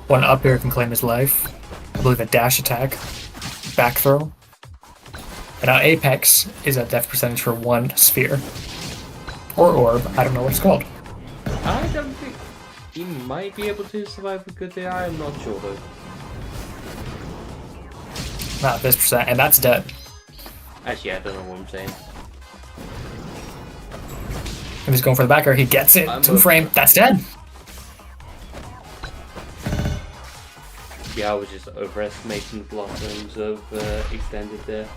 one up air can claim his life. I believe a dash attack, back throw. And now Apex is a death percentage for one sphere. Or orb, I don't know what it's called. I don't think he might be able to survive with good AI, I'm not sure though. Not this percent, and that's dead. Actually, I don't know what I'm saying. If he's going for the back air, he gets it. I'm 2 frame, that's dead. Yeah, I was just overestimating the block zones of extended there.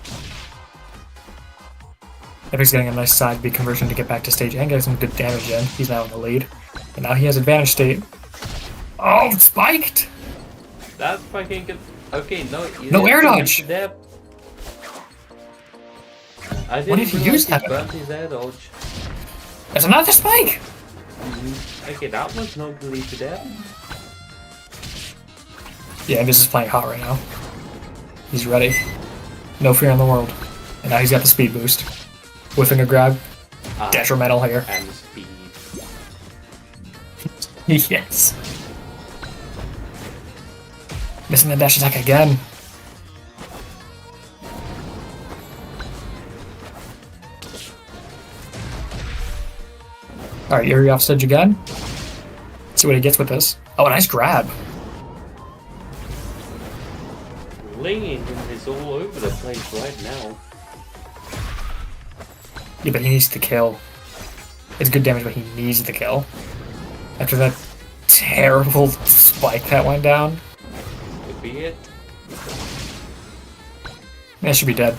Epic's getting a nice side B conversion to get back to stage and getting some good damage in. He's now in the lead. And now he has advantage state. Oh, it's spiked! That fucking good. Okay, no. No air dodge! I didn't What did he use that? burnt his air dodge. There's another spike! Okay, that was not gonna lead to death. Yeah, this is playing hot right now. He's ready. No fear in the world. And now he's got the speed boost. Whiffing a grab. Detrimental here. And speed. Yes. Missing the dash attack again. Alright, Yuri off stage again. See what he gets with this. Oh, a nice grab. Linging is all over the place right now. Yeah, but he needs the kill. It's good damage, but he needs the kill. After that terrible spike that went down. Could be it. It should be dead.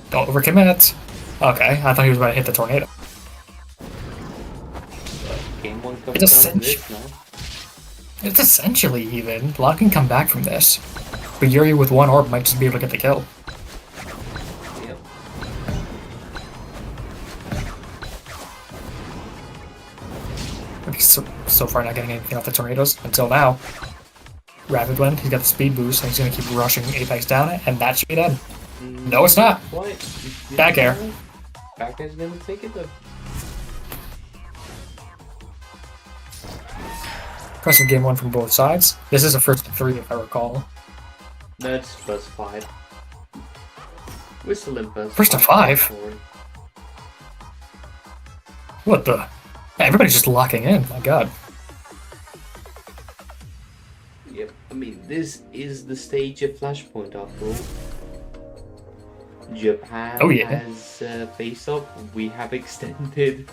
Don't overcommit. Okay, I thought he was about to hit the tornado. Game 1 comes It's down to this now. It's essentially even. Block can come back from this. But Yuri with one orb might just be able to get the kill. Yep. He's so far not getting anything off the tornadoes until now. Rapid Blend, he's got the speed boost, and he's going to keep rushing Apex down it, and that should be dead. No, it's not. What? Back air. Back air's gonna take it though. Impressive game one from both sides. This is a first to 3, if I recall. That's first 5. We're still in first. First to 5? What the? Everybody's just locking in, my god. Yep. I mean, this is the stage of Flashpoint after all. Japan has face up. We have extended.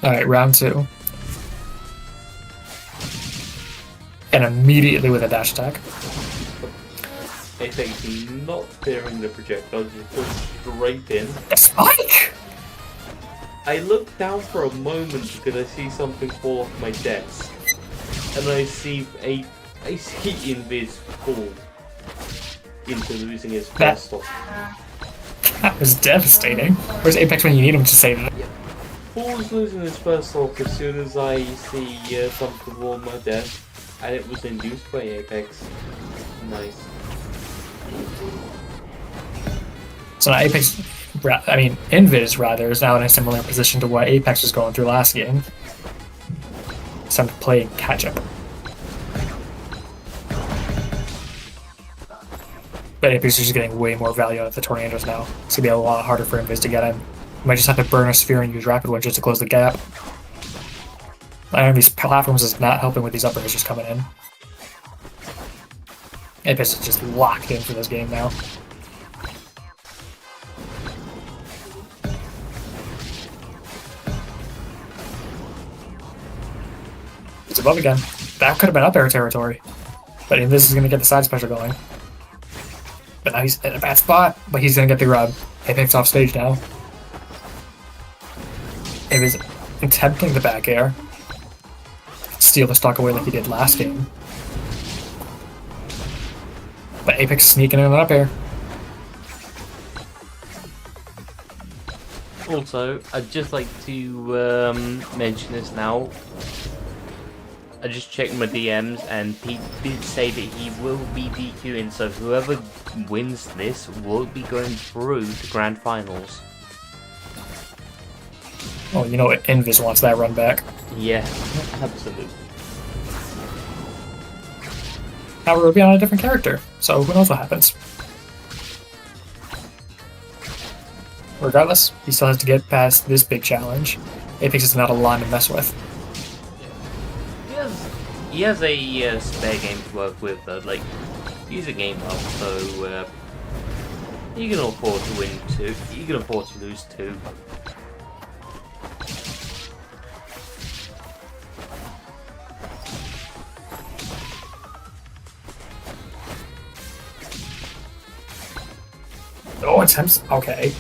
Alright, round 2. And immediately with a dash attack. I think not fearing the projectile, just goes straight in. A spike! I look down for a moment because I see something fall off my desk, and I see Invis fall into losing his first stop. That was devastating. Where's Apex when you need him to save it? Paul's losing his first stop as soon as I see something fall on my desk, and it was induced by Apex. Nice. So now Apex, Invis rather, is now in a similar position to what Apex was going through last game. It's time to play catch up. But Apex is just getting way more value out of the tornadoes now. It's gonna be a lot harder for Invis to get in. You might just have to burn a sphere and use Rapid Wind just to close the gap. I know these platforms is not helping with these upper airs just coming in. Apex is just locked in for this game now. It's above again. That could have been up air territory. But Invis is going to get the side special going. But now he's in a bad spot, but he's going to get the grab. Apex off stage now. Invis attempting the back air. Steal the stock away like he did last game. But Apex sneaking in an up air. Also, I'd just like to mention this now. I just checked my DMs and Pete did say that he will be DQing, so whoever wins this will be going through the grand finals. Oh, you know what? Invis wants that run back. Yeah, absolutely. Now we'll be on a different character, so who knows what happens. Regardless, he still has to get past this big challenge. Apex is not a line to mess with. He has a spare game to work with, though. Like, he's a game up, so you can afford to win 2. You can afford to lose 2. Oh, attempts. Okay.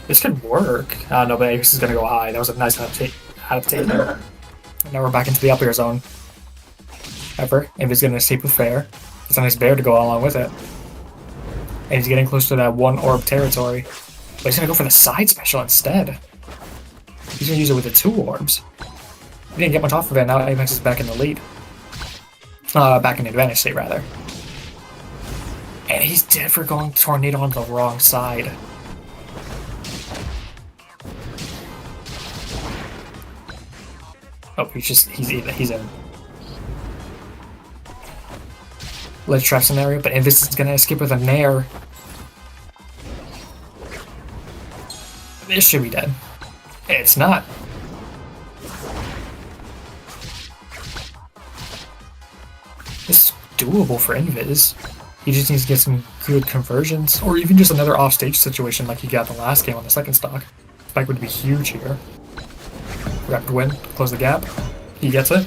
This could work. No, but Apex is going to go high. That was a nice adaptation. Now we're back into the up air zone. However, if he's going to escape with fair, it's a nice bear to go along with it. And he's getting close to that one orb territory. But he's going to go for the side special instead. He's going to use it with the 2 orbs. He didn't get much off of it. Now Apex is back in the lead. Back in the advantage state, rather. And he's dead for going tornado on the wrong side. Oh, he's in ledge trap scenario, but Invis is gonna escape with a nair. This should be dead. It's not. This is doable for Invis. He just needs to get some good conversions, or even just another off-stage situation like he got in the last game on the second stock. Spike would be huge here. Rapid win, close the gap. He gets it.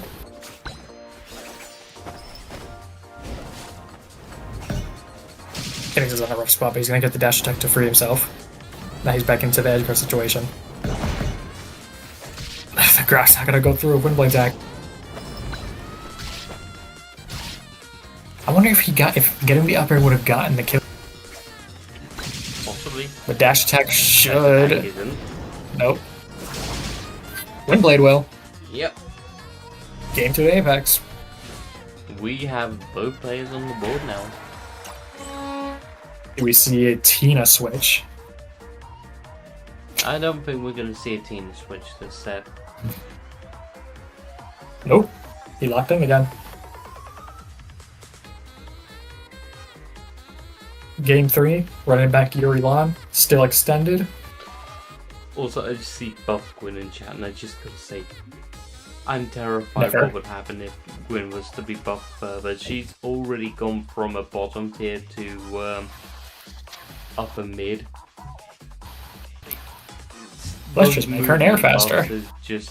Phoenix is on a rough spot, but he's gonna get the dash attack to free himself. Now he's back into the edge guard situation. The grass not gonna go through a Windblade attack. I wonder if getting the up air would have gotten the kill. Possibly. The dash attack should. Isn't. Nope. Windblade will. Yep. Game 2 Apex. We have both players on the board now. We see a Tina switch. I don't think we're going to see a team switch this set. Nope. He locked in again. Game 3, running back Yuri Lan, still extended. Also, I just see Buff Gwyn in chat, and I just gotta say, I'm terrified Never. what would happen if Gwyn was to be buffed further. She's already gone from a bottom tier to upper mid. Let's just make her nair movement faster. buffs is just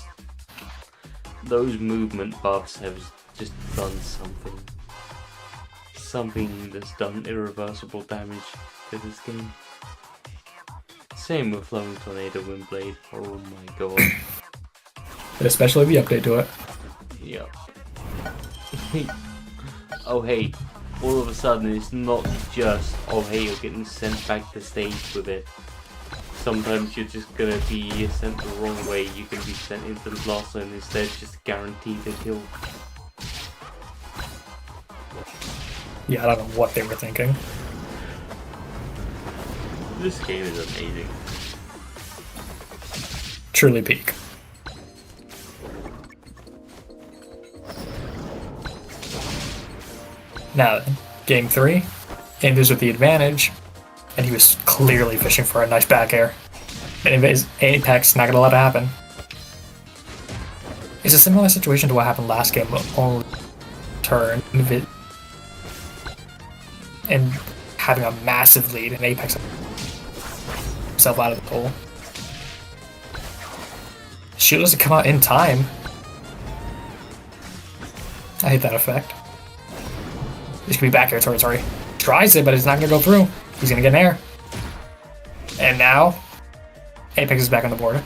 those movement buffs have just done something. Something that's done irreversible damage to this game. Same with Flowing Tornado Windblade. Oh my god. Especially the update to it. Yep. Oh hey, all of a sudden it's not just, oh hey, you're getting sent back to stage with it. Sometimes you're just gonna be sent the wrong way. You can be sent into the blast zone instead, just guaranteed a kill. Yeah, I don't know what they were thinking. This game is amazing. Truly peak. Now then, game 3. Invis with the advantage, and he was clearly fishing for a nice back air. And Invis Apex not gonna let it happen. It's a similar situation to what happened last game, but only turn Invis and having a massive lead in Apex himself out of the hole. Shield doesn't come out in time. I hate that effect. This could be back air territory. Tries it, but it's not gonna go through. He's gonna get an air. And now, Apex is back on the board.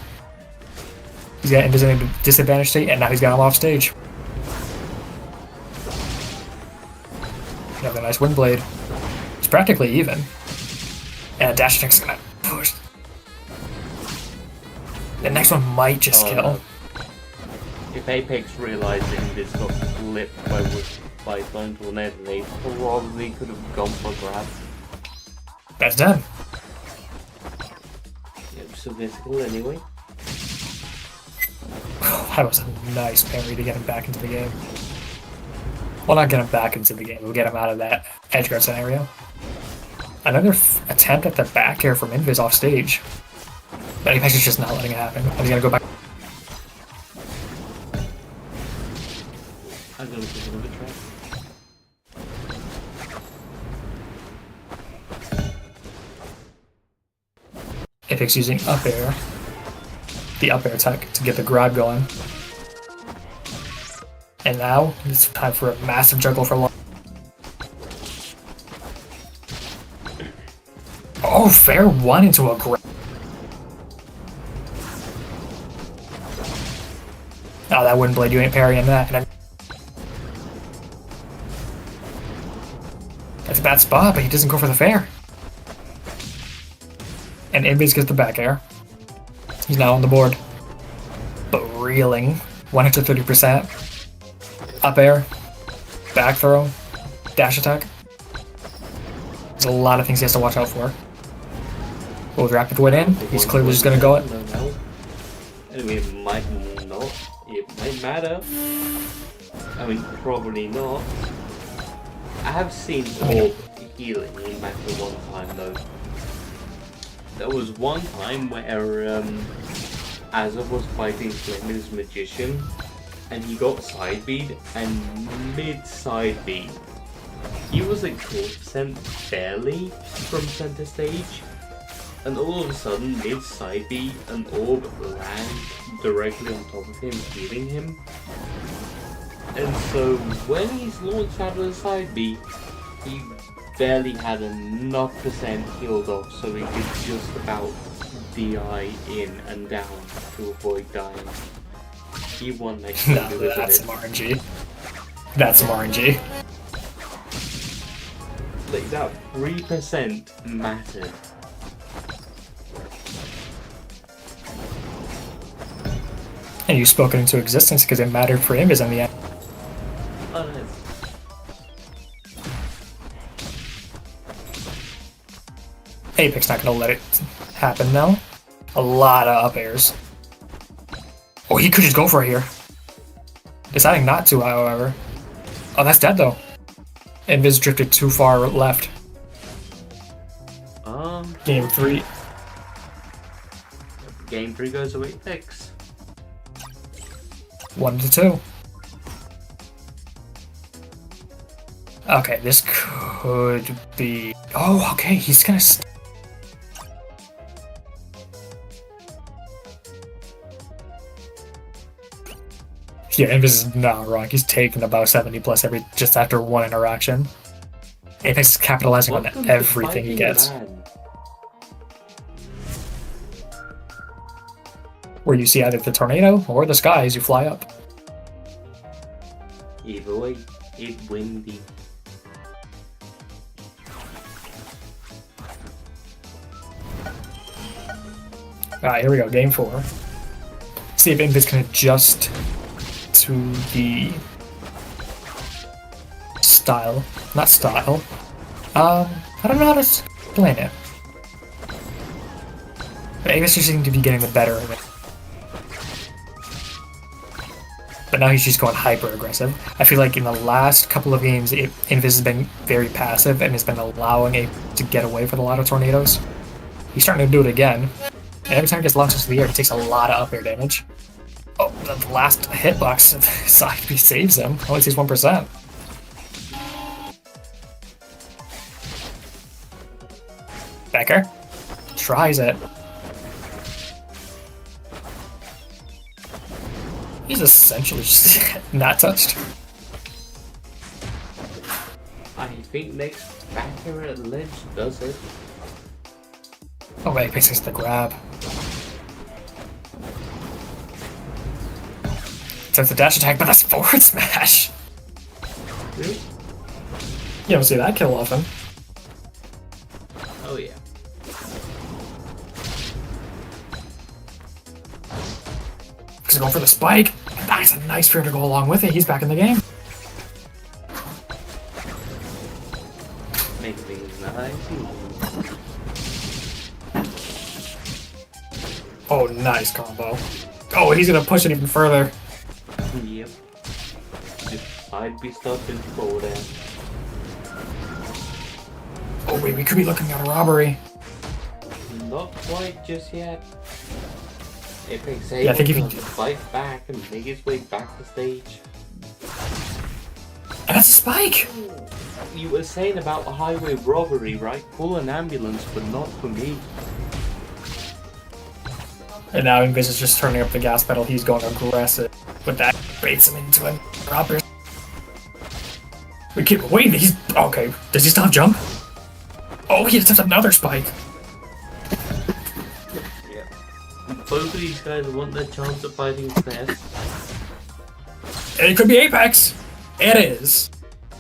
He's got Invis in a disadvantage state, and now he's got him off stage. You have a nice Windblade. It's practically even. And a dash attack's gonna push. The next one might just kill. If Apex realizing this got flipped by Flowing Tornado, they probably could have gone for a grab. That's done. Yep, so physical anyway. That was a nice parry to get him back into the game. Well, not get him back into the game, we'll get him out of that edge guard scenario. Another attempt at the back air from Invis off stage. But Apex is just not letting it happen. And he's gonna go back. I'm gonna take another try. Apex using up air. The up air attack to get the grab going. And now, it's time for a massive juggle for long. Oh, fair one into a grab. Oh, that wooden blade, you ain't parrying that. That's a bad spot, but he doesn't go for the fair. And Invis gets the back air. He's now on the board. But reeling. 130%. Up air. Back throw. Dash attack. There's a lot of things he has to watch out for. Will Rapid win in? He's clearly just gonna go it. No. Anyway, it might not. It might matter. I mean, probably not. I have seen Orb healing in Matter one time though. There was one time where Azov was fighting Flamer's Magician and he got side beat, and mid side beat he was like 4% barely from center stage, and all of a sudden mid side beat an orb land directly on top of him, healing him. And so when he's launched out of the side B, he barely had enough percent healed off so he could just about DI in and down to avoid dying. He won next to No, that's some RNG. That's some RNG. Like that 3% mattered. And you spoke it into existence because it mattered for Invis in the end. Oh, nice. Apex not gonna let it happen though. A lot of up airs. Oh, he could just go for it here. Deciding not to, however. Oh, that's dead though. Invis drifted too far left. Game 3. Game 3 goes away 6. 1-2. Okay, this could be... Oh, okay, he's gonna... Yeah, Invis is not wrong. He's taken about 70 plus every just after one interaction. Apex is capitalizing on everything he gets. Where you see either the tornado or the sky as you fly up. Either way, it's windy. Alright, here we go, game 4. See if Invis can adjust to the style. Not style. I don't know how to explain it. But Invis just seems to be getting the better of it. But now he's just going hyper aggressive. I feel like in the last couple of games, Invis has been very passive and has been allowing it to get away with a lot of tornadoes. He's starting to do it again. And every time he gets launched into the air, he takes a lot of up air damage. Oh, the last hitbox side B saves him. Only takes 1%. Becker tries it. He's essentially just not touched. I think next back here at ledge does it. Oh wait, Apex gets the grab. It's a dash attack, but that's forward smash. Really? You don't see that kill often. Oh yeah. He's going for the spike. That's a nice fear to go along with it. He's back in the game. Make things nice. Oh, nice combo. Oh, he's gonna push it even further. Yep. Just I'd be stuck in forward air. Oh wait, we could be looking at a robbery. Not quite just yet. Apex Yeah, I think if able he- to fight back and make his way back to stage. And that's a spike! You were saying about a highway robbery, right? Pull an ambulance, but not for me. And now Invis is just turning up the gas pedal. He's going aggressive. With that, baits him into a dropper. Wait, he's... Okay, does he still have jump? Oh, he just has another spike. both of these guys want their chance at fighting SNES. It could be Apex. It is.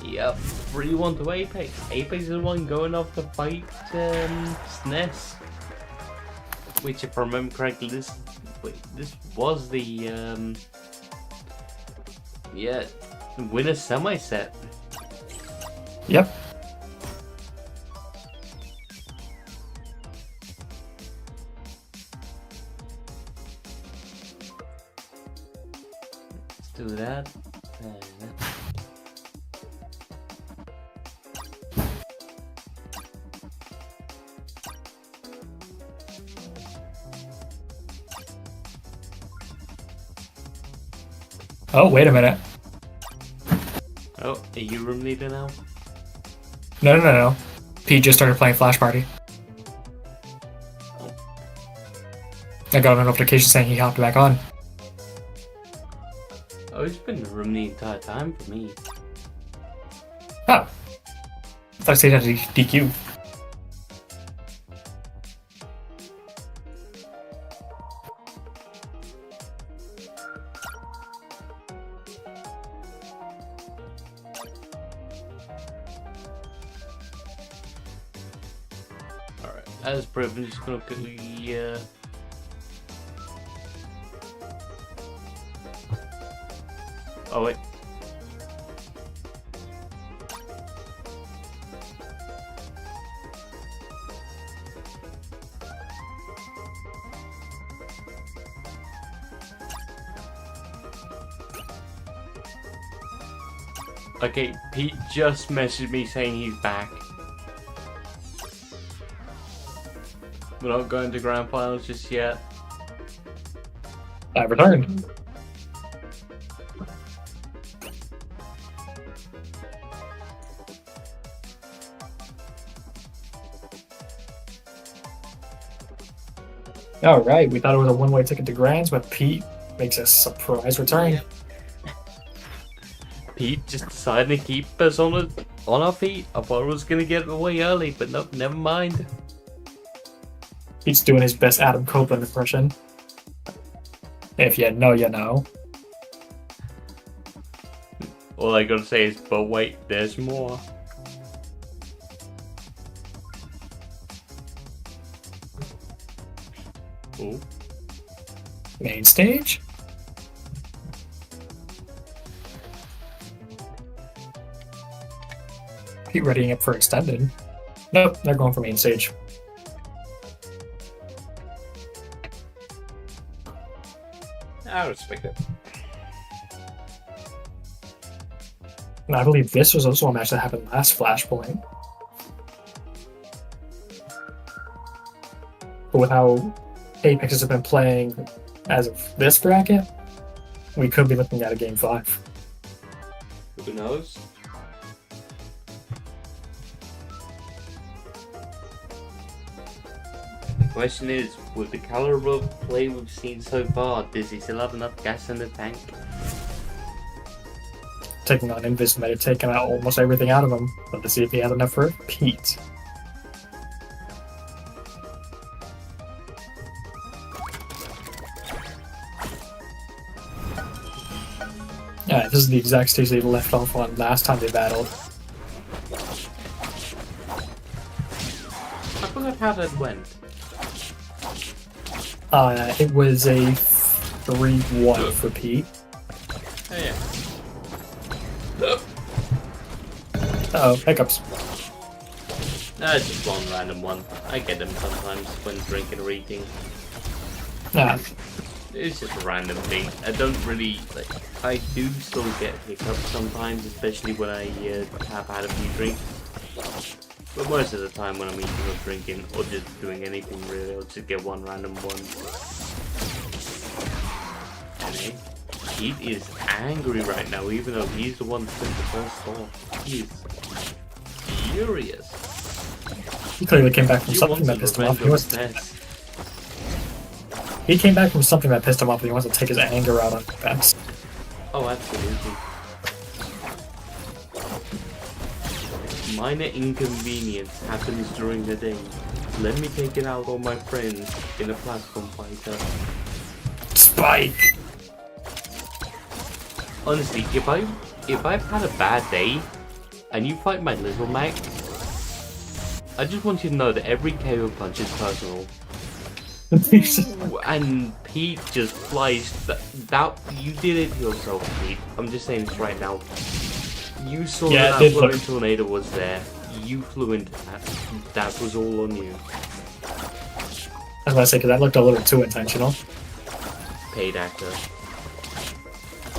Yep, 3-1 to Apex. Apex is the one going off to fight SNES. Which, if I remember correctly, this was the winner semi set. Yep. Let's do that. Oh, wait a minute. Oh, are you room leader now? No. Pete just started playing Flash Party. I got a notification saying he hopped back on. Oh, he's been in the room the entire time for me. Oh. I thought I said that DQ. Alright, as proven, just gonna quickly oh wait. Okay, Pete just messaged me saying he's back. We're not going to grand finals just yet. I returned. Alright, we thought it was a one-way ticket to Grands, but Pete makes a surprise return. Pete just decided to keep us on our feet. I thought I was gonna get away early, but nope, never mind. Pete's doing his best Adam Copeland impression. If you know, you know. All I gotta say is, but wait, there's more. Ooh. Main stage? Pete readying up for extended. Nope, they're going for main stage. I respect it. And I believe this was also a match that happened last Flashpoint. But with how Apex has been playing as of this bracket, we could be looking at a game 5. Who knows? The question is, with the caliber of play we've seen so far, does he still have enough gas in the tank? Taking on Invis might have taken out almost everything out of him, but to see if he had enough for Pete. Yeah, this is the exact stage they left off on last time they battled. I forgot how that went. It was a 3-1 for Pete. Oh yeah. Uh-oh, hiccups. It's just one random one. I get them sometimes when drinking or eating. Nah, It's just a random thing. I don't really, like, I do still get hiccups sometimes, especially when I have had a few drinks. But most of the time when I'm eating or drinking, or just doing anything really, I'll just get one random one. And Pete is angry right now, even though he's the one that took the first ball. He's furious. he clearly came back from He something wants that to pissed him off. revenge on Ness. He came back from something that pissed him off, and he wants to take his anger out on Peps. Oh, absolutely. Minor inconvenience happens during the day. Let me take it out on my friends in a platform fighter. spike. Honestly, if I've had a bad day, and you fight my little Mac, I just want you to know that every KO punch is personal. And Pete just flies. That you did it yourself, Pete. I'm just saying this right now. You saw that floating tornado was there. You flew into that. That was all on you. I was about to say, because that looked a little too intentional. Paid actor.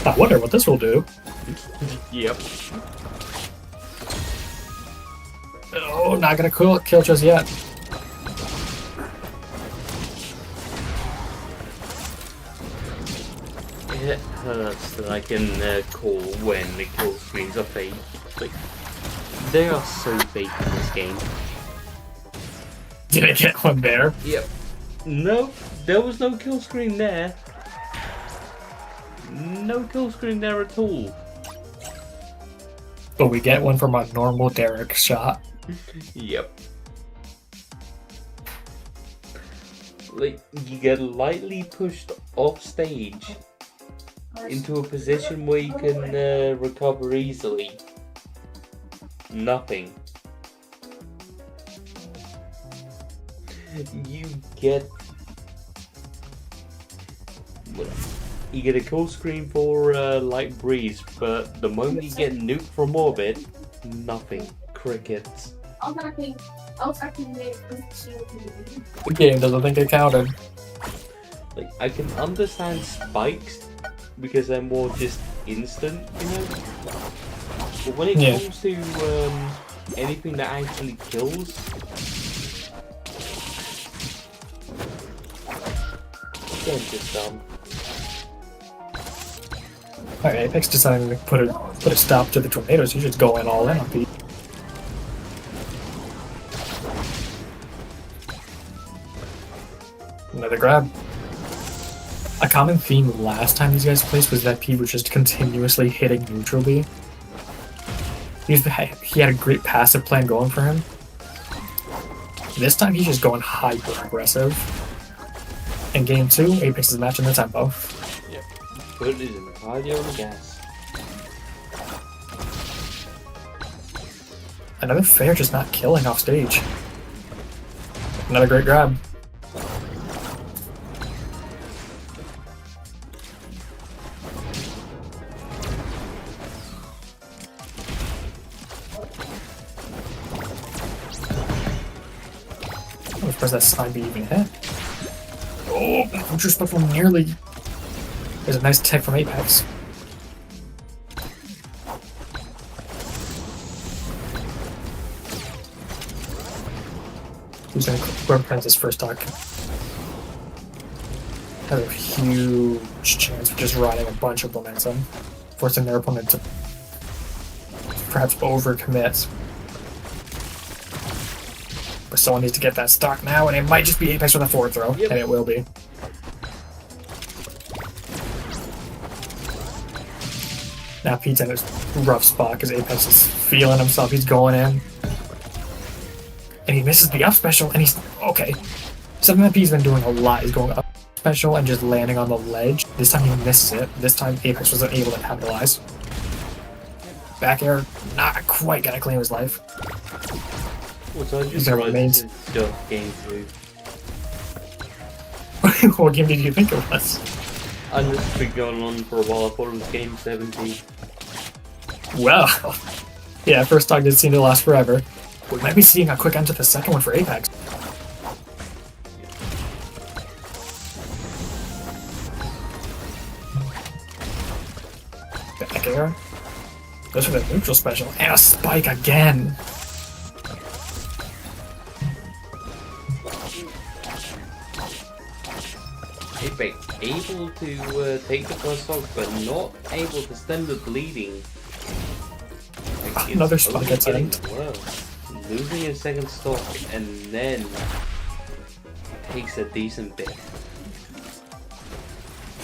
I wonder what this will do. Yep. Oh, not gonna kill just yet. It hurts that I can call when the kill screens are fake. Like, they are so fake in this game. Did I get one there? Yep. No, there was no kill screen there. No kill screen there at all. But we get one from a normal Derek shot. Yep. Like, you get lightly pushed off stage into a position where you can recover easily. Nothing. You get a kill screen for light breeze, but the moment you get nuked from orbit, nothing. Crickets. The game doesn't think it counted. Like, I can understand spikes because they're more just instant, you know. But when it comes to anything that actually kills, game's just dumb. Alright, Apex decided to put a stop to the tornadoes. You just go in all in on Pete. Another grab. A common theme last time these guys placed was that Pete was just continuously hitting neutral B. He had a great passive plan going for him. This time he's just going hyper aggressive. In game 2, Apex is matching the tempo. Yep. Put it in the cardio on the gas. Another fair just not killing off stage. Another great grab. Where's that slime be even hit? Oh, disrespectful nearly. There's a nice tech from Apex. Who's gonna grab Prince's first stock? Has a huge chance of just riding a bunch of momentum, forcing their opponent to perhaps overcommit. But someone needs to get that stock now, and it might just be Apex with a forward throw, and it will be. Now Pete's in a rough spot because Apex is feeling himself. He's going in. And he misses the up special, and he's... Okay. Something that Pete's been doing a lot is going up special and just landing on the ledge. This time he misses it. This time Apex wasn't able to capitalize. Back air, not quite gonna claim his life. So I'm just surprised it's still game 2. What game did you think it was? I know it's been going on for a while. I thought it was game 17. Well, yeah, first talk did seem to last forever. We might be seeing a quick end to the second one for Apex. Back air. Goes for the neutral special, and a spike again. Apex able to take the first stock, but not able to stem the bleeding. Like, Another spike gets getting end. worse. Losing his second stock and then takes a decent bit.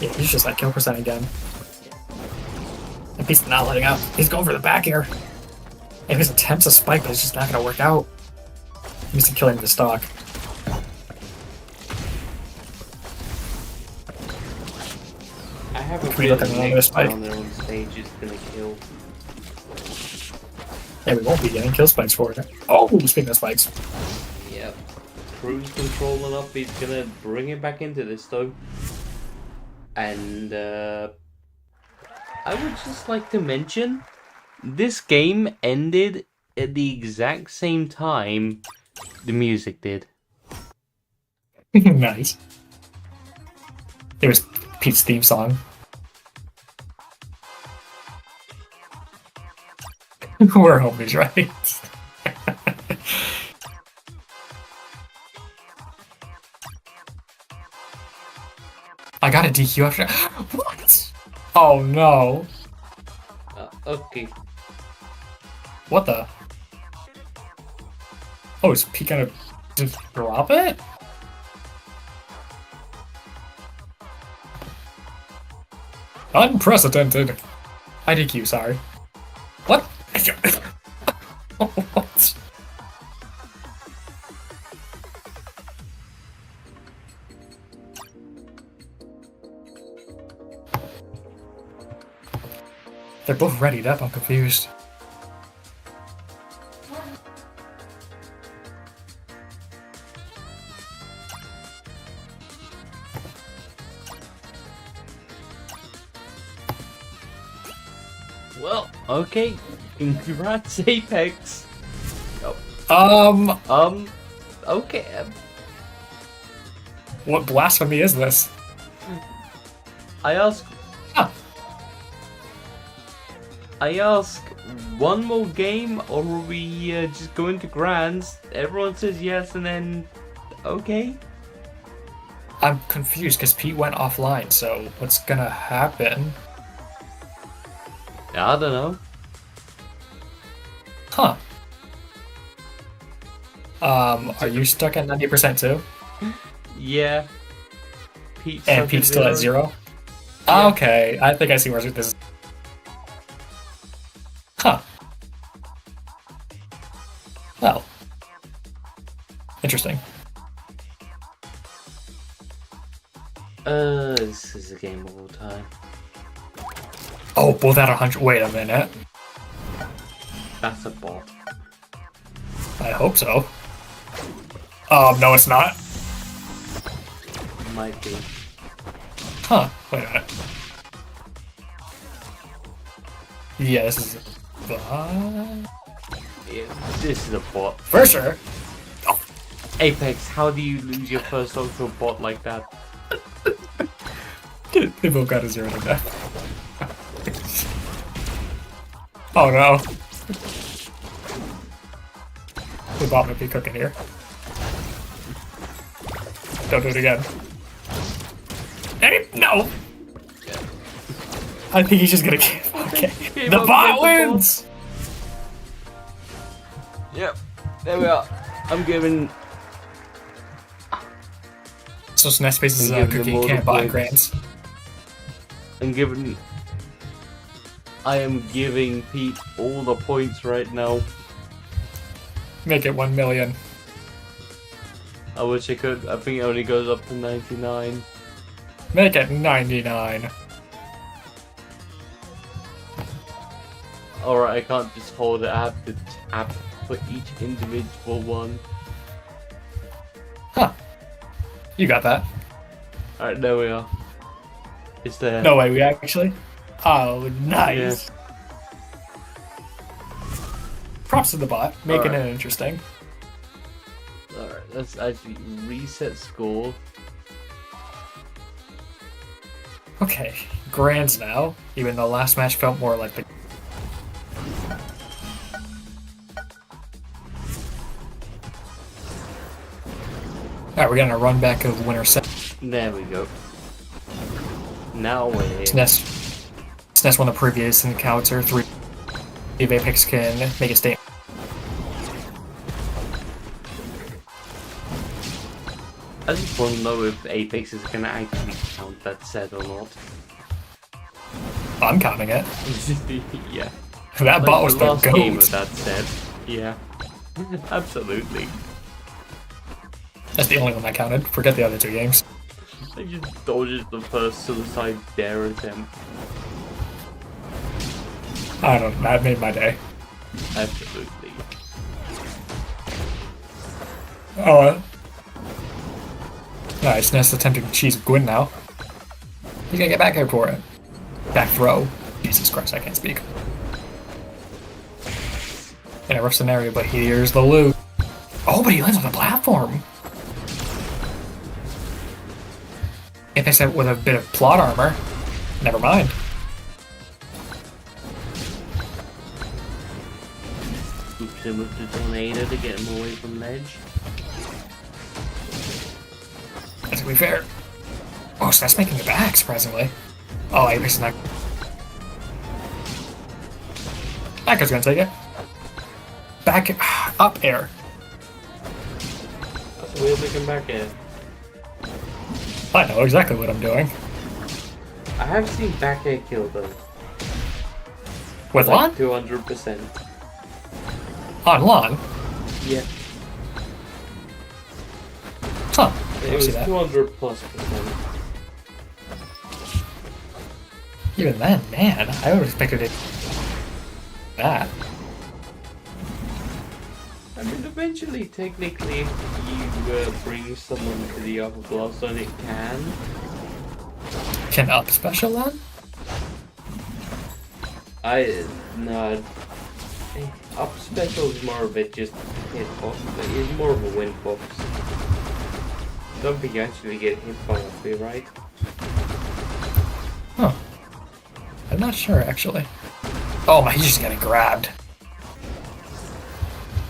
Yeah, he's just like kill percent again. And he's not letting up. He's going for the back air. And his attempts a spike, but it's just not going to work out. He needs to kill him with the stock. we look at another Nick spike? down there on stage is gonna kill. Yeah, we won't be getting kill spikes for it. Oh, speaking of spikes. Yep. Cruise controlling up. He's gonna bring it back into this though. And I would just like to mention, this game ended at the exact same time the music did. Nice. It was Pete's theme song. We're homies, right? I got a DQ after. What? Oh no. Okay. What the? Oh, is Pete gonna just drop it? Unprecedented. I DQ, sorry. What? What? They're both readied up, I'm confused. Well, okay. Congrats, Apex. Okay. What blasphemy is this? I ask. Huh. I ask, one more game, or are we just going to grands? Everyone says yes, and then okay. I'm confused because Pete went offline, so what's gonna happen? I don't know. Huh. Are you stuck at 90% too? Yeah. Pete's And Pete's still at 0? Yeah. Okay, I think I see where this is. Huh. Well. Interesting. This is a game of all time. Oh, both at 100. Wait a minute. That's a bot. I hope so. No, it's not. Might be. Huh. Wait a minute. Yeah, this is Yeah, this is a bot. for sure. Apex, how do you lose your first dog to a bot like that? They both got a 0 to death. Oh no. The bot might be cooking here. Don't do it again. Hey, no! I think he's just gonna keep. Okay. Keep The up bot with the wins! Yep, there we are. I'm giving. So SNES Space is I'm giving cookie, them all can't the buy points. grants. I am giving Pete all the points right now. Make it 1 million. I wish I could. I think it only goes up to 99. Make it 99. Alright, I can't just hold it. I have to tap for each individual one. Huh. You got that. Alright, there we are. It's there. No way, we actually? Oh, nice. Yeah. Props to the bot, making Alright. it interesting. Alright, let's actually reset score. Okay, grands now, even though last match felt more like the... Alright, we're gonna run back of winner set. There we go. Now we're here. SNES won the previous encounter, 3 if Apex can make a statement. I just want to know if Apex is gonna actually count that set or not. I'm counting it. Yeah. That bot was the last game GOAT. of that set. Yeah. Absolutely. That's the only one that counted. Forget the other 2 games. I just dodged the first suicide dare attempt. I don't know, that made my day. Absolutely. Oh, nice. Ness attempting to cheese Gwyn now. He's gonna get back here for it. Back throw. Jesus Christ, I can't speak. In a rough scenario, but here's the loot. Oh, but he lands on the platform. If they said with a bit of plot armor, never mind. Oops, him with the tornado to get him away from ledge. That's gonna be fair. Oh, so that's making it back, surprisingly. Oh, Apex is not. Echo's gonna take it. Back, up air. That's a way of making back air. I know exactly what I'm doing. I have seen back air kill though. With Lon? 200%. On Lon? Yeah. Huh. It I was see that. 200+%. Even then, man, I would have expected it. That. I mean, eventually, technically, if you bring someone to the upper blast zone, it can. Can up special then? No. Up special is more of a just hitbox, but it's more of a win box. Don't think you actually get hit by a right? Huh. I'm not sure, actually. Oh my, he's just getting grabbed.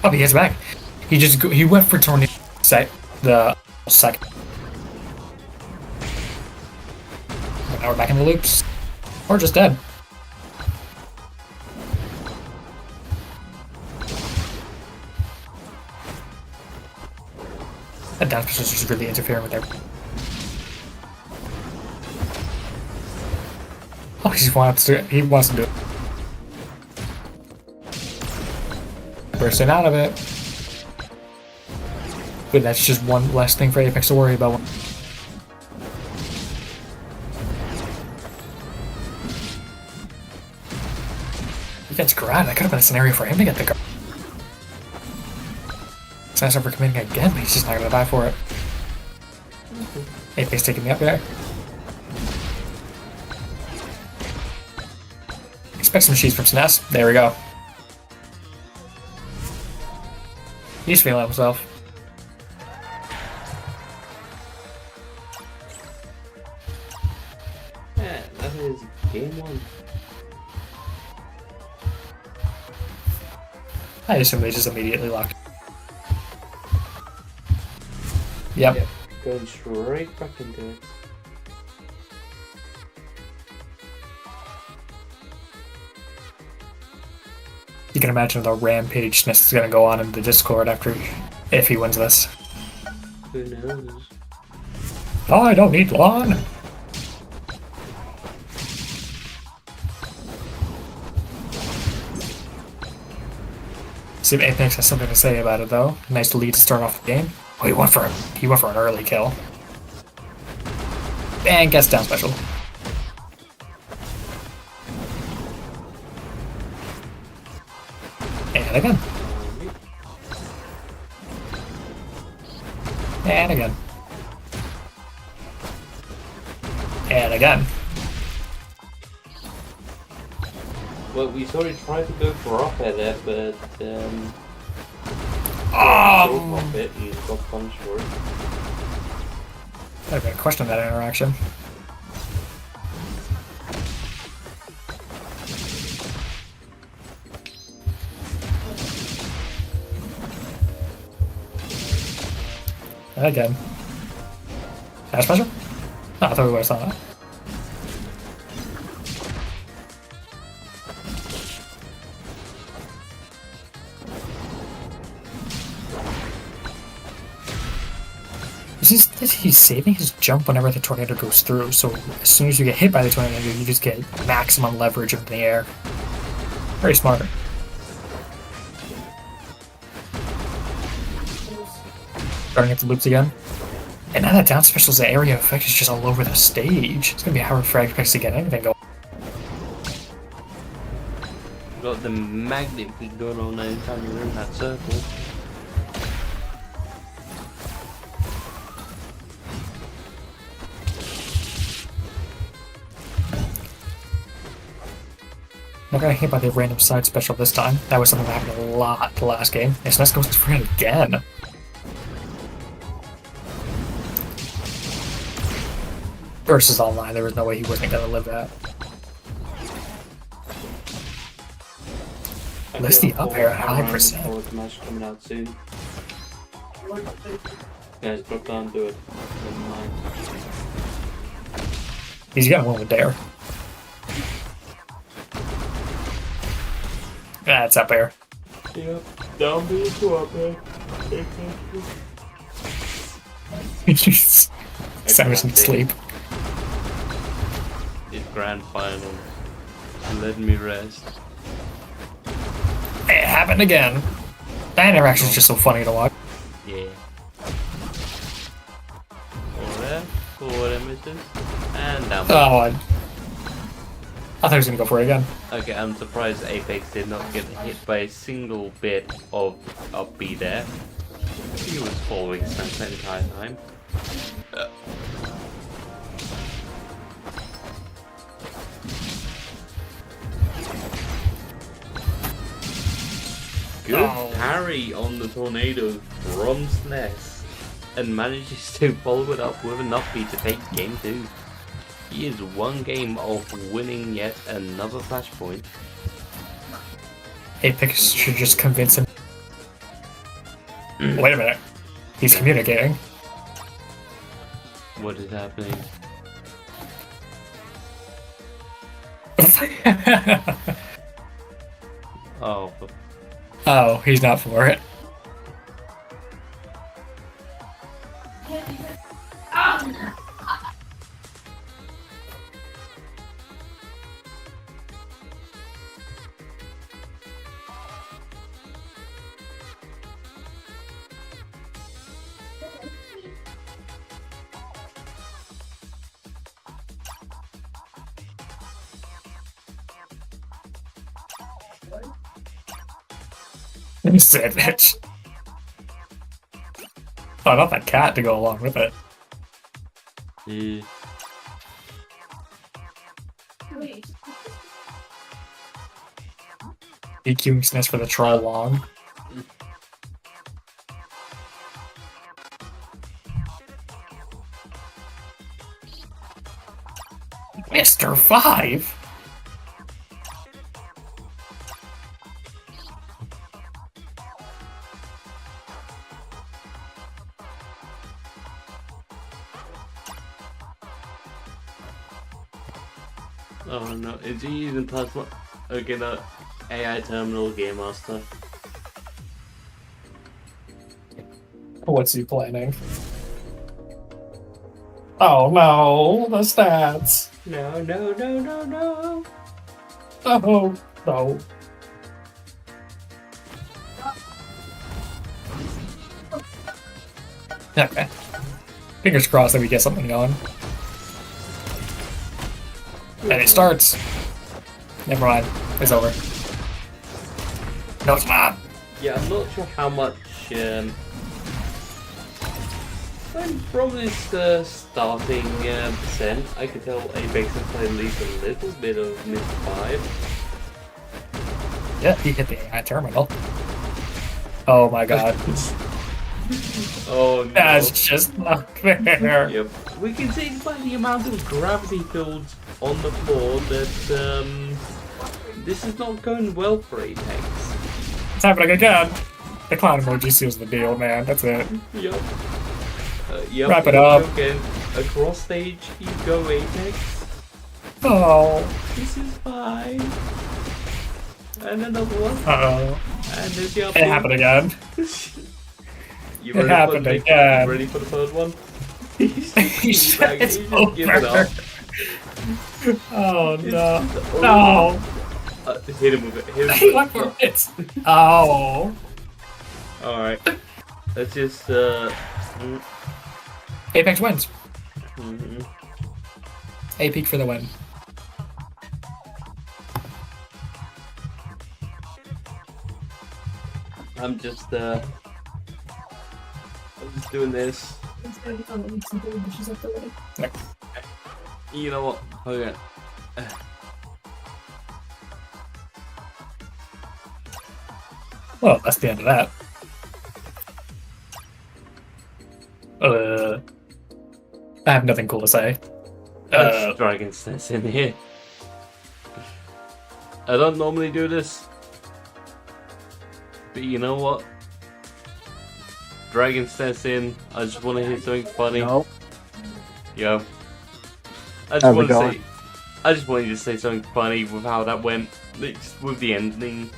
Oh, he gets back. He went for tornado the second. Now we're back in the loops. Or just dead. That down special is just really interfering with their. Oh, he wants to do it. Bursting out of it. But that's just one less thing for Apex to worry about. He gets grabbed. That could have been a scenario for him to get the guard. It's nice for committing again, but he's just not gonna die for it. Apex taking me up there. Expect some cheese from SNES. There we go. He's feeling himself. Yeah, that is game one. I assume they just immediately locked. Yep. Going straight back into it. You can imagine the rampage SNES is gonna go on in the Discord if he wins this. Who knows? Oh, I don't need lawn. See if Apex has something to say about it though. Nice lead to start off the game. Oh, he went for an early kill. And gets down special. And again. And again. And again. Well, we sort of tried to go for up at it, but Oh! off it and got punched for it. I've been questioning that interaction. Again. Dash special? Oh, I thought we would have saw that. He's saving his jump whenever the tornado goes through, so as soon as you get hit by the tornado, you just get maximum leverage in the air. Very smart. Starting at the loops again. And now that down special's area effect is just all over the stage. It's gonna be hard for Apex to get anything going. Got the magnet thing going on anytime you're in that circle. Not gonna hit by the random side special this time. That was something that happened a lot the last game. And Snes goes for it again. Versus online, there was no way he wasn't gonna live that. Listy up here at high percent. Match coming out soon. Guys, drop down, do it. Never mind. He's gonna win with Dare. That's up air. Yep, down B to up air. Samuelson sleep. It's grand final. Let me rest. It happened again. That interaction is just so funny to watch. Yeah. Forward images, and down. Oh, I thought he was gonna go for it again. Okay, I'm surprised Apex did not get hit by a single bit of up B there. He was following Snap the entire time. Good parry on the tornado from SNES, and manages to follow it up with enough beat to take game 2. He is one game off winning yet another Flashpoint. Apex should just convince him. Wait a minute. He's communicating. What is happening? Oh. Oh, he's not for it. Savage. Oh, not that cat to go along with it. Yeah. EQing SNES for the troll long. Mr. 5? Oh no, is he using plasma? Okay, the AI terminal game master. What's he planning? Oh no, the stats. No, no, no, no, no. Oh no. Okay. Fingers crossed that we get something going. And it starts. Never mind. It's over. No, it's not. Yeah, I'm not sure how much. From this starting percent, I could tell Apex has played at least a little bit of mid 5. Yeah, he hit the AI terminal. Oh my god. Oh no. That's just not fair. Yep. We can see by the amount of gravity fields on the floor that this is not going well for Apex. It's happening again. The clown emoji seals the deal, man. That's it. Yep. Yep. Wrap it up. Again. Across stage, you go Apex. Oh. This is fine. And another one. Uh-oh. And there's the other It happened again. You It happened again. Ready for the third one? It's Give it up. over. Oh no. Oh. No. Hit him with it. Hit him He with went for it. Oh. Alright. Let's just It Apex wins. Mhm. A peak for the win. I'm just doing this. You know what? Okay. Well, that's the end of that. I have nothing cool to say. Dragon's Nest in here. I don't normally do this, but you know what? Dragon's Nest in. I just want to hear something funny. No. Yo. I just How's it want to going? say. I just wanted to say something funny with how that went. Just with the ending.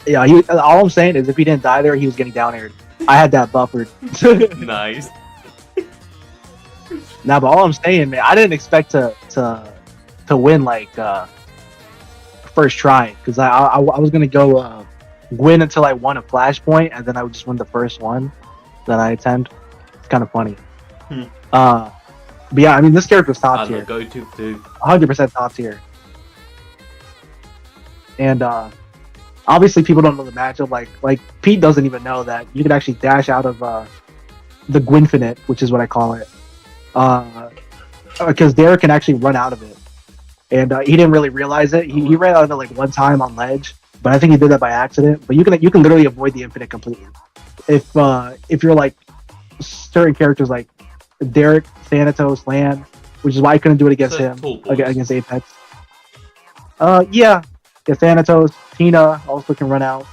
Yeah, all I'm saying is if he didn't die there, he was getting down aired. I had that buffered. Nice. Nah, but all I'm saying, man, I didn't expect to win like first try because I was gonna go win until I won a Flashpoint and then I would just win the first one that I attend. It's kind of funny. But yeah, I mean this character's top I'm tier, a go-to too. 100% top tier, and obviously people don't know the matchup. Like Pete doesn't even know that you can actually dash out of the Gwynfinite, which is what I call it. Because Derek can actually run out of it, and he didn't really realize it. He ran out of it like one time on ledge, but I think he did that by accident. But you can literally avoid the infinite completely if you're like certain characters like Derek, Thanatos, Land, which is why I couldn't do it against So him tall boys. against Apex. Yeah, Thanatos, Tina also can run out,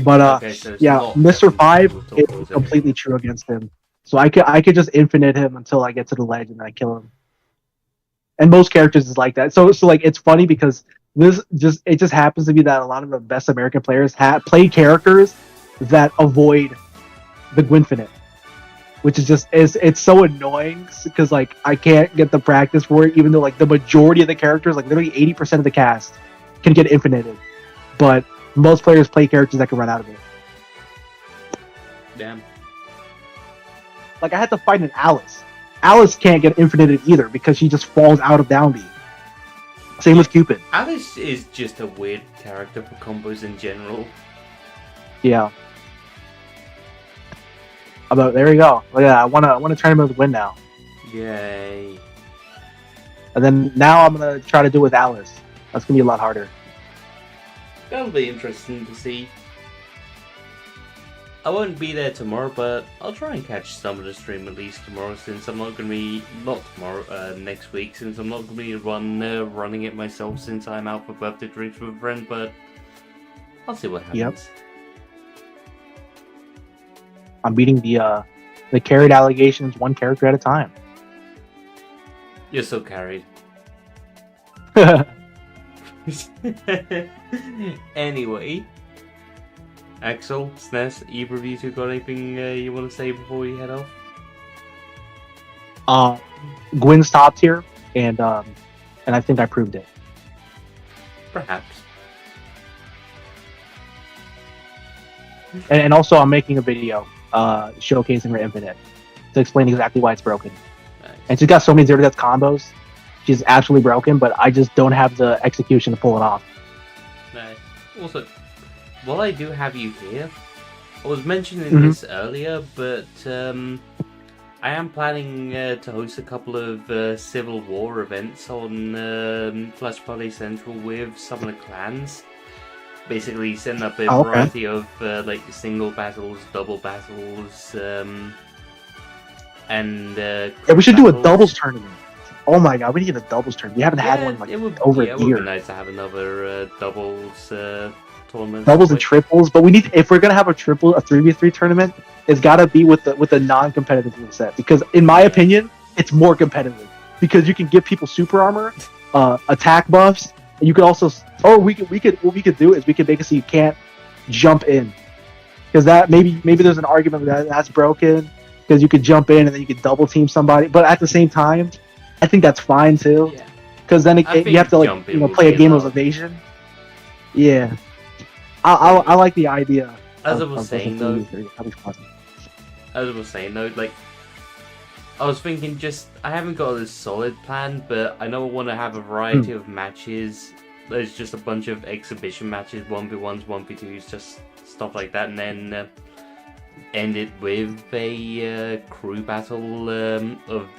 but Okay, so it's yeah, not Mr. Five tall is boys, okay. completely true against him. So I could just infinite him until I get to the ledge and then I kill him. And most characters is like that. So like it's funny because it just happens to be that a lot of the best American players play characters that avoid the Gwynfinite, which is just it's so annoying because like I can't get the practice for it, even though like the majority of the characters, like literally 80% of the cast, can get infinited, but most players play characters that can run out of it. Damn. Like I had to fight an Alice. Alice can't get infinited either because she just falls out of down B. Same with Cupid. Alice is just a weird character for combos in general. Yeah. But there you go. Look at that. I want to tournament with win now. Yay. And then now I'm gonna try to do it with Alice. That's gonna be a lot harder. That'll be interesting to see. I won't be there tomorrow, but I'll try and catch some of the stream at least tomorrow, since I'm not going to be, not tomorrow, next week, since I'm not going to be running it myself, since I'm out for birthday drinks with a friend, but I'll see what happens. Yep. I'm beating the carried allegations one character at a time. You're so carried. Anyway, Axel, SNES, either of you two got anything you want to say before we head off? Gwen's top tier, and I think I proved it. Perhaps. And also, I'm making a video showcasing her Infinite to explain exactly why it's broken. Nice. And she's got so many zero death combos. She's absolutely broken, but I just don't have the execution to pull it off. Nice. Also, while I do have you here, I was mentioning this earlier, but I am planning to host a couple of Civil War events on Flash Party Central with some of the clans. Basically, setting up a variety of like single battles, double battles, and yeah, we should do a doubles tournament. Oh my god, we need to get a doubles tournament. We haven't had one like over a year. It would be nice to have another doubles tournament. Doubles and triples, but we need, if we're gonna have a 3v3 tournament, it's gotta be with the non-competitive rule set, because in my opinion, it's more competitive because you can give people super armor, attack buffs, and you could also, what we could do is we could make it so you can't jump in, because that maybe there's an argument that's broken, because you could jump in and then you could double team somebody, but at the same time, I think that's fine too, because then you have to like play a game of evasion. Yeah, I like the idea. As I was saying though, as I was saying though, like, I was thinking I haven't got a solid plan, but I know I want to have a variety of matches. There's just a bunch of exhibition matches, 1v1s, 1v2s, just stuff like that, and then end it with a crew battle of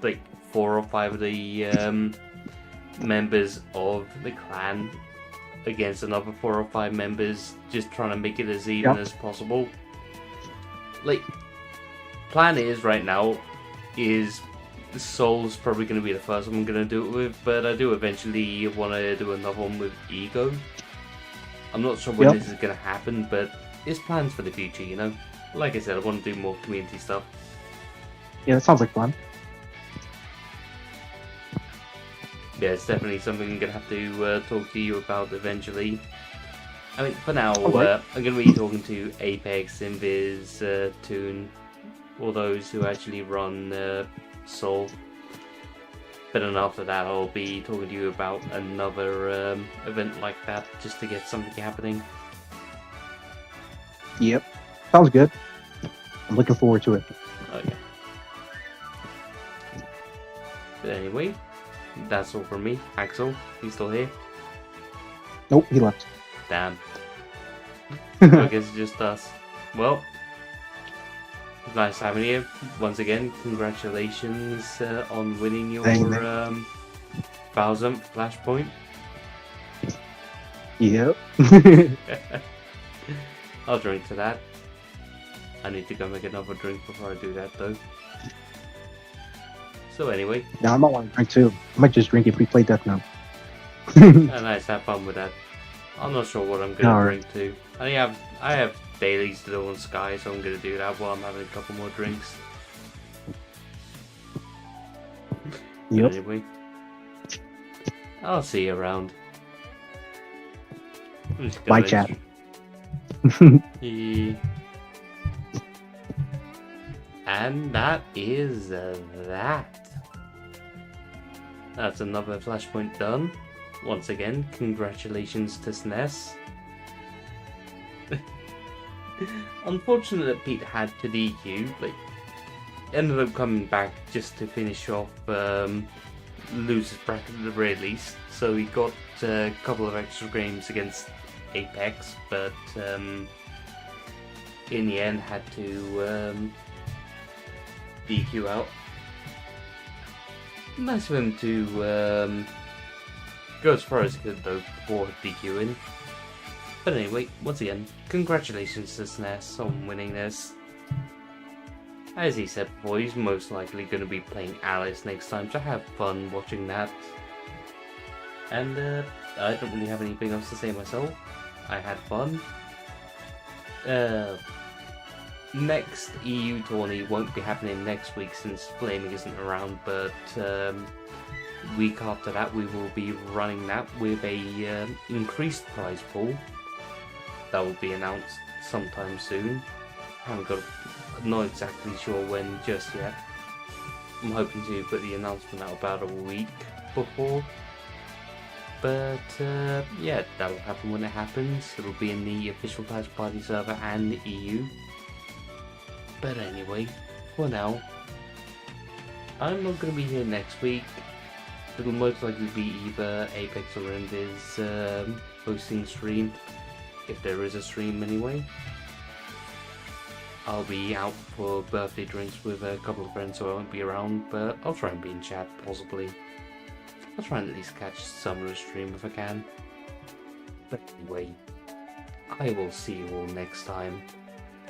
like 4 or 5 of the members of the clan against another 4 or 5 members, just trying to make it as even as possible. Like, plan is right now is Soul's probably going to be the first one I'm going to do it with, but I do eventually want to do another one with Ego. I'm not sure when this is going to happen, but it's plans for the future, you know? Like I said, I want to do more community stuff. Yeah, that sounds like fun. Yeah, it's definitely something I'm going to have to talk to you about eventually. I mean, for now, I'm going to be talking to Apex, Invis, Toon, all those who actually run Soul. But then after that, I'll be talking to you about another event like that, just to get something happening. Yep. Sounds good. I'm looking forward to it. Okay. But anyway, that's all from me. Axel, you still here? Nope, he left. Damn. I guess it's just us. Well, nice having you. Once again, congratulations on winning your 1000th Flashpoint. Yep. I'll drink to that. I need to go make another drink before I do that though. So anyway. Yeah, I might want to drink too. I might just drink if we play Death Note. Nice, have fun with that. I'm not sure what I'm gonna drink to. I have dailies to do on Sky, so I'm gonna do that while I'm having a couple more drinks. Yep. Anyway, I'll see you around. Bye, chat. And that is that. That's another Flashpoint done. Once again, congratulations to SNES. Unfortunate that Pete had to DQ, but ended up coming back just to finish off losers bracket at the very least. So he got a couple of extra games against Apex, but in the end had to DQ out. Nice of him to go as far as he could though before DQing. But anyway, once again, congratulations to SNES on winning this. As he said before, he's most likely going to be playing Alice next time, so have fun watching that. And I don't really have anything else to say myself. I had fun. Next EU tourney won't be happening next week since Flaming isn't around, but week after that we will be running that with a increased prize pool that will be announced sometime soon. Not exactly sure when just yet. I'm hoping to put the announcement out about a week before. But yeah, that will happen when it happens. It will be in the official Patch Party server and the EU. But anyway, for now, I'm not going to be here next week. It'll most likely be either Apex or Invis hosting stream, if there is a stream anyway. I'll be out for birthday drinks with a couple of friends, so I won't be around, but I'll try and be in chat, possibly. I'll try and at least catch some of the stream if I can. But anyway, I will see you all next time.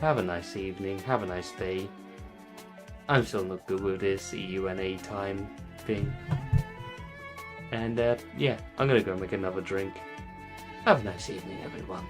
Have a nice evening, have a nice day. I'm still not good with this EUNA time thing. And yeah, I'm gonna go make another drink. Have a nice evening, everyone.